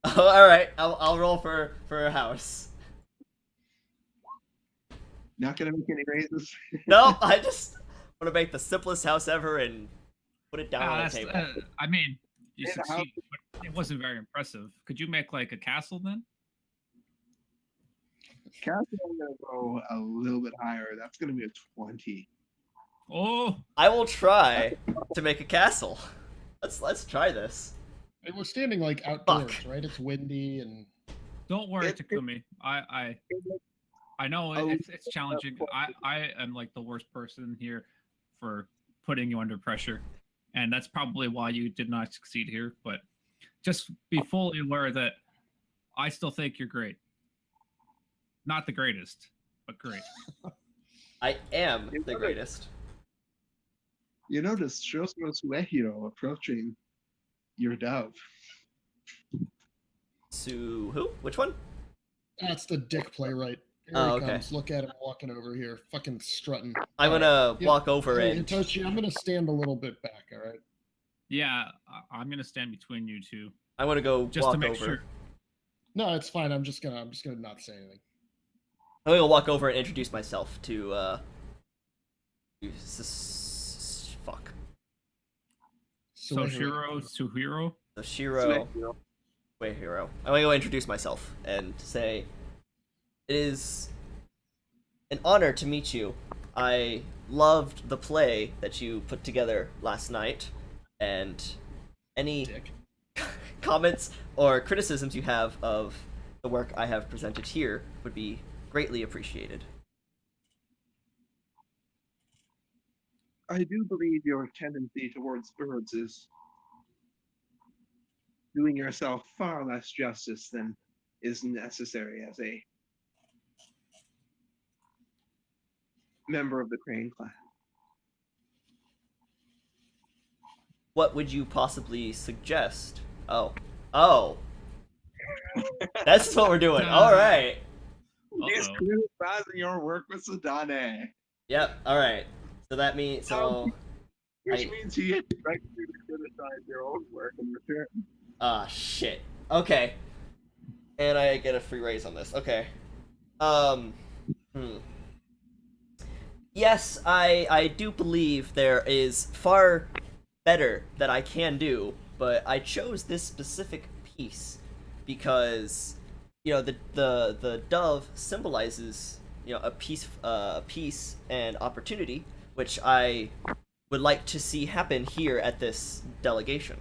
Speaker 2: Oh, all right. I'll roll for a house.
Speaker 4: Not going to make any raises.
Speaker 2: No, I just want to make the simplest house ever and put it down on the table.
Speaker 1: I mean, you
Speaker 4: Yeah,
Speaker 1: succeeded, but it wasn't very impressive. Could you make like a castle then?
Speaker 4: Castle, I'm going to go a little bit higher. That's going to be a 20.
Speaker 1: Oh,
Speaker 2: I will try to make a castle. Let's try this.
Speaker 3: And we're standing like outdoors, right? It's windy and.
Speaker 1: don't worry, Takumi. I know it's challenging. I am like the worst person here for putting you under pressure, and that's probably why you did not succeed here. But just be fully aware that I still think you're great. Not the greatest, but great.
Speaker 2: I am the greatest.
Speaker 4: You notice Shosuro Suehiro approaching your dove.
Speaker 2: Who? Which one?
Speaker 3: That's the dick playwright. Here
Speaker 2: Oh,
Speaker 3: he
Speaker 2: okay.
Speaker 3: comes. Look at him walking over here, fucking strutting.
Speaker 2: I'm gonna walk over
Speaker 3: Hey,
Speaker 2: and.
Speaker 3: Hitoshi, I'm gonna stand a little bit back. All right.
Speaker 1: Yeah, I'm gonna stand between you two
Speaker 2: I want to go
Speaker 1: just
Speaker 2: walk
Speaker 1: to make
Speaker 2: over.
Speaker 1: sure.
Speaker 3: No, it's fine. I'm just gonna not say anything.
Speaker 2: I'm gonna walk over and introduce myself to fuck.
Speaker 1: Soshiro Suhiro.
Speaker 2: Shiro Hero. I'm gonna go introduce myself and say it is an honor to meet you. I loved the play that you put together last night, and any
Speaker 3: Dick.
Speaker 2: comments or criticisms you have of the work I have presented here would be greatly appreciated.
Speaker 4: I do believe your tendency towards birds is doing yourself far less justice than is necessary as a member of the Crane clan.
Speaker 2: What would you possibly suggest? Oh, that's what we're doing. All right.
Speaker 4: He's
Speaker 1: Uh-oh.
Speaker 4: criticizing your work with Sadane,
Speaker 2: Yep. All right. So that means
Speaker 4: which
Speaker 2: I-
Speaker 4: means he expects you to criticize your own work in return.
Speaker 2: shit. Okay. And I get a free raise on this. Okay. Yes, I do believe there is far better that I can do, but I chose this specific piece because the dove symbolizes a peace and opportunity, which I would like to see happen here at this delegation.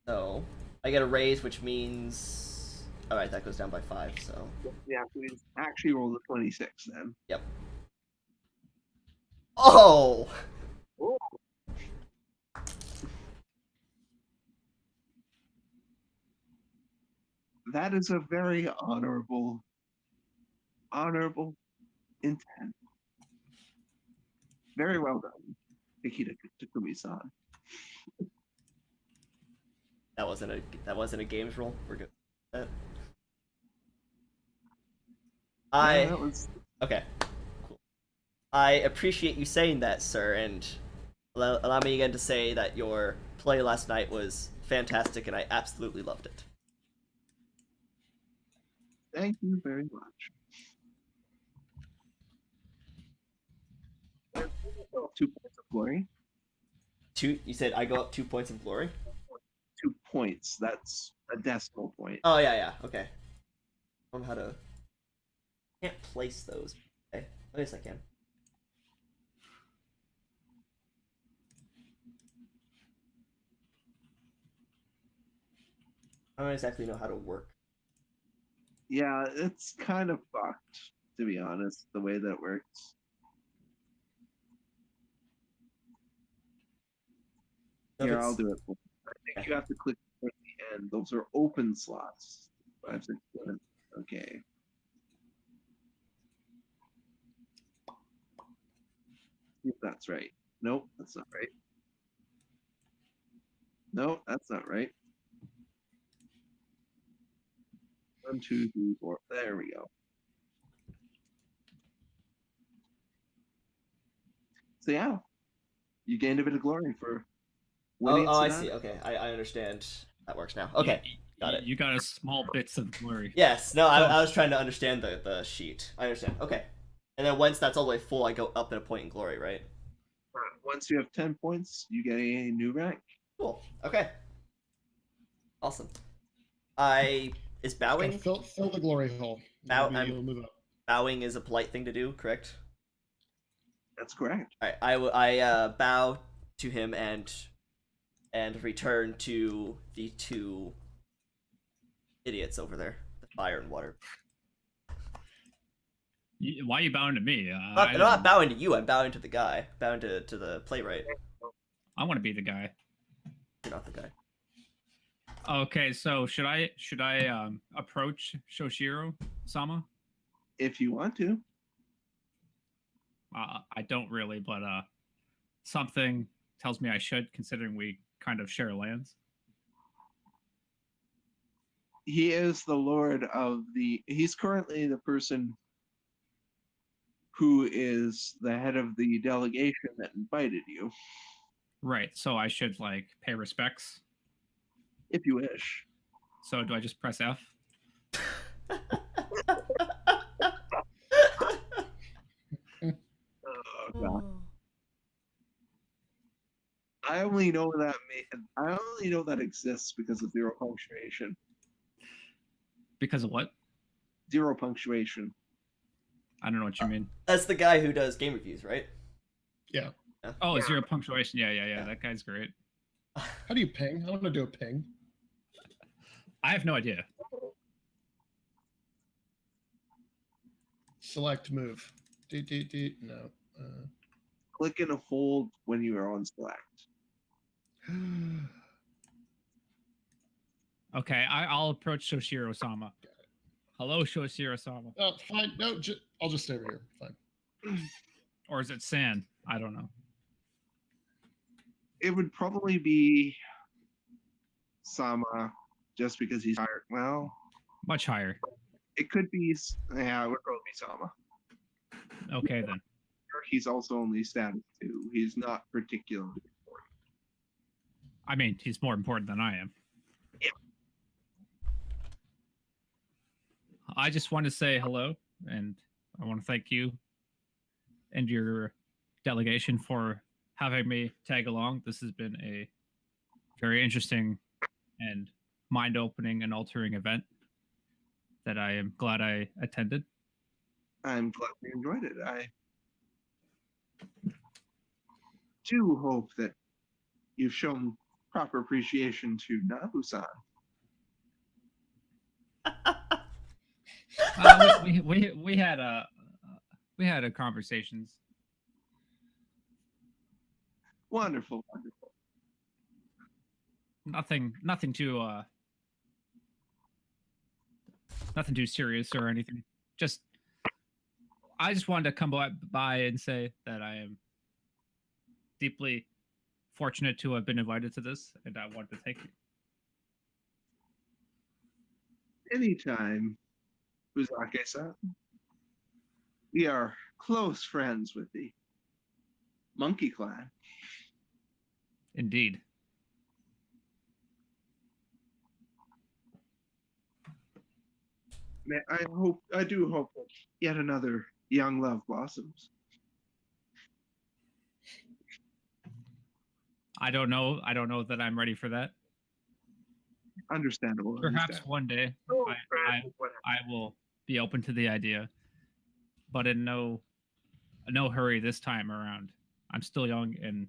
Speaker 2: So I get a raise, which means all right, that goes down by 5. So
Speaker 4: Yeah, so he's actually rolled a 26 then.
Speaker 2: yep. Oh.
Speaker 4: Oh. That is a very honorable intent. Very well done, Akita Takumi-san.
Speaker 2: That wasn't a games roll. We're good.
Speaker 4: Yeah,
Speaker 2: I
Speaker 4: that was
Speaker 2: okay. Cool. I appreciate you saying that, sir, and allow me again to say that your play last night was fantastic, and I absolutely loved it.
Speaker 4: thank you very much. 2 points of glory.
Speaker 2: You said I go up 2 points of glory.
Speaker 4: 2 points. That's a decimal point.
Speaker 2: Oh yeah. Okay. I don't know how to. Can't place those. Okay. At least I can. I don't exactly know how to work.
Speaker 4: Yeah, it's kind of fucked, to be honest, the way that works.
Speaker 2: So if
Speaker 4: Here,
Speaker 2: it's-
Speaker 4: I'll do it. I think you have to click at the end. Those are open slots. 5, 6, 7. Okay. See if that's right. Nope, that's not right. No, that's not right. 1, 2, 3, 4. There we go. So yeah, you gained a bit of glory for winning.
Speaker 2: Oh, I see. Okay, I understand. That works now. Okay, got it.
Speaker 1: You got a small bits of glory.
Speaker 2: Yes. No, I was trying to understand the sheet. I understand. Okay. And then once that's all the way full, I go up in a point in glory, right?
Speaker 4: Once you have 10 points, you get a new rank.
Speaker 2: Cool. Okay. Awesome. Is
Speaker 3: Gotta
Speaker 2: bowing
Speaker 3: fill the glory hole. You'll move up.
Speaker 2: bowing is a polite thing to do, correct?
Speaker 4: That's correct.
Speaker 2: All right. I bow to him and return to the 2 idiots over there, the fire and water.
Speaker 1: Why are you bowing to me?
Speaker 2: I'm not bowing to you. I'm bowing to the guy. Bowing to the playwright.
Speaker 1: I want to be the guy.
Speaker 2: You're not the guy.
Speaker 1: Okay, so should I approach Shoshiro Sama?
Speaker 4: If you want to.
Speaker 1: I don't really, but something tells me I should, considering we kind of share lands.
Speaker 4: He is the lord of the. He's currently the person who is the head of the delegation that invited you,
Speaker 1: Right. So I should like pay respects.
Speaker 4: if you wish.
Speaker 1: So do I just press F?
Speaker 4: I only know that exists because of zero punctuation.
Speaker 1: Because of what?
Speaker 4: Zero punctuation.
Speaker 1: I don't know what you mean.
Speaker 2: That's the guy who does game reviews, right?
Speaker 3: Yeah.
Speaker 1: Oh,
Speaker 4: Yeah.
Speaker 1: zero punctuation. Yeah.
Speaker 2: Yeah.
Speaker 1: That guy's great.
Speaker 3: How do you ping? I want to do a ping.
Speaker 1: I have no idea.
Speaker 3: Select move. No.
Speaker 4: Click and hold when you are on select.
Speaker 1: Okay, I'll approach Shoshiro-sama. Hello, Shoshiro-sama.
Speaker 3: Oh, fine. No, I'll just stay over here. Fine.
Speaker 1: Or is it San? I don't know.
Speaker 4: It would probably be Sama, just because he's higher. Well,
Speaker 1: Much higher.
Speaker 4: it could be. Yeah, it would probably be Sama.
Speaker 1: Okay, then.
Speaker 4: He's also only status 2. He's not particularly important.
Speaker 1: I mean, he's more important than I am.
Speaker 4: Yeah.
Speaker 1: I just want to say hello, and I want to thank you and your delegation for having me tag along. This has been a very interesting and mind-opening and altering event that I am glad I attended.
Speaker 4: I'm glad we enjoyed it. I do hope that you've shown proper appreciation to Nabu-san.
Speaker 1: We had a conversations.
Speaker 4: Wonderful, wonderful.
Speaker 1: Nothing too serious or anything. I just wanted to come by and say that I am deeply fortunate to have been invited to this, and I want to thank you.
Speaker 4: Anytime, Uzake-san. We are close friends with the Monkey Clan.
Speaker 1: Indeed.
Speaker 4: I do hope that yet another young love blossoms.
Speaker 1: I don't know that I'm ready for that.
Speaker 4: Understandable.
Speaker 1: Perhaps one day I will be open to the idea, but in no hurry this time around. I'm still young and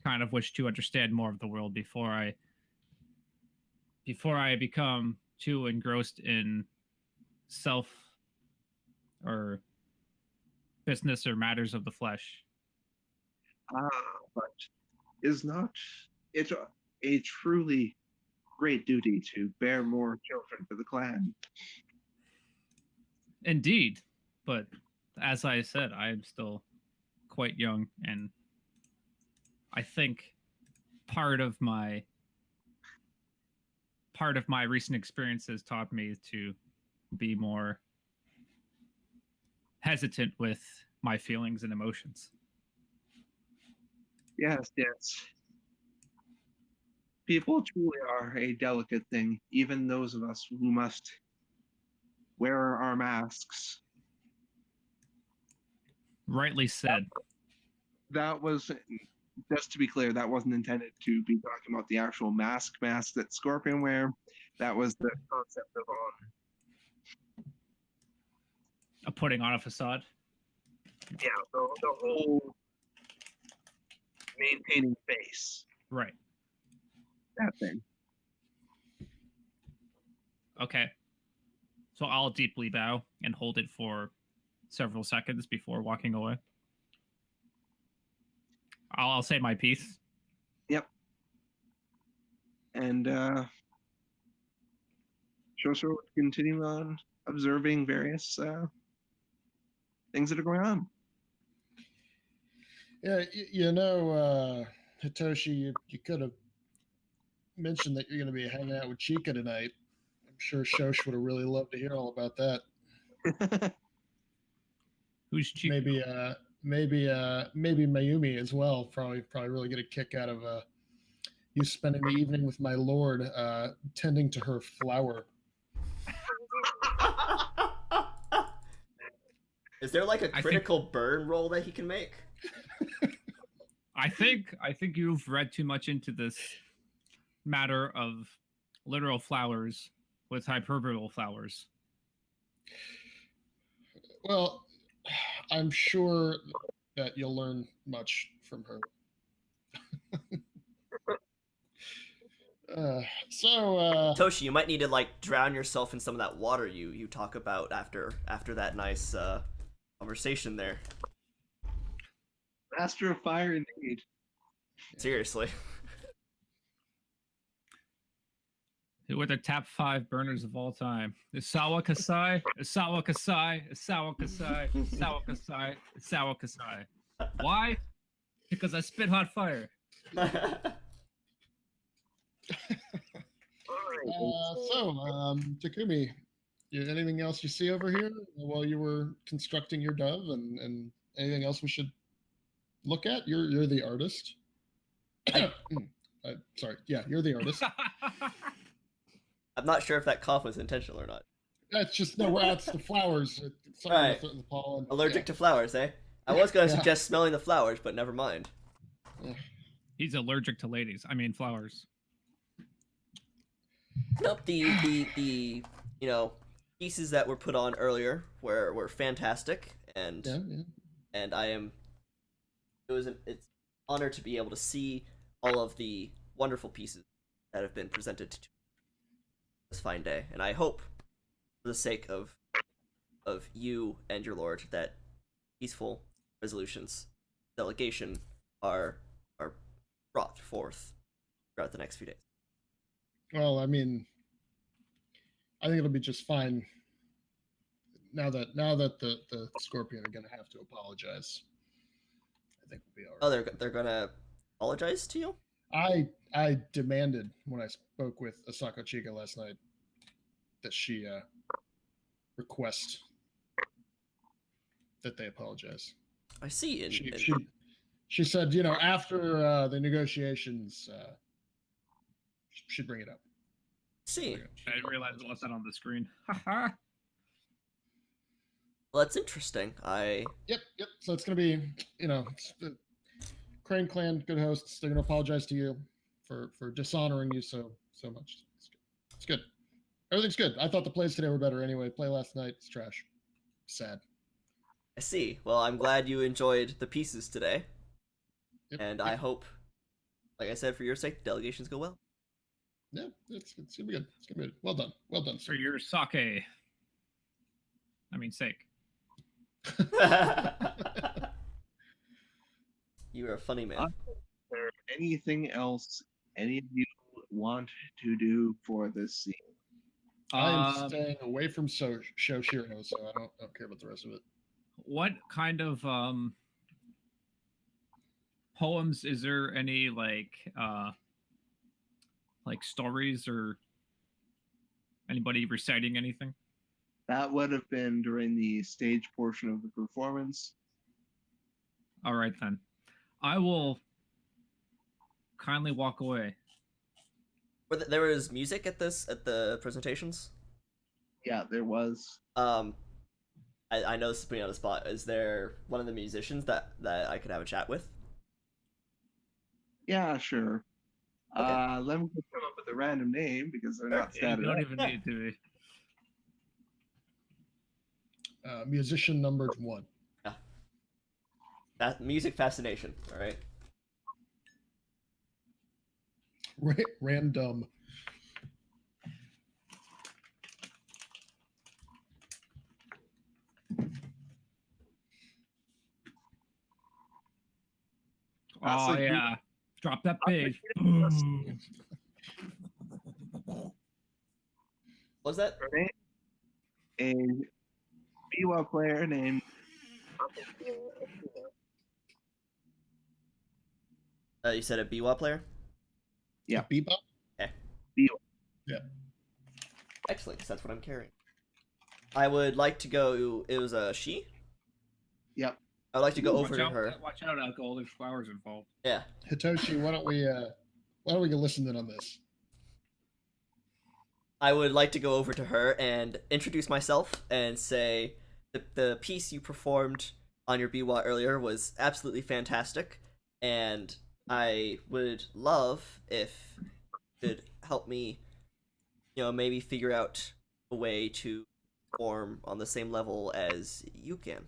Speaker 1: kind of wish to understand more of the world before I become too engrossed in self or business or matters of the flesh.
Speaker 4: But is not it a truly great duty to bear more children for the clan?
Speaker 1: Indeed, but as I said, I am still quite young, and I think part of my recent experiences taught me to be more hesitant with my feelings and emotions.
Speaker 4: Yes, yes. People truly are a delicate thing, even those of us who must wear our masks.
Speaker 1: Rightly said.
Speaker 4: That was, just to be clear, that wasn't intended to be talking about the actual mask that Scorpion wear. That was the concept of
Speaker 1: Putting on a facade.
Speaker 4: yeah, the whole maintaining face.
Speaker 1: Right.
Speaker 4: That thing.
Speaker 1: Okay. So I'll deeply bow and hold it for several seconds before walking away. I'll say my piece.
Speaker 4: Yep. And Shosho would continue on observing various things that are going on.
Speaker 3: Yeah, Hitoshi, you could have mentioned that you're going to be hanging out with Chica tonight. I'm sure Shosh would have really loved to hear all about that.
Speaker 1: Who's Chica?
Speaker 3: Maybe Mayumi as well. Probably really get a kick out of you spending the evening with my lord, tending to her flower.
Speaker 2: Is there like a critical burn roll that he can make?
Speaker 1: I think you've read too much into this matter of literal flowers with hyperbole flowers.
Speaker 3: Well, I'm sure that you'll learn much from her.
Speaker 2: Toshi, you might need to like drown yourself in some of that water you talk about after that nice conversation there.
Speaker 4: Master of Fire, indeed.
Speaker 2: Seriously.
Speaker 1: Who are the top 5 burners of all time? Isawa Kasai, Isawa Kasai, Isawa Kasai, Isawa Kasai, Isawa Kasai. Why? Because I spit hot fire.
Speaker 3: Takumi, anything else you see over here while you were constructing your dove, and anything else we should look at? You're the artist. Sorry, yeah, you're the artist.
Speaker 2: I'm not sure if that cough was intentional or not.
Speaker 3: That's just that's the flowers.
Speaker 2: Right.
Speaker 3: The pollen.
Speaker 2: Allergic to flowers, eh? I was gonna suggest smelling the flowers, but never mind.
Speaker 3: Yeah.
Speaker 1: He's allergic to ladies. I mean flowers.
Speaker 2: Nope. The pieces that were put on earlier were fantastic, and and it's an honor to be able to see all of the wonderful pieces that have been presented to this fine day, and I hope, for the sake of you and your lord, that peaceful resolutions, delegation, are brought forth throughout the next few days.
Speaker 3: Well, I mean, I think it'll be just fine. Now that the Scorpion are gonna have to apologize, I think we'll be all right.
Speaker 2: Oh, they're gonna apologize to you?
Speaker 3: I demanded when I spoke with Asako Chiga last night that she request that they apologize.
Speaker 2: I see.
Speaker 3: She said, after the negotiations, should bring it up.
Speaker 2: See.
Speaker 1: I didn't realize it wasn't on the screen.
Speaker 2: Well, that's interesting.
Speaker 3: Yep. So it's gonna be, the Crane Clan, good hosts. They're gonna apologize to you for dishonoring you so much. It's good. Everything's good. I thought the plays today were better anyway. Play last night, it's trash. Sad.
Speaker 2: I see. Well, I'm glad you enjoyed the pieces today.
Speaker 3: Yep.
Speaker 2: And I hope, like I said, for your sake, delegations go well.
Speaker 3: Yeah, it's gonna be good. It's gonna be good. Well done.
Speaker 1: For your sake. Sake.
Speaker 2: You are a funny man.
Speaker 4: Is there anything else any of you want to do for this scene?
Speaker 3: I'm staying away from Shoshiro, so I don't care about the rest of it.
Speaker 1: What kind of poems? Is there any like stories or anybody reciting anything?
Speaker 4: That would have been during the stage portion of the performance.
Speaker 1: All right then, I will kindly walk away.
Speaker 2: There was music at the presentations?
Speaker 4: Yeah, there was.
Speaker 2: I know this is putting on the spot. Is there one of the musicians that I could have a chat with?
Speaker 4: Yeah, sure.
Speaker 2: Okay.
Speaker 4: Let me just come up with a random name because they're not
Speaker 1: You
Speaker 4: stated.
Speaker 1: don't even need to be.
Speaker 3: Musician number 1.
Speaker 2: Yeah. That music fascination. All right.
Speaker 3: Random.
Speaker 1: Oh yeah, drop that page.
Speaker 2: What's that?
Speaker 4: A Biwa player named.
Speaker 2: You said a Biwa player?
Speaker 4: Yeah.
Speaker 3: Bebop?
Speaker 2: Okay.
Speaker 4: Biwa.
Speaker 3: Yeah.
Speaker 2: Excellent, because that's what I'm carrying. I would like to go. It was a she?
Speaker 4: Yep.
Speaker 2: I'd like to go over to
Speaker 1: out,
Speaker 2: her.
Speaker 1: Watch out, alcohol. There's flowers involved.
Speaker 2: Yeah.
Speaker 3: Hitoshi, why don't we go listen in on this?
Speaker 2: I would like to go over to her and introduce myself and say the piece you performed on your biwa earlier was absolutely fantastic. and I would love if you could help me, maybe figure out a way to perform on the same level as you can.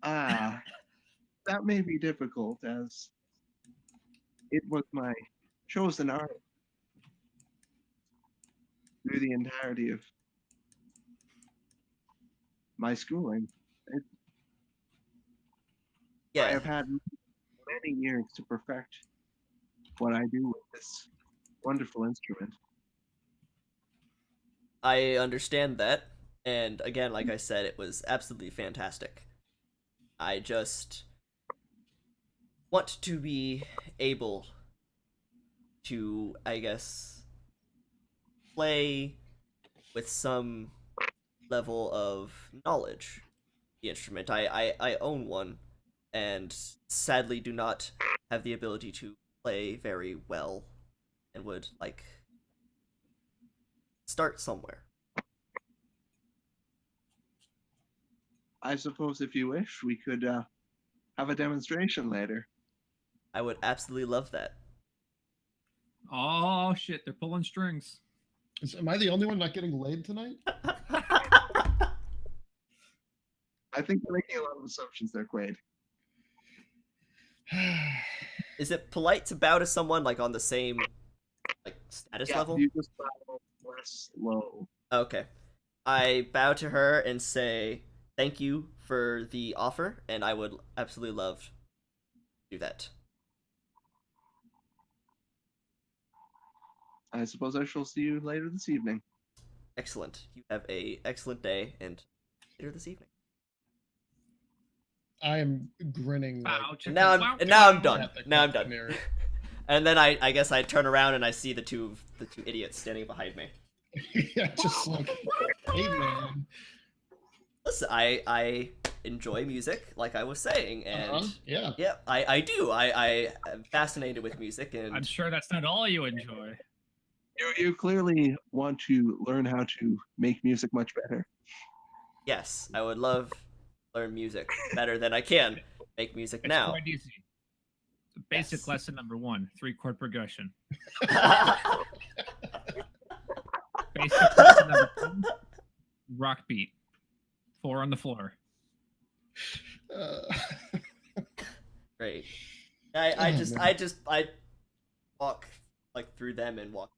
Speaker 4: Ah, that may be difficult, as it was my chosen art through the entirety of my schooling. It, I
Speaker 2: Yeah,
Speaker 4: have had many years to perfect what I do with this wonderful instrument.
Speaker 2: I understand that, and again, like I said, it was absolutely fantastic. I just want to be able to, I guess, play with some level of knowledge the instrument. I own one, and sadly do not have the ability to play very well, and would like start somewhere.
Speaker 4: I suppose if you wish, we could have a demonstration later.
Speaker 2: I would absolutely love that.
Speaker 1: Oh shit, they're pulling strings.
Speaker 3: Am I the only one not getting laid tonight?
Speaker 4: I think you're making a lot of assumptions there, Quade.
Speaker 2: Is it polite to bow to someone like on the same like status
Speaker 4: Yeah,
Speaker 2: level?
Speaker 4: you just bow less low.
Speaker 2: Okay. I bow to her and say thank you for the offer, and I would absolutely love to do that.
Speaker 4: I suppose I shall see you later this evening.
Speaker 2: Excellent. You have a excellent day, and later this evening.
Speaker 3: I am grinning
Speaker 1: Wow,
Speaker 3: like
Speaker 1: check
Speaker 2: Now
Speaker 1: it
Speaker 2: I'm
Speaker 1: out.
Speaker 2: now I'm done.
Speaker 3: at the
Speaker 2: Now I'm
Speaker 3: cup
Speaker 2: done.
Speaker 3: mirror.
Speaker 2: And then I guess I turn around and I see the two idiots standing behind me.
Speaker 3: Yeah, just like, hey man.
Speaker 2: Listen, I enjoy music, like I was saying, and
Speaker 3: Yeah.
Speaker 2: yeah, I do. I am fascinated with music, and
Speaker 1: I'm sure that's not all you enjoy.
Speaker 4: You clearly want to learn how to make music much better.
Speaker 2: yes, I would love to learn music better than I can make music
Speaker 1: It's
Speaker 2: now.
Speaker 1: quite easy. So basic
Speaker 2: Yes.
Speaker 1: lesson number 1, 3-chord progression. Basic lesson number 2, rock beat. 4 on the floor.
Speaker 3: Uh,
Speaker 2: Great.
Speaker 3: Oh,
Speaker 2: I walk like through them and walk.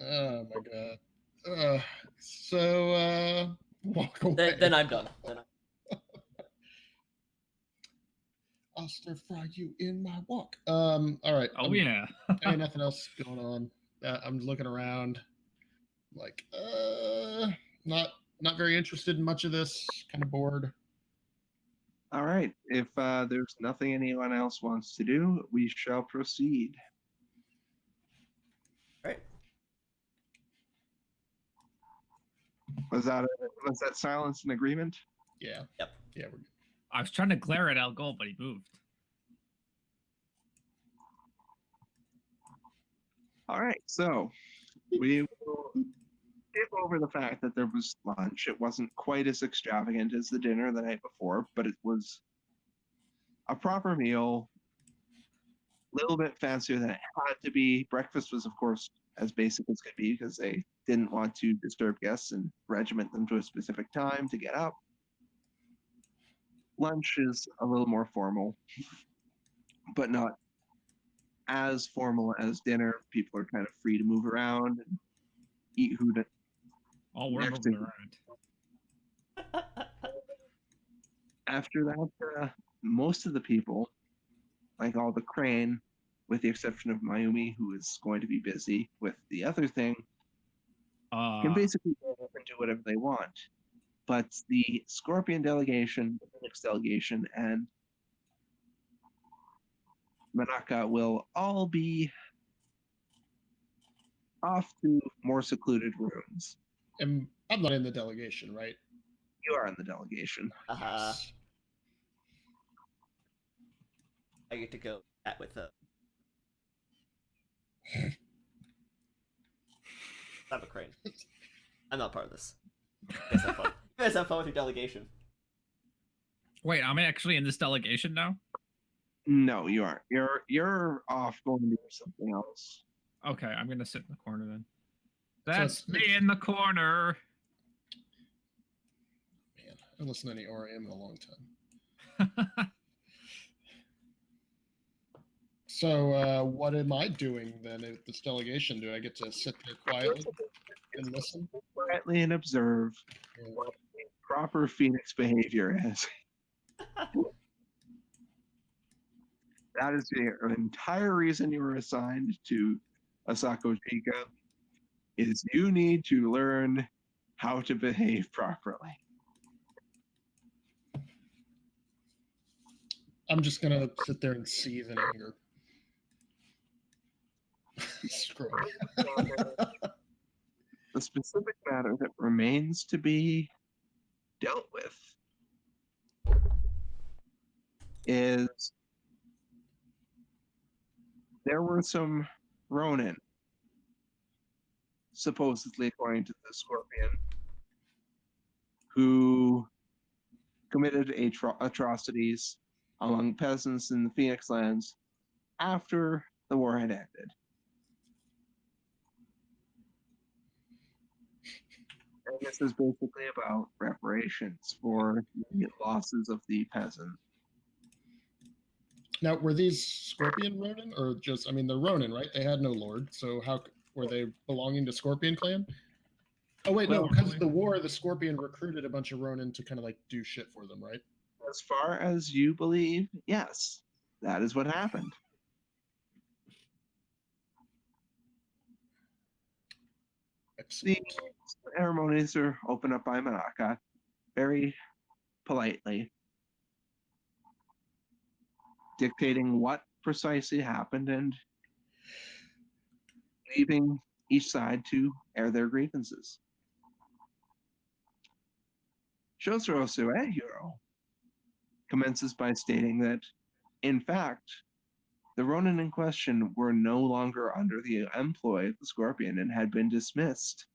Speaker 3: oh my god. So walk away.
Speaker 2: Then I'm done.
Speaker 3: I'll stir fry you in my walk. All right.
Speaker 1: Oh yeah.
Speaker 3: Ain't nothing else going on. I'm looking around, like, not not very interested in much of this. Kind of bored.
Speaker 4: All right. If there's nothing anyone else wants to do, we shall proceed.
Speaker 2: Right.
Speaker 4: Was that silence and agreement?
Speaker 3: Yeah.
Speaker 2: Yep.
Speaker 3: Yeah, we're good.
Speaker 1: I was trying to glare at Al Gold, but he moved.
Speaker 4: All right. So we will skip over the fact that there was lunch. It wasn't quite as extravagant as the dinner the night before, but it was a proper meal, a little bit fancier than it had to be. Breakfast was, of course, as basic as could be because they didn't want to disturb guests and regiment them to a specific time to get up. Lunch is a little more formal, but not as formal as dinner. People are kind of free to move around and eat who to.
Speaker 1: Oh, we're
Speaker 4: Next
Speaker 1: moving
Speaker 4: thing-
Speaker 1: around.
Speaker 4: After that, most of the people, like all the crane, with the exception of Mayumi, who is going to be busy with the other thing, can basically go up and do whatever they want. But the Scorpion delegation, the Phoenix delegation, and Manaka will all be off to more secluded rooms.
Speaker 3: And I'm not in the delegation, right?
Speaker 4: You are in the delegation.
Speaker 3: Yes.
Speaker 2: I get to go chat with Stop it, Crane. I'm not part of this. You guys have fun. You guys have fun with your delegation.
Speaker 1: Wait, I'm actually in this delegation now?
Speaker 4: No, you aren't. You're off going to do something else.
Speaker 1: Okay, I'm gonna sit in the corner then.
Speaker 3: So
Speaker 1: That's me in the corner.
Speaker 3: Man, I haven't listened to any REM in a long time. So, what am I doing then at this delegation? Do I get to sit there quietly and listen?
Speaker 4: Quietly and observe
Speaker 3: Yeah.
Speaker 4: what proper Phoenix behavior is. That is the entire reason you were assigned to Asako Chika, is you need to learn how to behave properly.
Speaker 3: I'm just gonna sit there and seethe in anger. Screw it.
Speaker 4: The specific matter that remains to be dealt with is there were some Ronin, supposedly according to the Scorpion, who committed atrocities among peasants in the Phoenix lands after the war had ended. And this is basically about reparations for the losses of the peasants.
Speaker 3: Now, were these Scorpion Ronin, or just? I mean, they're Ronin, right? They had no lord, so how were they belonging to Scorpion Clan? Oh wait, no,
Speaker 4: Well,
Speaker 3: because of the war, the Scorpion recruited a bunch of Ronin to kind of like do shit for them, right?
Speaker 4: As far as you believe, yes, that is what happened. The
Speaker 3: Excellent.
Speaker 4: ceremonies are opened up by Manaka very politely, dictating what precisely happened and leaving each side to air their grievances. Shosuro Suehiro commences by stating that, in fact, the Ronin in question were no longer under the employ of the Scorpion and had been dismissed.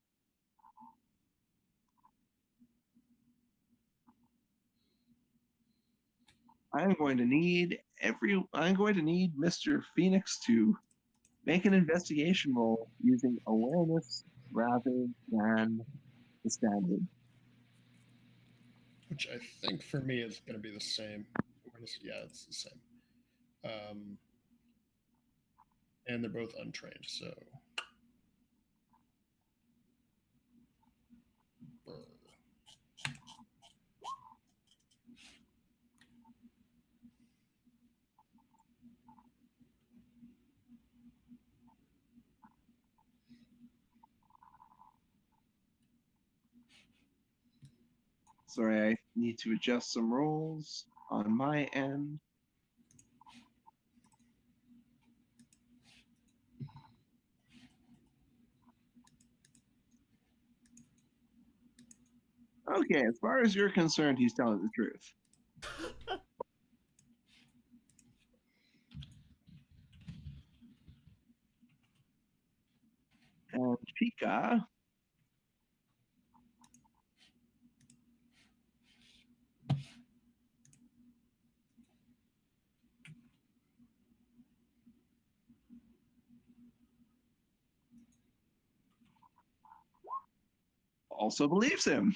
Speaker 4: I'm going to need Mr. Phoenix to make an investigation roll using awareness rather than the standard.
Speaker 3: Which I think for me is going to be the same. Yeah, it's the same. And they're both untrained, so.
Speaker 4: Sorry, I need to adjust some rolls on my end. Okay, as far as you're concerned, he's telling the truth. And Pika also believes him.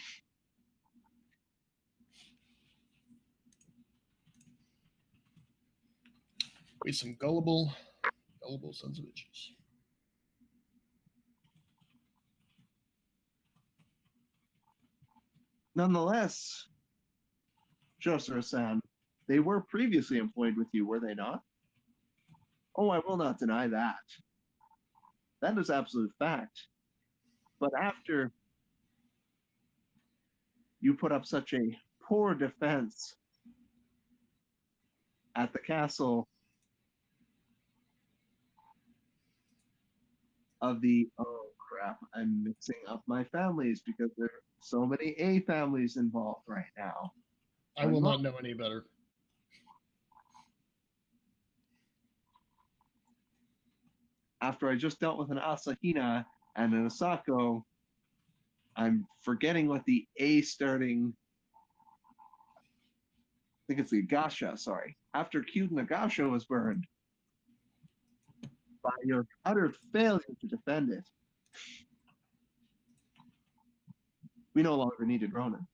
Speaker 3: We some gullible sons of bitches.
Speaker 4: Nonetheless, Josuro-san, they were previously employed with you, were they not? Oh, I will not deny that. That is absolute fact. But after you put up such a poor defense at the castle of the, oh crap, I'm mixing up my families because there are so many A families involved right now.
Speaker 3: I will not know any better.
Speaker 4: After I just dealt with an Asahina And in Osako, I'm forgetting what the A starting. I think it's the Gasha, sorry. After Cute Nagasha was burned, by your utter failure to defend it, we no longer needed Ronin.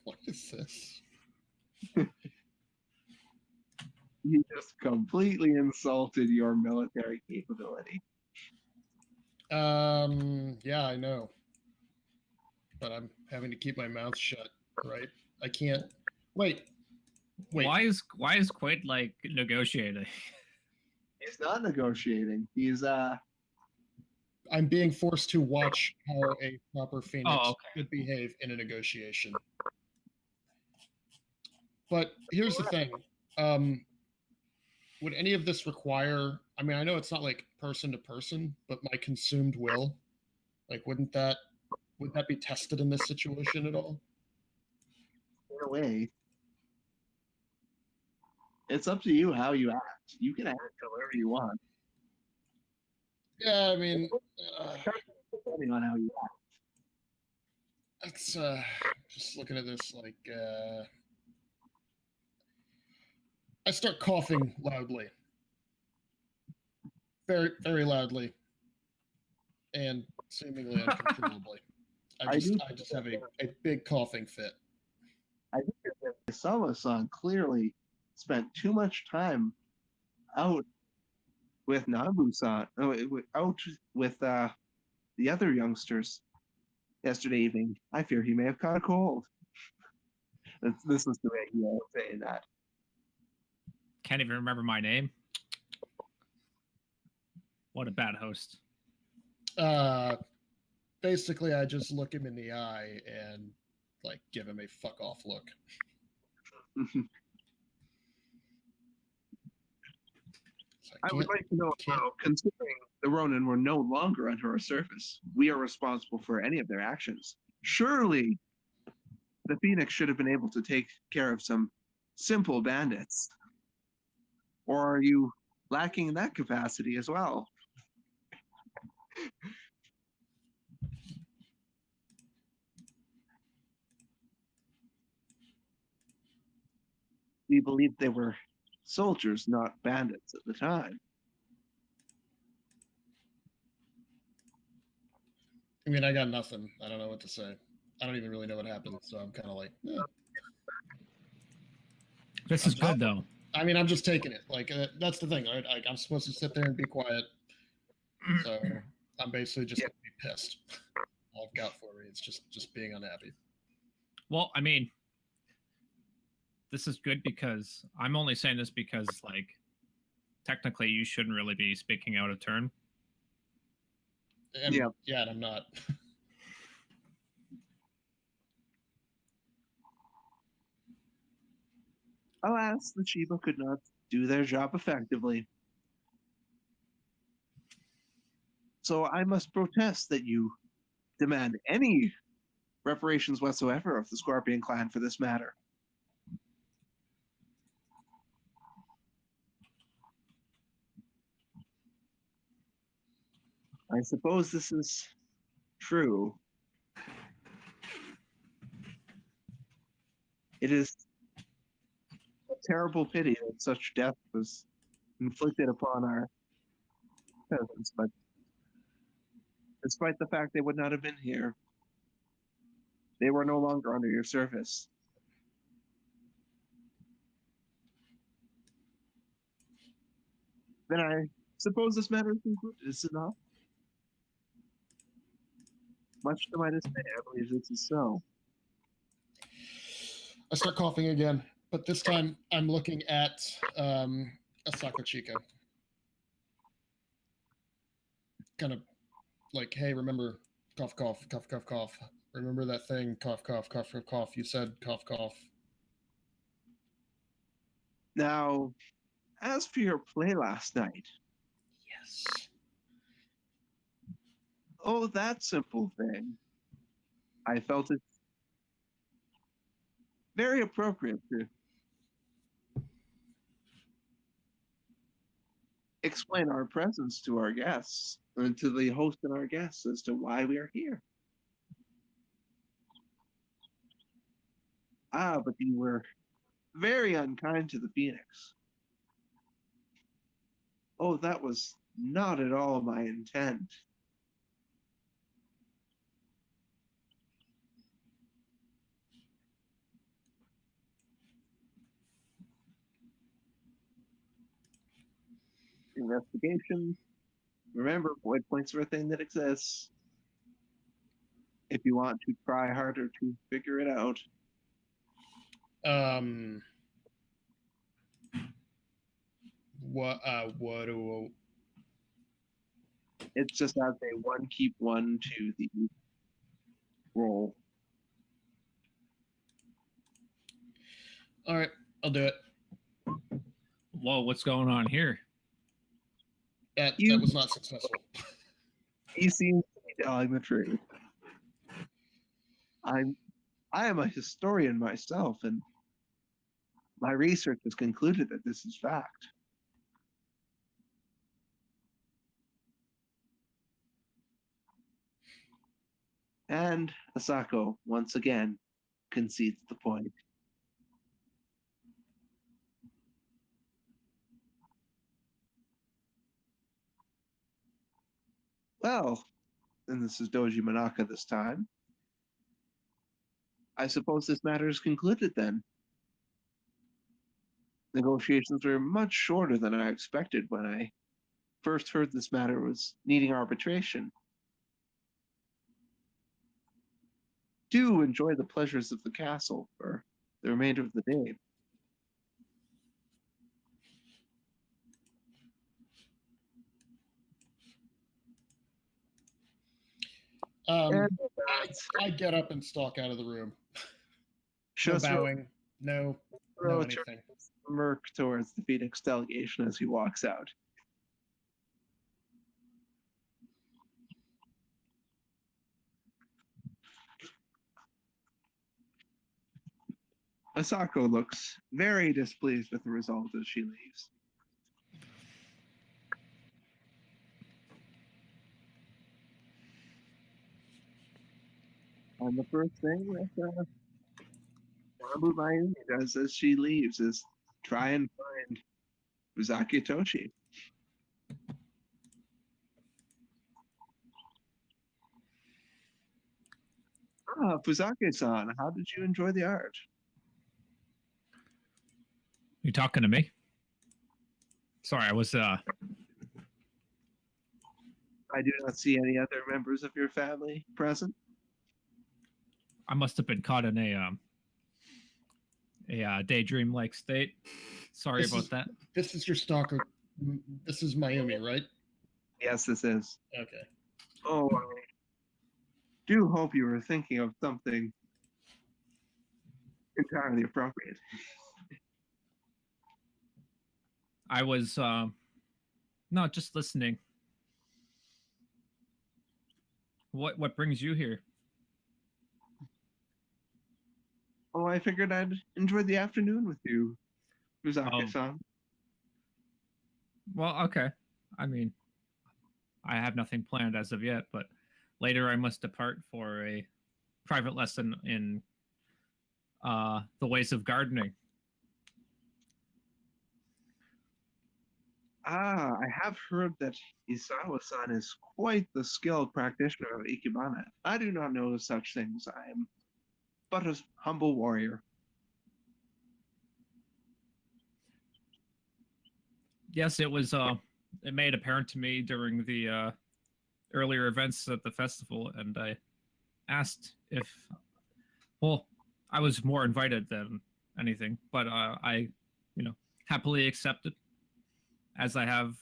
Speaker 3: What is this?
Speaker 4: You just completely insulted your military capability.
Speaker 3: Yeah, I know. But I'm having to keep my mouth shut, right? I can't. Wait.
Speaker 1: Why is Quade like negotiating?
Speaker 4: He's not negotiating. He's
Speaker 3: I'm being forced to watch how a proper Phoenix
Speaker 1: Oh, okay.
Speaker 3: should behave in a negotiation. But here's the thing. Would any of this require, I mean, I know it's not like person to person, but my consumed will? Like, would that be tested in this situation at all?
Speaker 4: in a way. It's up to you how you act. You can act however you want,
Speaker 3: Yeah, I mean,
Speaker 4: depending on how you act.
Speaker 3: that's just looking at this like I start coughing loudly. Very, very loudly. And seemingly uncontrollably. I just have a big coughing fit.
Speaker 4: I think that Isama-san clearly spent too much time out with Nabu-san, out with the other youngsters yesterday evening. I fear he may have caught a cold. This is the way he was saying that.
Speaker 1: Can't even remember my name. What a bad host.
Speaker 3: Basically, I just look him in the eye and like give him a fuck off look.
Speaker 4: I would like to know how, considering the Ronin were no longer under our service, we are responsible for any of their actions. Surely the Phoenix should have been able to take care of some simple bandits. Or are you lacking in that capacity as well? We believed they were soldiers, not bandits at the time.
Speaker 3: I mean, I got nothing. I don't know what to say. I don't even really know what happened, so I'm kind of like,
Speaker 1: This is good though.
Speaker 3: I mean, I'm just taking it. Like that's the thing, right? Like I'm supposed to sit there and be quiet, so I'm basically just gonna be pissed. All I've got for me is just being unhappy.
Speaker 1: Well, I mean, this is good because I'm only saying this because, like, technically you shouldn't really be speaking out of turn.
Speaker 3: And, yeah, and I'm not.
Speaker 4: Alas, the Chiba could not do their job effectively. So I must protest that you demand any reparations whatsoever of the Scorpion clan for this matter. I suppose this is true. It is a terrible pity that such death was inflicted upon our peasants, but despite the fact they would not have been here, they were no longer under your service. Then I suppose this matter is concluded, is it not? Much to my dismay, I believe this is so.
Speaker 3: I start coughing again, but this time I'm looking at Asako Chica. Kind of like, hey, remember, cough, cough, cough, cough, cough. Remember that thing, cough, cough, cough, cough, cough. You said cough, cough.
Speaker 4: Now, as for your play last night,
Speaker 3: Yes.
Speaker 4: oh, that simple thing. I felt it very appropriate to explain our presence to our guests, and to the host and our guests as to why we are here. Ah, but you were very unkind to the Phoenix. Oh, that was not at all my intent. Investigation. Remember, void points are a thing that exists. If you want to try harder to figure it out.
Speaker 3: What do
Speaker 4: It's just as a one keep one to the roll.
Speaker 3: All right, I'll do it.
Speaker 1: Whoa, what's going on here?
Speaker 3: That was not successful.
Speaker 4: He seems to be telling the truth. I am a historian myself, and my research has concluded that this is fact. And Asako, once again, concedes the point. Well, and this is Doji Manaka this time. I suppose this matter is concluded then. Negotiations were much shorter than I expected when I first heard this matter was needing arbitration. Do enjoy the pleasures of the castle for the remainder of the day. And
Speaker 3: I get up and stalk out of the room. No
Speaker 4: Shosuro
Speaker 3: bowing, no anything.
Speaker 4: turns a smirk towards the Phoenix delegation as he walks out. Asako looks very displeased with the result as she leaves. And the first thing that Nabu Mayumi does as she leaves is try and find Uzaki Toshi. Ah, Fuzake-san, how did you enjoy the art?
Speaker 1: You talking to me? Sorry, I was
Speaker 4: I do not see any other members of your family present.
Speaker 1: I must have been caught in a daydream-like state. Sorry about that.
Speaker 3: This is your stalker. This is Mayumi, right?
Speaker 4: Yes, this is.
Speaker 3: Okay.
Speaker 4: Oh, I do hope you were thinking of something entirely appropriate.
Speaker 1: I was not just listening. What brings you here?
Speaker 4: Oh, I figured I'd enjoy the afternoon with you, Fuzake-san.
Speaker 1: Well, okay. I mean, I have nothing planned as of yet, but later I must depart for a private lesson in the ways of gardening.
Speaker 4: Ah, I have heard that Isawa-san is quite the skilled practitioner of Ikebana. I do not know such things. I am but a humble warrior.
Speaker 1: Yes, it was. It made apparent to me during the earlier events at the festival, and I asked if, well, I was more invited than anything, but I, happily accepted, as I have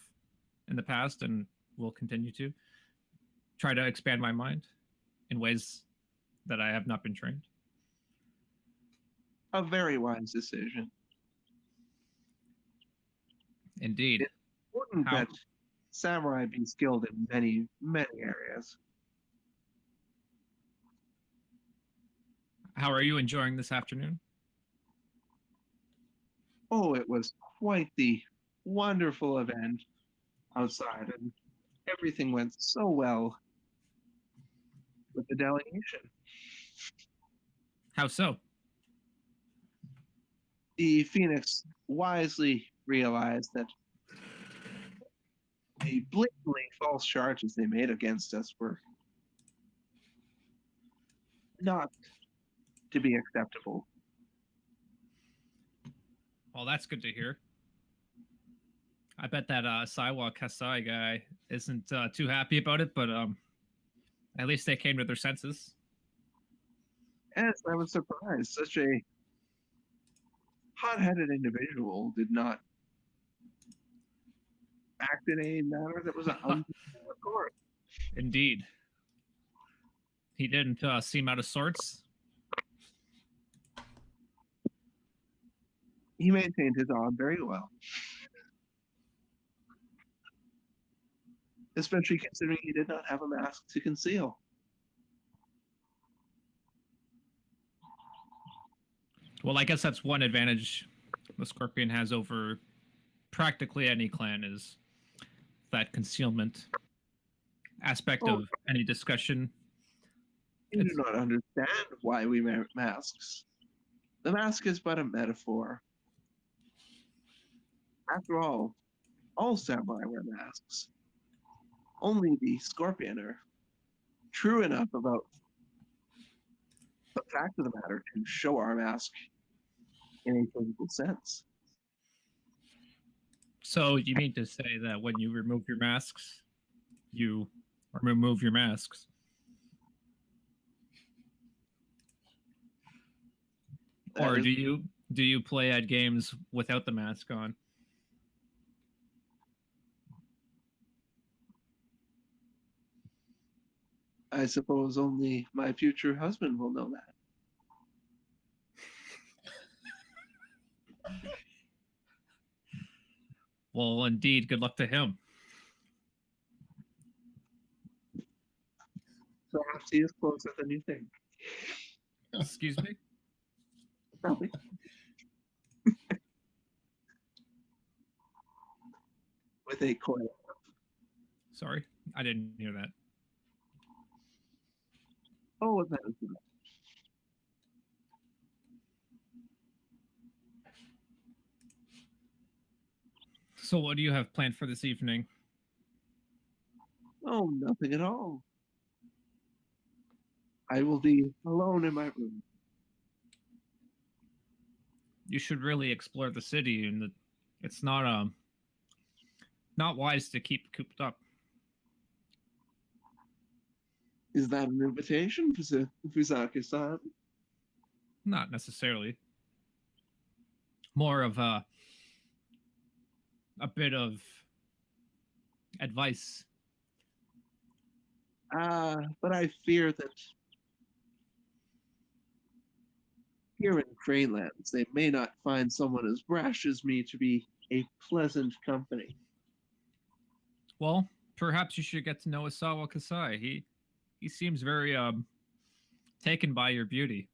Speaker 1: in the past, and will continue to try to expand my mind in ways that I have not been trained.
Speaker 4: A very wise decision.
Speaker 1: Indeed.
Speaker 4: It's important that samurai be skilled in many, many areas.
Speaker 1: How are you enjoying this afternoon?
Speaker 4: oh, it was quite the wonderful event outside, and everything went so well with the delegation.
Speaker 1: How so?
Speaker 4: The Phoenix wisely realized that the blatantly false charges they made against us were not to be acceptable.
Speaker 1: Well, that's good to hear. I bet that Saiwa Kasai guy isn't too happy about it, but at least they came to their senses.
Speaker 4: Yes, I was surprised. Such a hot-headed individual did not act in a manner that was of course.
Speaker 1: Indeed. He didn't seem out of sorts.
Speaker 4: He maintained his own very well. Especially considering he did not have a mask to conceal.
Speaker 1: Well, I guess that's one advantage the Scorpion has over practically any clan is that concealment aspect of any discussion.
Speaker 4: You do not understand why we wear masks. The mask is but a metaphor. After all samurai wear masks. Only the Scorpion are true enough about the fact of the matter to show our mask in a physical sense.
Speaker 1: So you mean to say that when you remove your masks, you remove your masks? Or do you play at games without the mask on?
Speaker 4: I suppose only my future husband will know that.
Speaker 1: Well, indeed, good luck to him.
Speaker 4: Perhaps he is closer than you think.
Speaker 1: Excuse me?
Speaker 4: Probably. With a coil.
Speaker 1: Sorry, I didn't hear that.
Speaker 4: Oh, that is good.
Speaker 1: So what do you have planned for this evening?
Speaker 4: Oh, nothing at all. I will be alone in my room.
Speaker 1: You should really explore the city, and it's not wise to keep cooped up.
Speaker 4: Is that an invitation, Fusaki-san?
Speaker 1: Not necessarily. More of a bit of advice.
Speaker 4: But I fear that here in Cranelands, they may not find someone as brash as me to be a pleasant company.
Speaker 1: Well, perhaps you should get to know Isawa Kasai. He seems very taken by your beauty.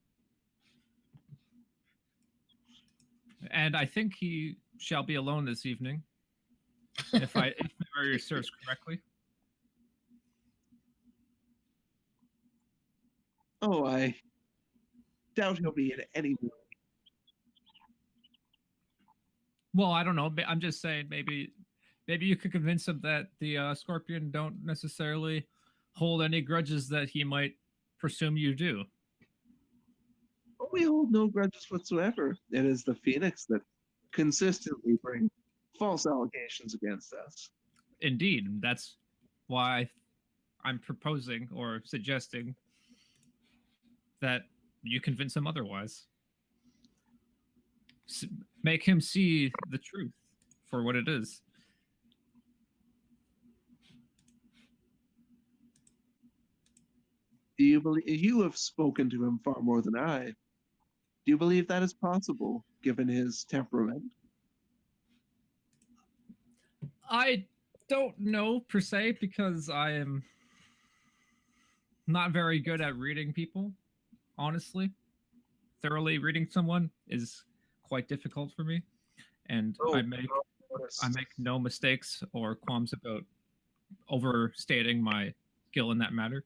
Speaker 1: And I think he shall be alone this evening. If memory serves correctly.
Speaker 4: Oh, I doubt he'll be in any mood.
Speaker 1: Well, I don't know. I'm just saying maybe you could convince him that the Scorpion don't necessarily hold any grudges that he might presume you do.
Speaker 4: But we hold no grudges whatsoever. It is the Phoenix that consistently bring false allegations against us.
Speaker 1: Indeed, that's why I'm proposing or suggesting that you convince him otherwise. Make him see the truth for what it is.
Speaker 4: Do you believe you have spoken to him far more than I? Do you believe that is possible, given his temperament?
Speaker 1: I don't know per se because I am not very good at reading people, honestly. Thoroughly reading someone is quite difficult for me. and
Speaker 4: Oh,
Speaker 1: I make no mistakes or qualms about overstating my skill in that matter.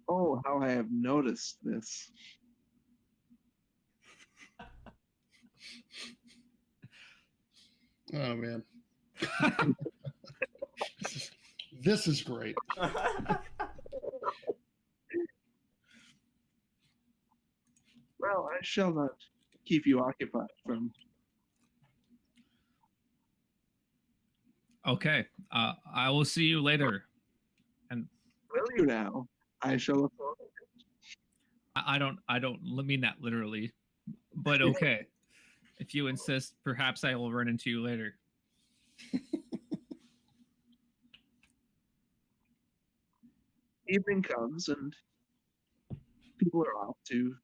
Speaker 4: Oh, how I have noticed this.
Speaker 3: Oh man, this is great.
Speaker 4: Well, I shall not keep you occupied from.
Speaker 1: Okay, I will see you later. And
Speaker 4: Will you now? I shall look forward.
Speaker 1: I don't mean that literally, but okay. If you insist, perhaps I will run into you later.
Speaker 4: Evening comes and people are off to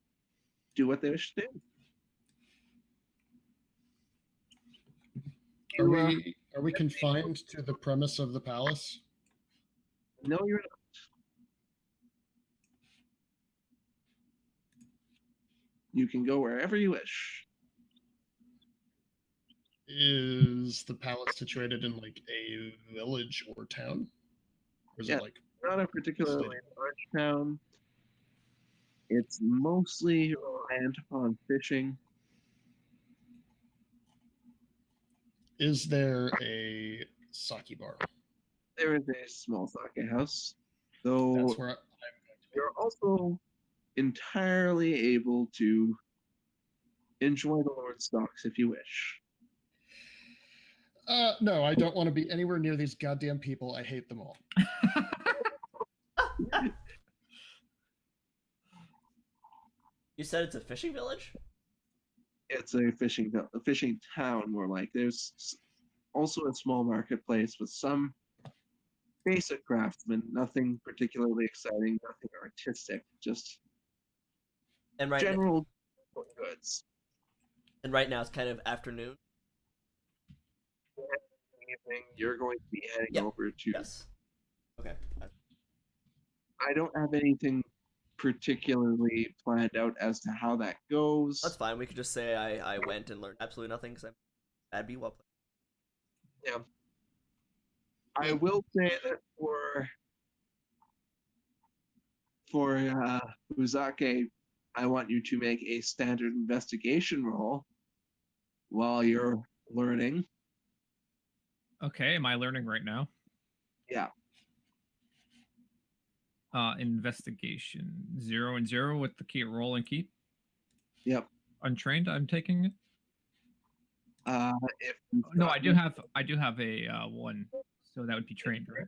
Speaker 4: do what they wish to do.
Speaker 3: Are we confined to the premise of the palace?
Speaker 4: No, you're not. You can go wherever you wish.
Speaker 3: Is the palace situated in like a village or town? Or is
Speaker 4: Yeah.
Speaker 3: it like
Speaker 4: Not a particularly large town. It's mostly reliant upon fishing.
Speaker 3: is there a sake bar?
Speaker 4: There is a small sake house, though
Speaker 3: That's where I'm going to
Speaker 4: you're also entirely able to enjoy the Lord's stocks if you wish.
Speaker 3: No, I don't want to be anywhere near these goddamn people. I hate them all.
Speaker 2: You said it's a fishing village?
Speaker 4: It's a fishing town, more like. There's also a small marketplace with some basic craftsmen, nothing particularly exciting, nothing artistic, just
Speaker 2: And
Speaker 4: general goods.
Speaker 2: and right now it's kind of afternoon.
Speaker 4: Evening, you're going to be heading
Speaker 2: Yeah.
Speaker 4: over to.
Speaker 2: Yes. Okay.
Speaker 4: I don't have anything particularly planned out as to how that goes.
Speaker 2: That's fine. We could just say I went and learned absolutely nothing because I'm bad be well played.
Speaker 4: Yeah. I will say that for Uzake, I want you to make a standard investigation roll while you're learning.
Speaker 1: Okay, am I learning right now?
Speaker 4: Yeah.
Speaker 1: Investigation 0 and 0 with the key roll and keep.
Speaker 4: Yep.
Speaker 1: Untrained, I'm taking it.
Speaker 4: If you've
Speaker 1: No,
Speaker 4: got
Speaker 1: I do have a 1, so that would be trained, right?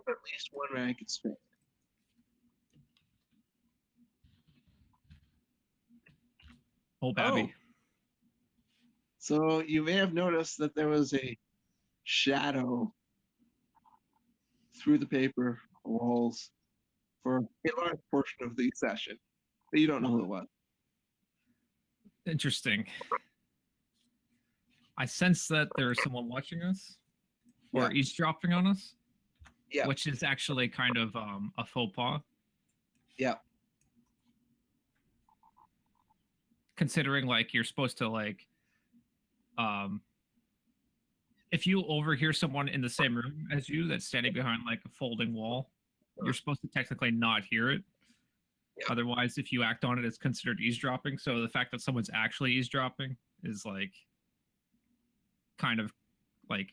Speaker 4: at least one rank, it's fair.
Speaker 1: Oh, Babby.
Speaker 4: So you may have noticed that there was a shadow through the paper walls for a large portion of the session, but you don't know who it was.
Speaker 1: Interesting. I sense that there is someone watching us or
Speaker 4: Yeah.
Speaker 1: eavesdropping on us.
Speaker 4: Yeah.
Speaker 1: Which is actually kind of a faux pas.
Speaker 4: Yeah.
Speaker 1: Considering like you're supposed to like if you overhear someone in the same room as you that's standing behind like a folding wall, you're supposed to technically not hear it.
Speaker 4: Yeah.
Speaker 1: Otherwise, if you act on it, it's considered eavesdropping. So the fact that someone's actually eavesdropping is like kind of like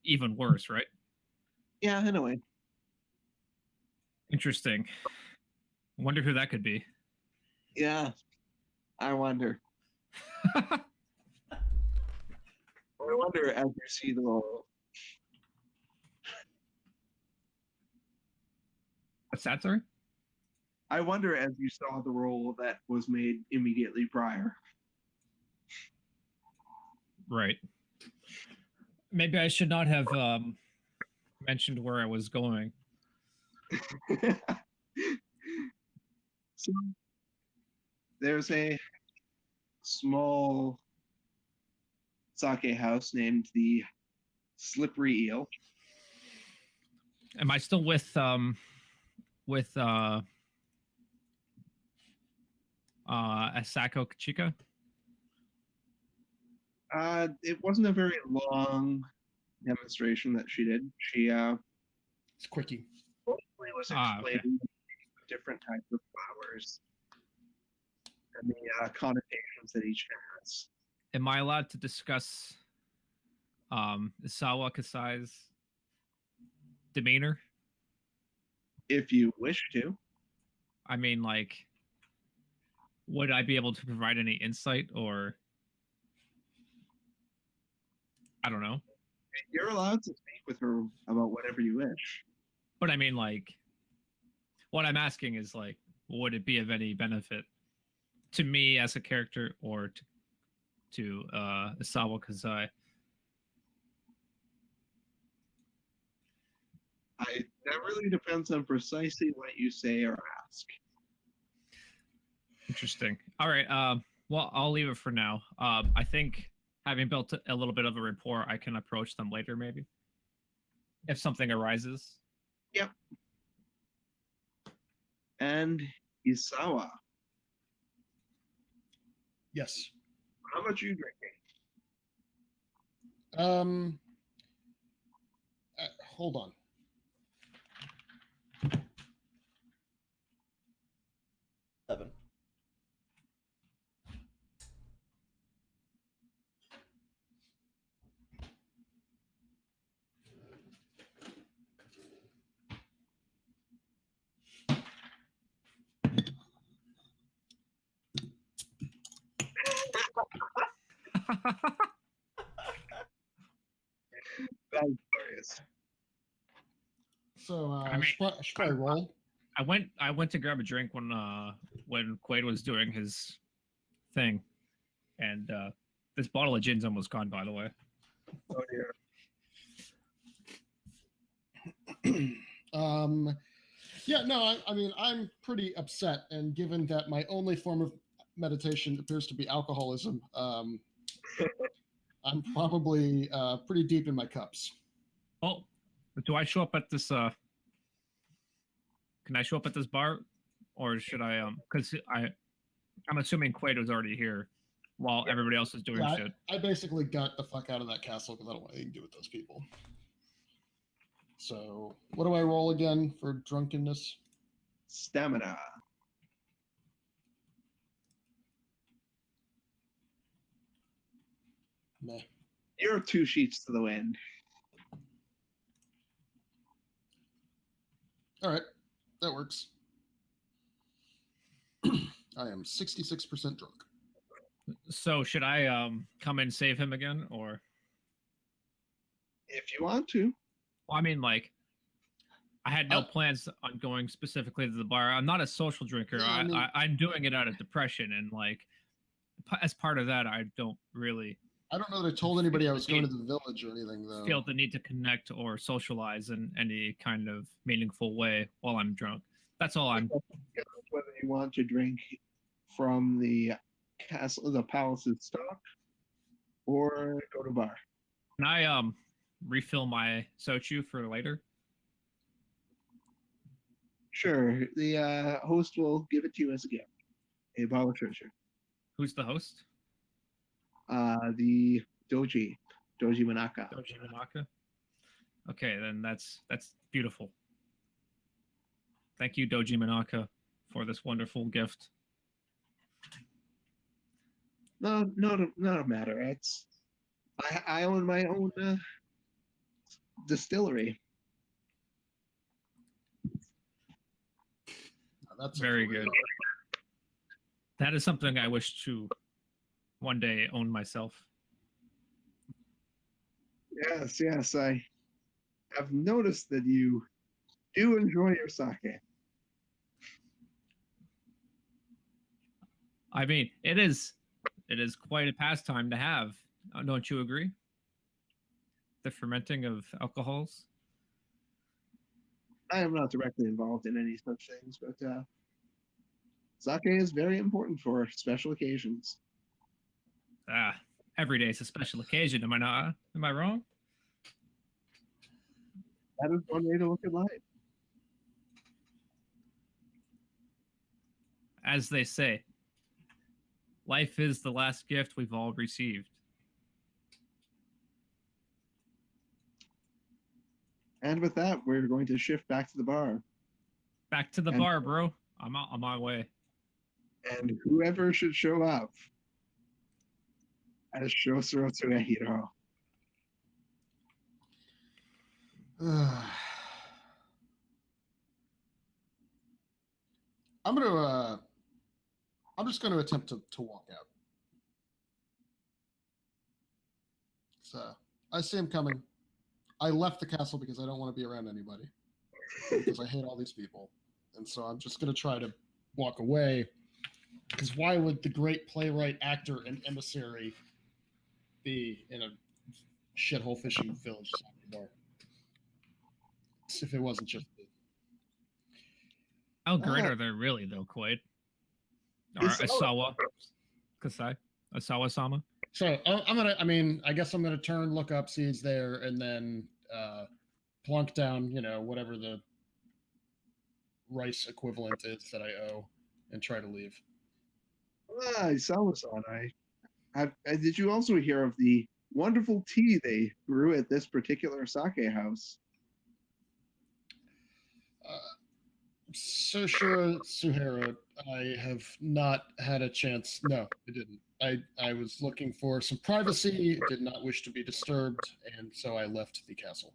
Speaker 1: even worse, right?
Speaker 4: Yeah, in a way.
Speaker 1: Interesting. Wonder who that could be.
Speaker 4: Yeah. I wonder. I wonder as you see the roll.
Speaker 1: What's that, sorry?
Speaker 4: I wonder as you saw the roll that was made immediately prior.
Speaker 1: Right. Maybe I should not have mentioned where I was going.
Speaker 4: So there's a small sake house named the Slippery Eel.
Speaker 1: Am I still with Asako Kachika?
Speaker 4: It wasn't a very long demonstration that she did. She
Speaker 3: It's quickie.
Speaker 4: mostly was
Speaker 1: Ah, okay.
Speaker 4: explaining different types of flowers and the connotations that each has.
Speaker 1: Am I allowed to discuss Isawa Kasai's demeanor?
Speaker 4: If you wish to.
Speaker 1: I mean, like, would I be able to provide any insight, or I don't know.
Speaker 4: You're allowed to speak with her about whatever you wish.
Speaker 1: But I mean, like, what I'm asking is, like, would it be of any benefit to me as a character, or to Isawa Kasai?
Speaker 4: That really depends on precisely what you say or ask.
Speaker 1: Interesting. All right. Well, I'll leave it for now. I think having built a little bit of a rapport, I can approach them later, maybe, if something arises.
Speaker 4: Yep. And Isawa,
Speaker 3: Yes.
Speaker 4: how much you drinking?
Speaker 3: Hold on.
Speaker 2: Seven.
Speaker 4: That's glorious.
Speaker 3: So
Speaker 1: I mean,
Speaker 3: should I roll?
Speaker 1: I went to grab a drink when Quade was doing his thing, and this bottle of gin's almost gone. By the way.
Speaker 4: Oh dear.
Speaker 3: Yeah, no, I mean, I'm pretty upset, and given that my only form of meditation appears to be alcoholism, I'm probably pretty deep in my cups.
Speaker 1: Oh, do I show up at this? Can I show up at this bar, or should I? Because I'm assuming Quade was already here, while everybody else is doing
Speaker 3: Yeah,
Speaker 1: shit.
Speaker 3: I basically got the fuck out of that castle because I don't want anything to do with those people. So, what do I roll again for drunkenness?
Speaker 4: Stamina.
Speaker 3: Meh.
Speaker 4: You're 2 sheets to the wind.
Speaker 3: All right, that works. I am 66% drunk.
Speaker 1: So should I come and save him again, or?
Speaker 4: If you want to.
Speaker 1: Well, I mean, like, I had no plans on going specifically to the bar. I'm not a social drinker.
Speaker 3: Yeah, I mean-
Speaker 1: I'm doing it out of depression, and like, as part of that, I don't really
Speaker 3: I don't know that I told anybody I was going to the village or anything, though.
Speaker 1: feel the need to connect or socialize in any kind of meaningful way while I'm drunk. That's all I'm.
Speaker 4: Whether you want to drink from the castle, the palace's stock, or go to bar.
Speaker 1: Can I refill my sochu for later?
Speaker 4: Sure, the host will give it to you as a gift. A bottle of treasure.
Speaker 1: Who's the host?
Speaker 4: The Doji Manaka.
Speaker 1: Doji Manaka. Okay, then that's beautiful. Thank you, Doji Manaka, for this wonderful gift.
Speaker 4: No, not a matter. It's I own my own distillery.
Speaker 3: That's
Speaker 1: Very good. That is something I wish to one day own myself.
Speaker 4: Yes, I have noticed that you do enjoy your sake.
Speaker 1: I mean, it is quite a pastime to have. Don't you agree? The fermenting of alcohols.
Speaker 4: I am not directly involved in any such things, but sake is very important for special occasions.
Speaker 1: Every day is a special occasion. Am I not? Am I wrong?
Speaker 4: That is one way to look at life.
Speaker 1: As they say, life is the last gift we've all received.
Speaker 4: And with that, we're going to shift back to the bar.
Speaker 1: Back to the
Speaker 4: And-
Speaker 1: bar, bro. I'm on my way.
Speaker 4: And whoever should show up as Shosuro Tsuehiro.
Speaker 3: I'm just gonna attempt to walk out. So I see him coming. I left the castle because I don't want to be around anybody. Because I hate all these people. And so I'm just gonna try to walk away. Because why would the great playwright, actor, and emissary be in a shithole fishing village anymore? If it wasn't just
Speaker 1: How great are they really, though, Quade? Or Asawa Kasai? Asawa-sama?
Speaker 3: so I guess I'm gonna turn, look up, see he's there, and then plunk down, whatever the rice equivalent is that I owe, and try to leave.
Speaker 4: Isawa-san, did you also hear of the wonderful tea they brew at this particular sake house?
Speaker 3: Soshiro Suhara, I have not had a chance. No, I didn't. I was looking for some privacy, did not wish to be disturbed, and so I left the castle.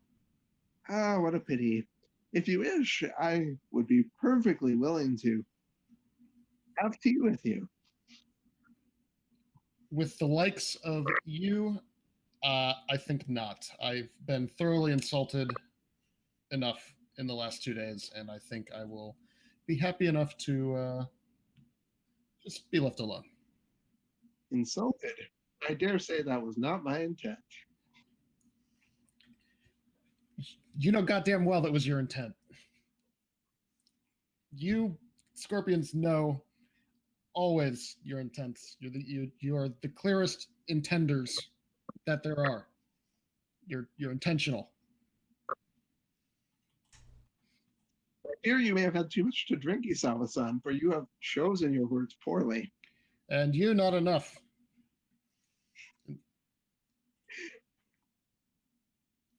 Speaker 4: Ah, what a pity. If you wish, I would be perfectly willing to have tea with you.
Speaker 3: With the likes of you, I think not. I've been thoroughly insulted enough in the last 2 days, and I think I will be happy enough to just be left alone.
Speaker 4: Insulted? I dare say that was not my intent.
Speaker 3: You know goddamn well that was your intent. You Scorpions know always your intents. You are the clearest intenders that there are. You're intentional.
Speaker 4: I fear you may have had too much to drink, Isawa-san, for you have chosen your words poorly.
Speaker 3: And you not enough.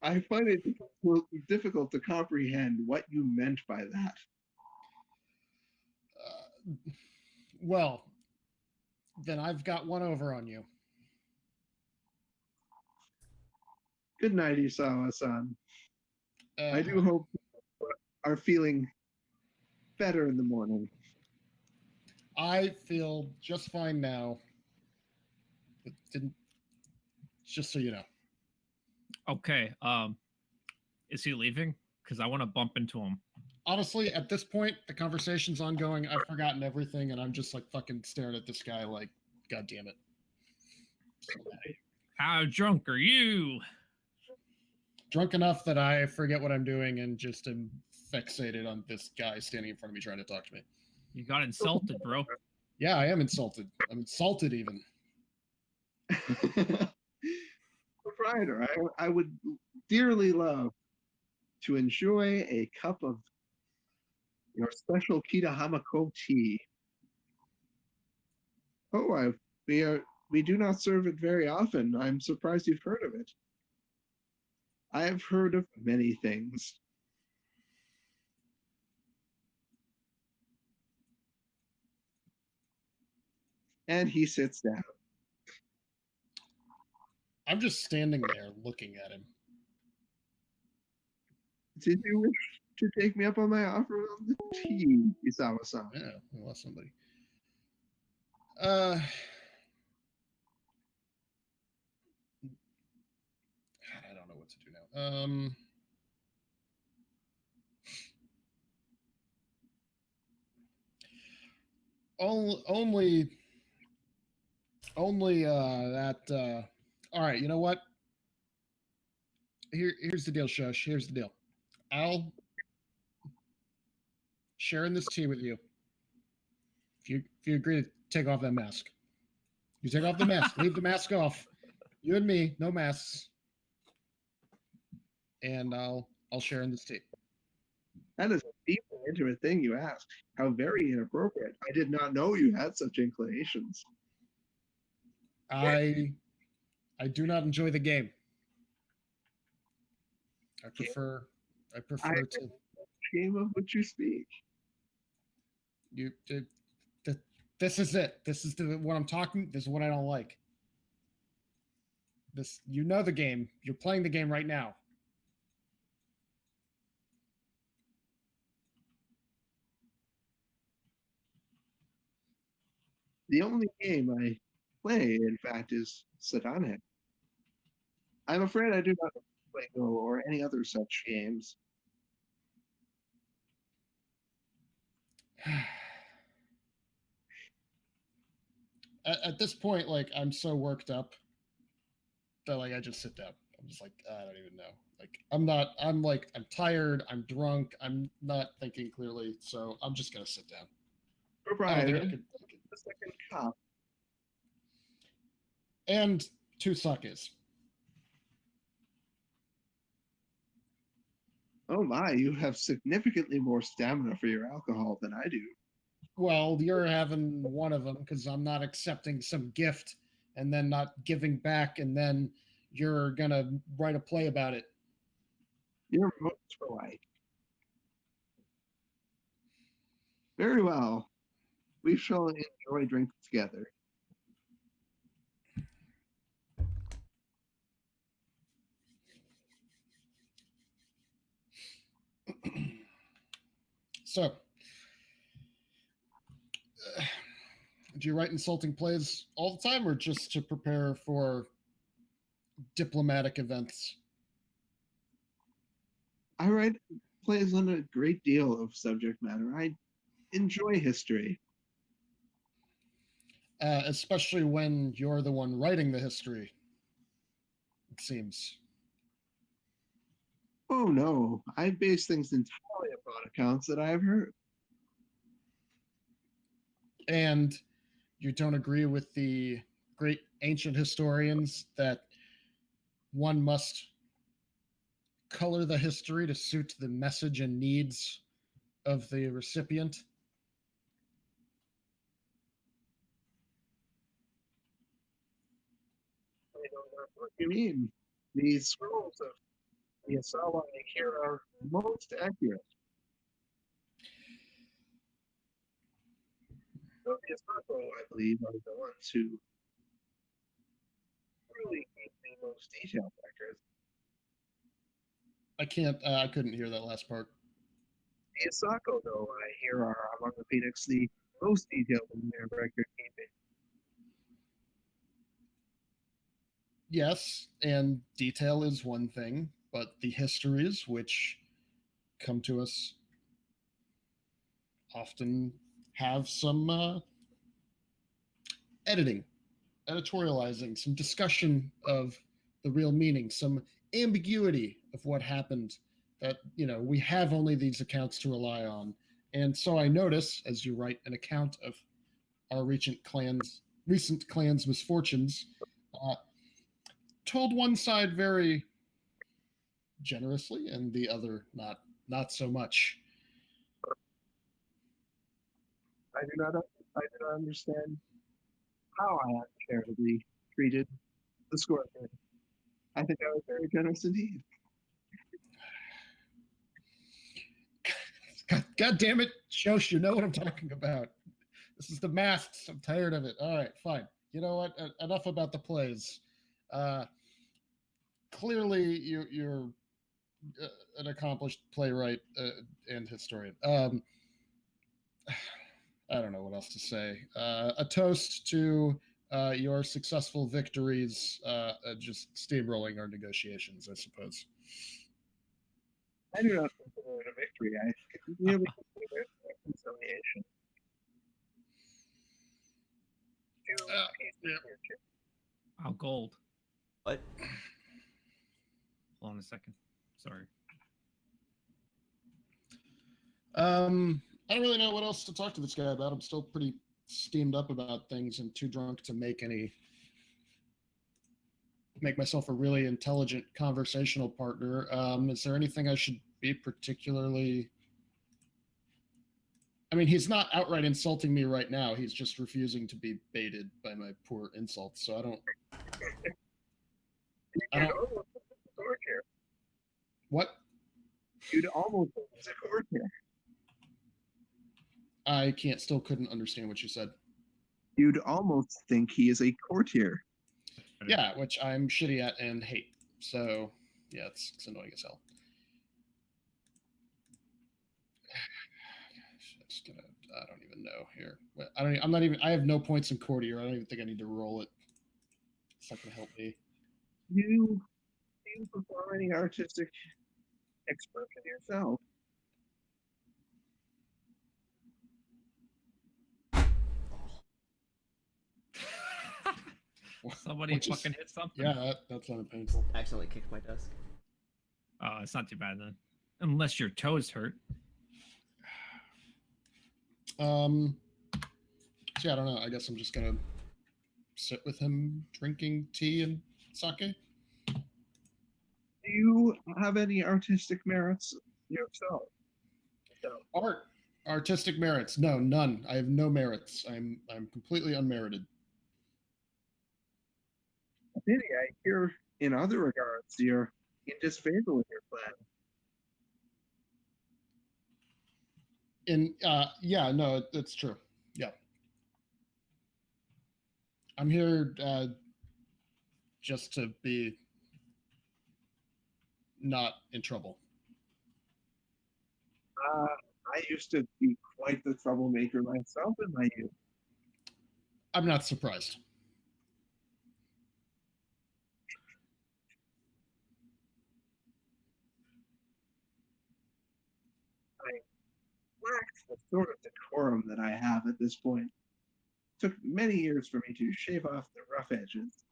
Speaker 4: I find it difficult to comprehend what you meant by that.
Speaker 3: Well, then I've got one over on you.
Speaker 4: Good night, Isawa-san. I
Speaker 3: Uh,
Speaker 4: do hope you are feeling better in the morning.
Speaker 3: I feel just fine now. It didn't. Just so you know.
Speaker 1: Okay. Is he leaving? Because I want to bump into him.
Speaker 3: Honestly, at this point, the conversation's ongoing. I've forgotten everything, and I'm just like fucking staring at this guy like, God damn it. So
Speaker 1: How drunk are you?
Speaker 3: drunk enough that I forget what I'm doing and just am fixated on this guy standing in front of me trying to talk to me.
Speaker 1: You got insulted, bro.
Speaker 3: Yeah, I am insulted. I'm insulted even.
Speaker 4: Proprietor, I would dearly love to enjoy a cup of your special Kita Hamako tea. Oh, we do not serve it very often. I'm surprised you've heard of it. I have heard of many things. And he sits down.
Speaker 3: I'm just standing there looking at him.
Speaker 4: Did you wish to take me up on my offer of the tea, Isawa-san?
Speaker 3: Yeah, I lost somebody. God, I don't know what to do now. Only that. All right, you know what? Here's the deal, Shush. Here's the deal. I'll sharing this tea with you. If you agree to take off that mask, you take off the mask. Leave the mask off. You and me, no masks. And I'll share in this tea.
Speaker 4: That is a deep and intimate thing you ask. How very inappropriate. I did not know you had such inclinations.
Speaker 3: I do not enjoy the game. I prefer I prefer to.
Speaker 4: Game of which you speak.
Speaker 3: This is it. This is what I'm talking. This is what I don't like. This, you know, the game. You're playing the game right now.
Speaker 4: The only game I play, in fact, is Satanic. I'm afraid I do not play Go or any other such games.
Speaker 3: At this point, like, I'm so worked up that, like, I just sit down. I'm just like, I don't even know. Like, I'm tired. I'm drunk. I'm not thinking clearly. So I'm just gonna sit down. I don't think I
Speaker 4: Proprietor,
Speaker 3: could.
Speaker 4: the second cup.
Speaker 3: And 2 sakes.
Speaker 4: Oh my, you have significantly more stamina for your alcohol than I do.
Speaker 3: Well, you're having one of them because I'm not accepting some gift and then not giving back, and then you're gonna write a play about it.
Speaker 4: You're most polite. Very well. We shall enjoy drinks together.
Speaker 3: So, do you write insulting plays all the time, or just to prepare for diplomatic events?
Speaker 4: I write plays on a great deal of subject matter. I enjoy history.
Speaker 3: Especially when you're the one writing the history, it seems.
Speaker 4: Oh no, I base things entirely upon accounts that I have heard.
Speaker 3: And you don't agree with the great ancient historians that one must color the history to suit the message and needs of the recipient?
Speaker 4: I don't know what you mean. These scrolls of the Asawa here are most accurate. Though the Asako, I believe, are the ones who really keep the most detailed records.
Speaker 3: I couldn't hear that last part.
Speaker 4: The Asako, though, I hear are among the Phoenix the most detailed in their record keeping.
Speaker 3: Yes, and detail is one thing, but the histories which come to us often have some editing, editorializing, some discussion of the real meaning, some ambiguity of what happened, that, you know, we have only these accounts to rely on. And so I notice, as you write an account of our recent clan's misfortunes, uh, told one side very generously and the other not so much.
Speaker 4: I do not understand how I uncharitably treated the Scorpion. I think I was very generous indeed.
Speaker 3: God damn it, Shosh, you know what I'm talking about. This is the masks. I'm tired of it. All right, fine. You know what? Enough about the plays. Clearly, you're an accomplished playwright and historian. I don't know what else to say. A toast to your successful victories, just steamrolling our negotiations, I suppose.
Speaker 4: I do not consider it a victory. I merely consider it a reconciliation.
Speaker 3: Yeah.
Speaker 1: Oh, gold.
Speaker 2: What?
Speaker 1: Hold on a second. Sorry.
Speaker 3: I don't really know what else to talk to this guy about. I'm still pretty steamed up about things and too drunk to make myself a really intelligent conversational partner. Is there anything I should be particularly? I mean, he's not outright insulting me right now. He's just refusing to be baited by my poor insults. So I don't. What?
Speaker 4: You'd almost think he's a courtier.
Speaker 3: I couldn't understand what you said.
Speaker 4: You'd almost think he is a courtier.
Speaker 3: Yeah, which I'm shitty at and hate. So, yeah, it's annoying as hell. I don't even know here. I have no points in courtier. I don't even think I need to roll it. It's not gonna help me.
Speaker 4: Do you perform any artistic expression yourself?
Speaker 1: Somebody
Speaker 3: Which is-
Speaker 1: fucking hit something.
Speaker 3: Yeah, that sounded painful.
Speaker 2: Accidentally kicked my desk.
Speaker 1: It's not too bad then. Unless your toes hurt.
Speaker 3: So yeah, I don't know. I guess I'm just gonna sit with him drinking tea and sake.
Speaker 4: Do you have any artistic merits yourself? No.
Speaker 3: Artistic merits? No, none. I have no merits. I'm completely unmerited.
Speaker 4: Pity, I hear in other regards you're in disfavor with your plan.
Speaker 3: Yeah, no, that's true. Yeah, I'm here just to be not in trouble.
Speaker 4: I used to be quite the troublemaker myself in my youth.
Speaker 3: I'm not surprised.
Speaker 4: I lacked the sort of decorum that I have at this point. It took many years for me to shave off the rough edges.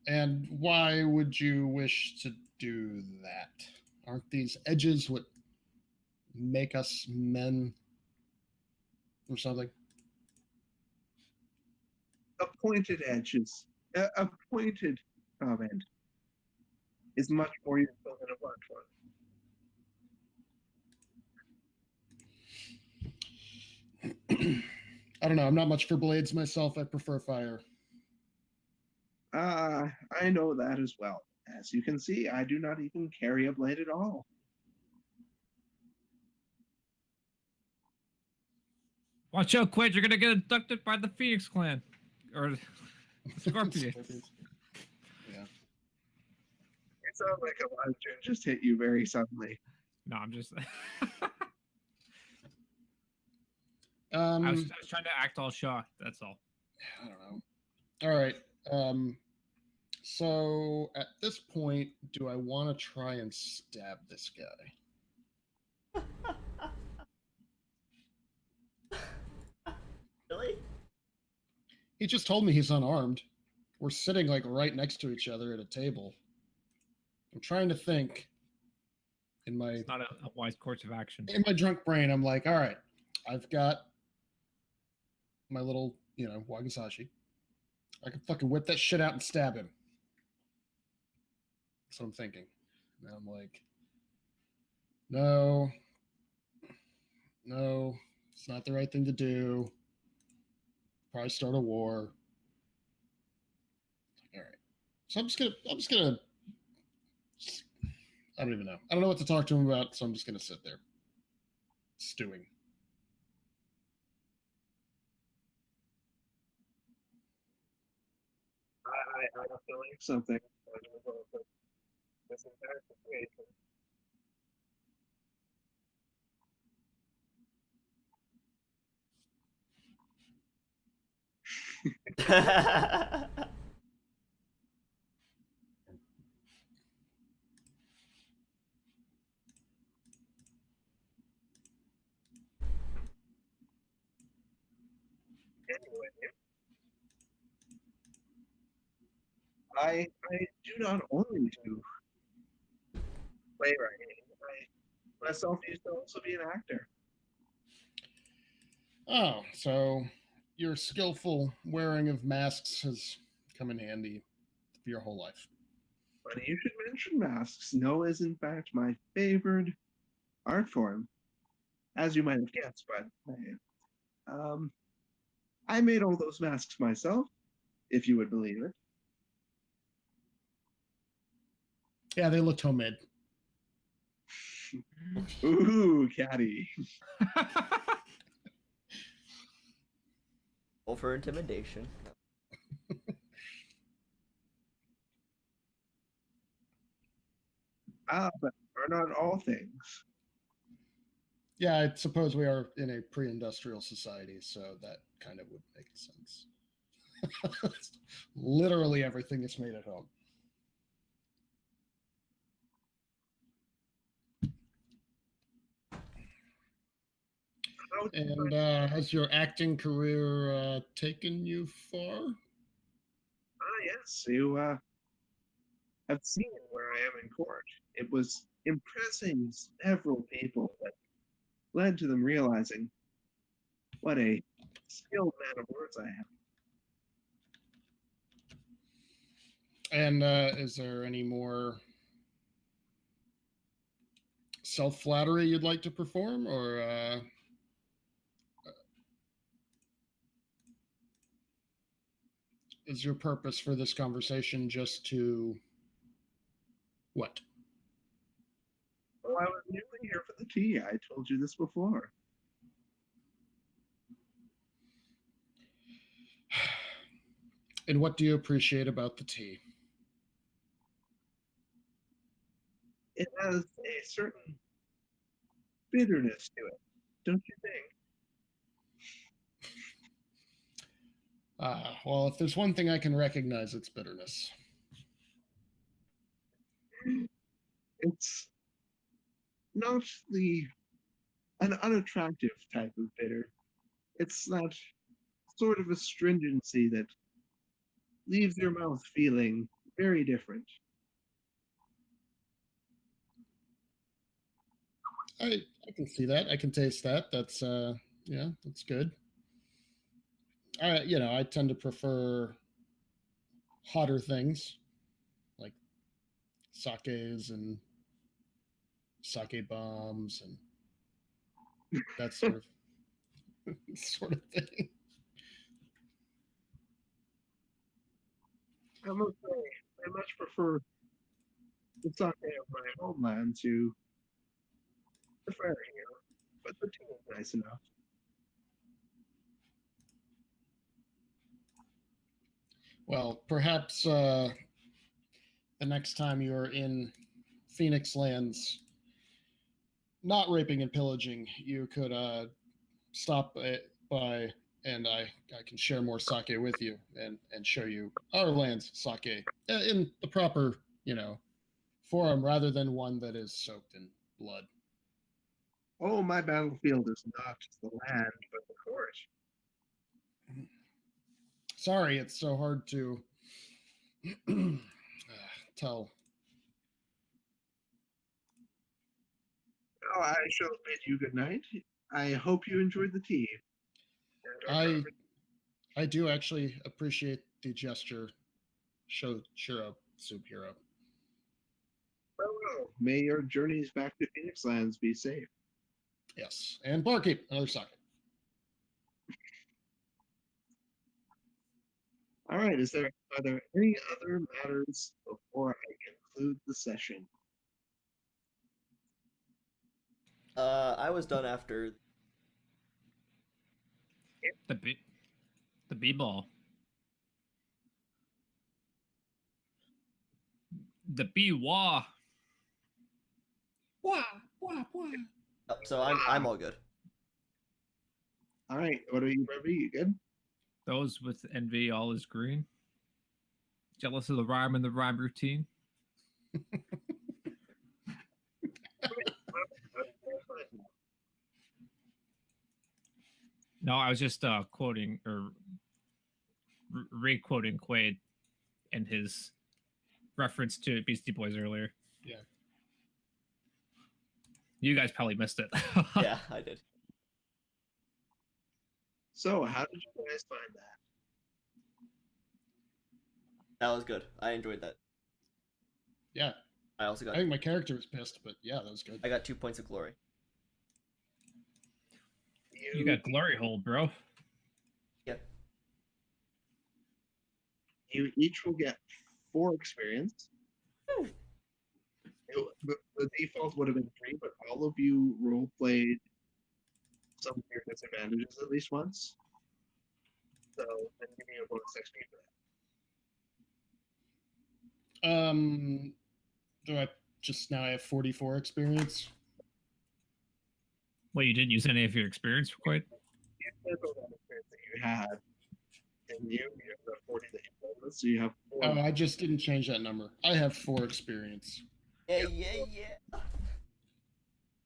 Speaker 3: And why would you wish to do that? Aren't these edges what make us men or something?
Speaker 4: A pointed edges, a pointed comment is much more useful than a blunt one.
Speaker 3: I don't know. I'm not much for blades myself. I prefer fire.
Speaker 4: I know that as well. As you can see, I do not even carry a blade at all.
Speaker 1: Watch out, Quade, you're gonna get abducted by the Phoenix Clan. Or Scorpions.
Speaker 3: Yeah.
Speaker 4: It sounds like a live tune just hit you very suddenly.
Speaker 1: No, I'm just
Speaker 3: Um,
Speaker 1: I was trying to act all shocked, that's all.
Speaker 3: I don't know. All right. So at this point, do I want to try and stab this guy?
Speaker 2: Really?
Speaker 3: He just told me he's unarmed. We're sitting like right next to each other at a table. I'm trying to think.
Speaker 1: It's not a wise course of action.
Speaker 3: In my drunk brain, I'm like, all right, I've got my little, wakizashi. I can fucking whip that shit out and stab him. That's what I'm thinking. And I'm like, no, it's not the right thing to do. Probably start a war. All right. So I'm just gonna I don't even know. I don't know what to talk to him about, so I'm just gonna sit there. Stewing.
Speaker 4: I have to leave something. This entire situation. Anyway, I do not only do playwriting. I myself used to also be an actor.
Speaker 3: Oh, so your skillful wearing of masks has come in handy for your whole life.
Speaker 4: Funny you should mention masks. No is in fact my favored art form, as you might have guessed. But I made all those masks myself, if you would believe it.
Speaker 3: Yeah, they looked homemade.
Speaker 4: Ooh, caddy.
Speaker 2: Roll for intimidation.
Speaker 4: But are not all things.
Speaker 3: Yeah, I suppose we are in a pre-industrial society, so that kind of would make sense. Literally everything is made at home. And has your acting career taken you far?
Speaker 4: Yes, you have seen where I am in court. It was impressing several people that led to them realizing what a skilled man of words I am.
Speaker 3: And is there any more self-flattery you'd like to perform, or is your purpose for this conversation just to what?
Speaker 4: Well, I was merely here for the tea. I told you this before.
Speaker 3: And what do you appreciate about the tea?
Speaker 4: It has a certain bitterness to it, don't you think?
Speaker 3: Well, if there's one thing I can recognize, it's bitterness.
Speaker 4: It's not an unattractive type of bitter. It's that sort of astringency that leaves your mouth feeling very different.
Speaker 3: I can see that. I can taste that. That's yeah, that's good. I tend to prefer hotter things like sakes and sake bombs and that sort of sort of thing.
Speaker 4: I must say, I much prefer the sake of my homeland to the fare here, but the tea is nice enough.
Speaker 3: Well, perhaps the next time you're in Phoenix lands, not raping and pillaging, you could stop by and I can share more sake with you and show you our land's sake in the proper, forum rather than one that is soaked in blood.
Speaker 4: Oh, my battlefield is not the land, but the court.
Speaker 3: Sorry, it's so hard to tell.
Speaker 4: Oh, I shall bid you good night. I hope you enjoyed the tea.
Speaker 3: I do actually appreciate the gesture. Shiro Subhiro.
Speaker 4: Farewell. May your journeys back to Phoenix Lands be safe.
Speaker 3: Yes, and barkeep, another sake.
Speaker 4: All right. Are there any other matters before I conclude the session?
Speaker 2: I was done after.
Speaker 1: The b-ball. The b-wah. Wah, wah, wah.
Speaker 2: So I'm all good.
Speaker 4: All right. What are you, Brevity? You good?
Speaker 1: Those with envy, all is green. Jealous of the rhyme and the rhyme routine. No, I was just quoting or re-quoting Quade and his reference to Beastie Boys earlier.
Speaker 3: Yeah.
Speaker 1: You guys probably missed it.
Speaker 2: Yeah, I did.
Speaker 4: So, how did you guys find that?
Speaker 2: That was good. I enjoyed that.
Speaker 3: Yeah.
Speaker 2: I also got.
Speaker 3: I think my character was pissed, but yeah, that was good.
Speaker 2: I got 2 points of glory.
Speaker 1: You got glory hole, bro.
Speaker 2: Yeah.
Speaker 4: You each will get 4 experience. The default would have been 3, but all of you role played some of your disadvantages at least once. So then give me a bonus XP for that.
Speaker 3: Do I just now I have 44 experience?
Speaker 1: Well, you didn't use any of your experience for Quade?
Speaker 4: You spent all that experience that you had, and you have the 40 that you bonus, so you have 4.
Speaker 3: Oh, I just didn't change that number. I have 4 experience.
Speaker 2: Yeah.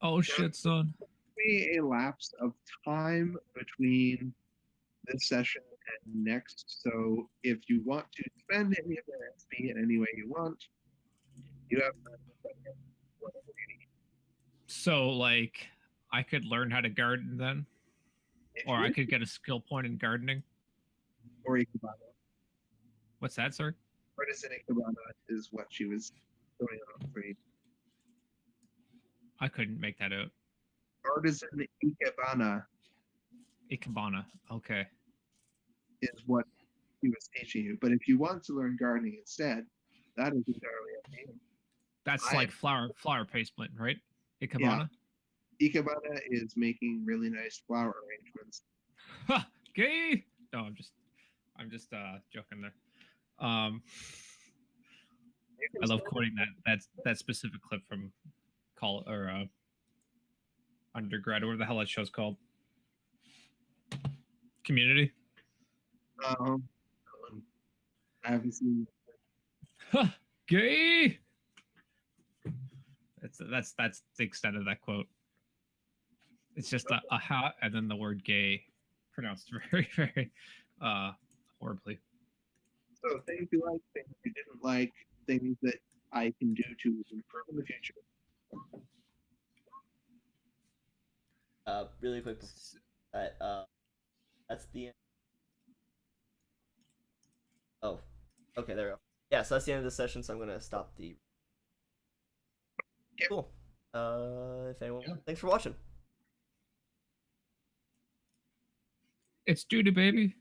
Speaker 1: Oh shit, son.
Speaker 4: Be a lapse of time between this session and next. So if you want to spend any of that XP in any way you want, you have time to spend it whatever you need.
Speaker 1: So like I could learn how to garden then?
Speaker 4: If
Speaker 1: Or
Speaker 4: you
Speaker 1: I could get a skill point in gardening?
Speaker 4: or Ikebana.
Speaker 1: What's that, sir?
Speaker 4: Artisan Ikebana is what she was going on for you.
Speaker 1: I couldn't make that out.
Speaker 4: Artisan Ikebana
Speaker 1: Ikebana. Okay.
Speaker 4: is what he was teaching you. But if you want to learn gardening instead, that is entirely up to you.
Speaker 1: That's
Speaker 4: I-
Speaker 1: like flower placement, right? Ikebana?
Speaker 4: Yeah. Ikebana is making really nice flower arrangements.
Speaker 1: Ha! Gay! No, I'm just joking there.
Speaker 4: You can
Speaker 1: I love
Speaker 4: spend
Speaker 1: quoting that specific clip from undergrad, or whatever the hell that show's called. Community.
Speaker 4: um, I haven't seen
Speaker 1: Ha! Gay! That's the extent of that quote. It's just a ha and then the word gay pronounced very, very horribly.
Speaker 4: so things you like, things you didn't like, things that I can do to improve in the future.
Speaker 2: Really quick before that, that's the end. Oh, okay, there we go. Yeah, so that's the end of the session, so I'm gonna stop the.
Speaker 4: Yep.
Speaker 2: Cool. If anyone,
Speaker 3: Yeah.
Speaker 2: thanks for watching.
Speaker 1: It's Judy, baby.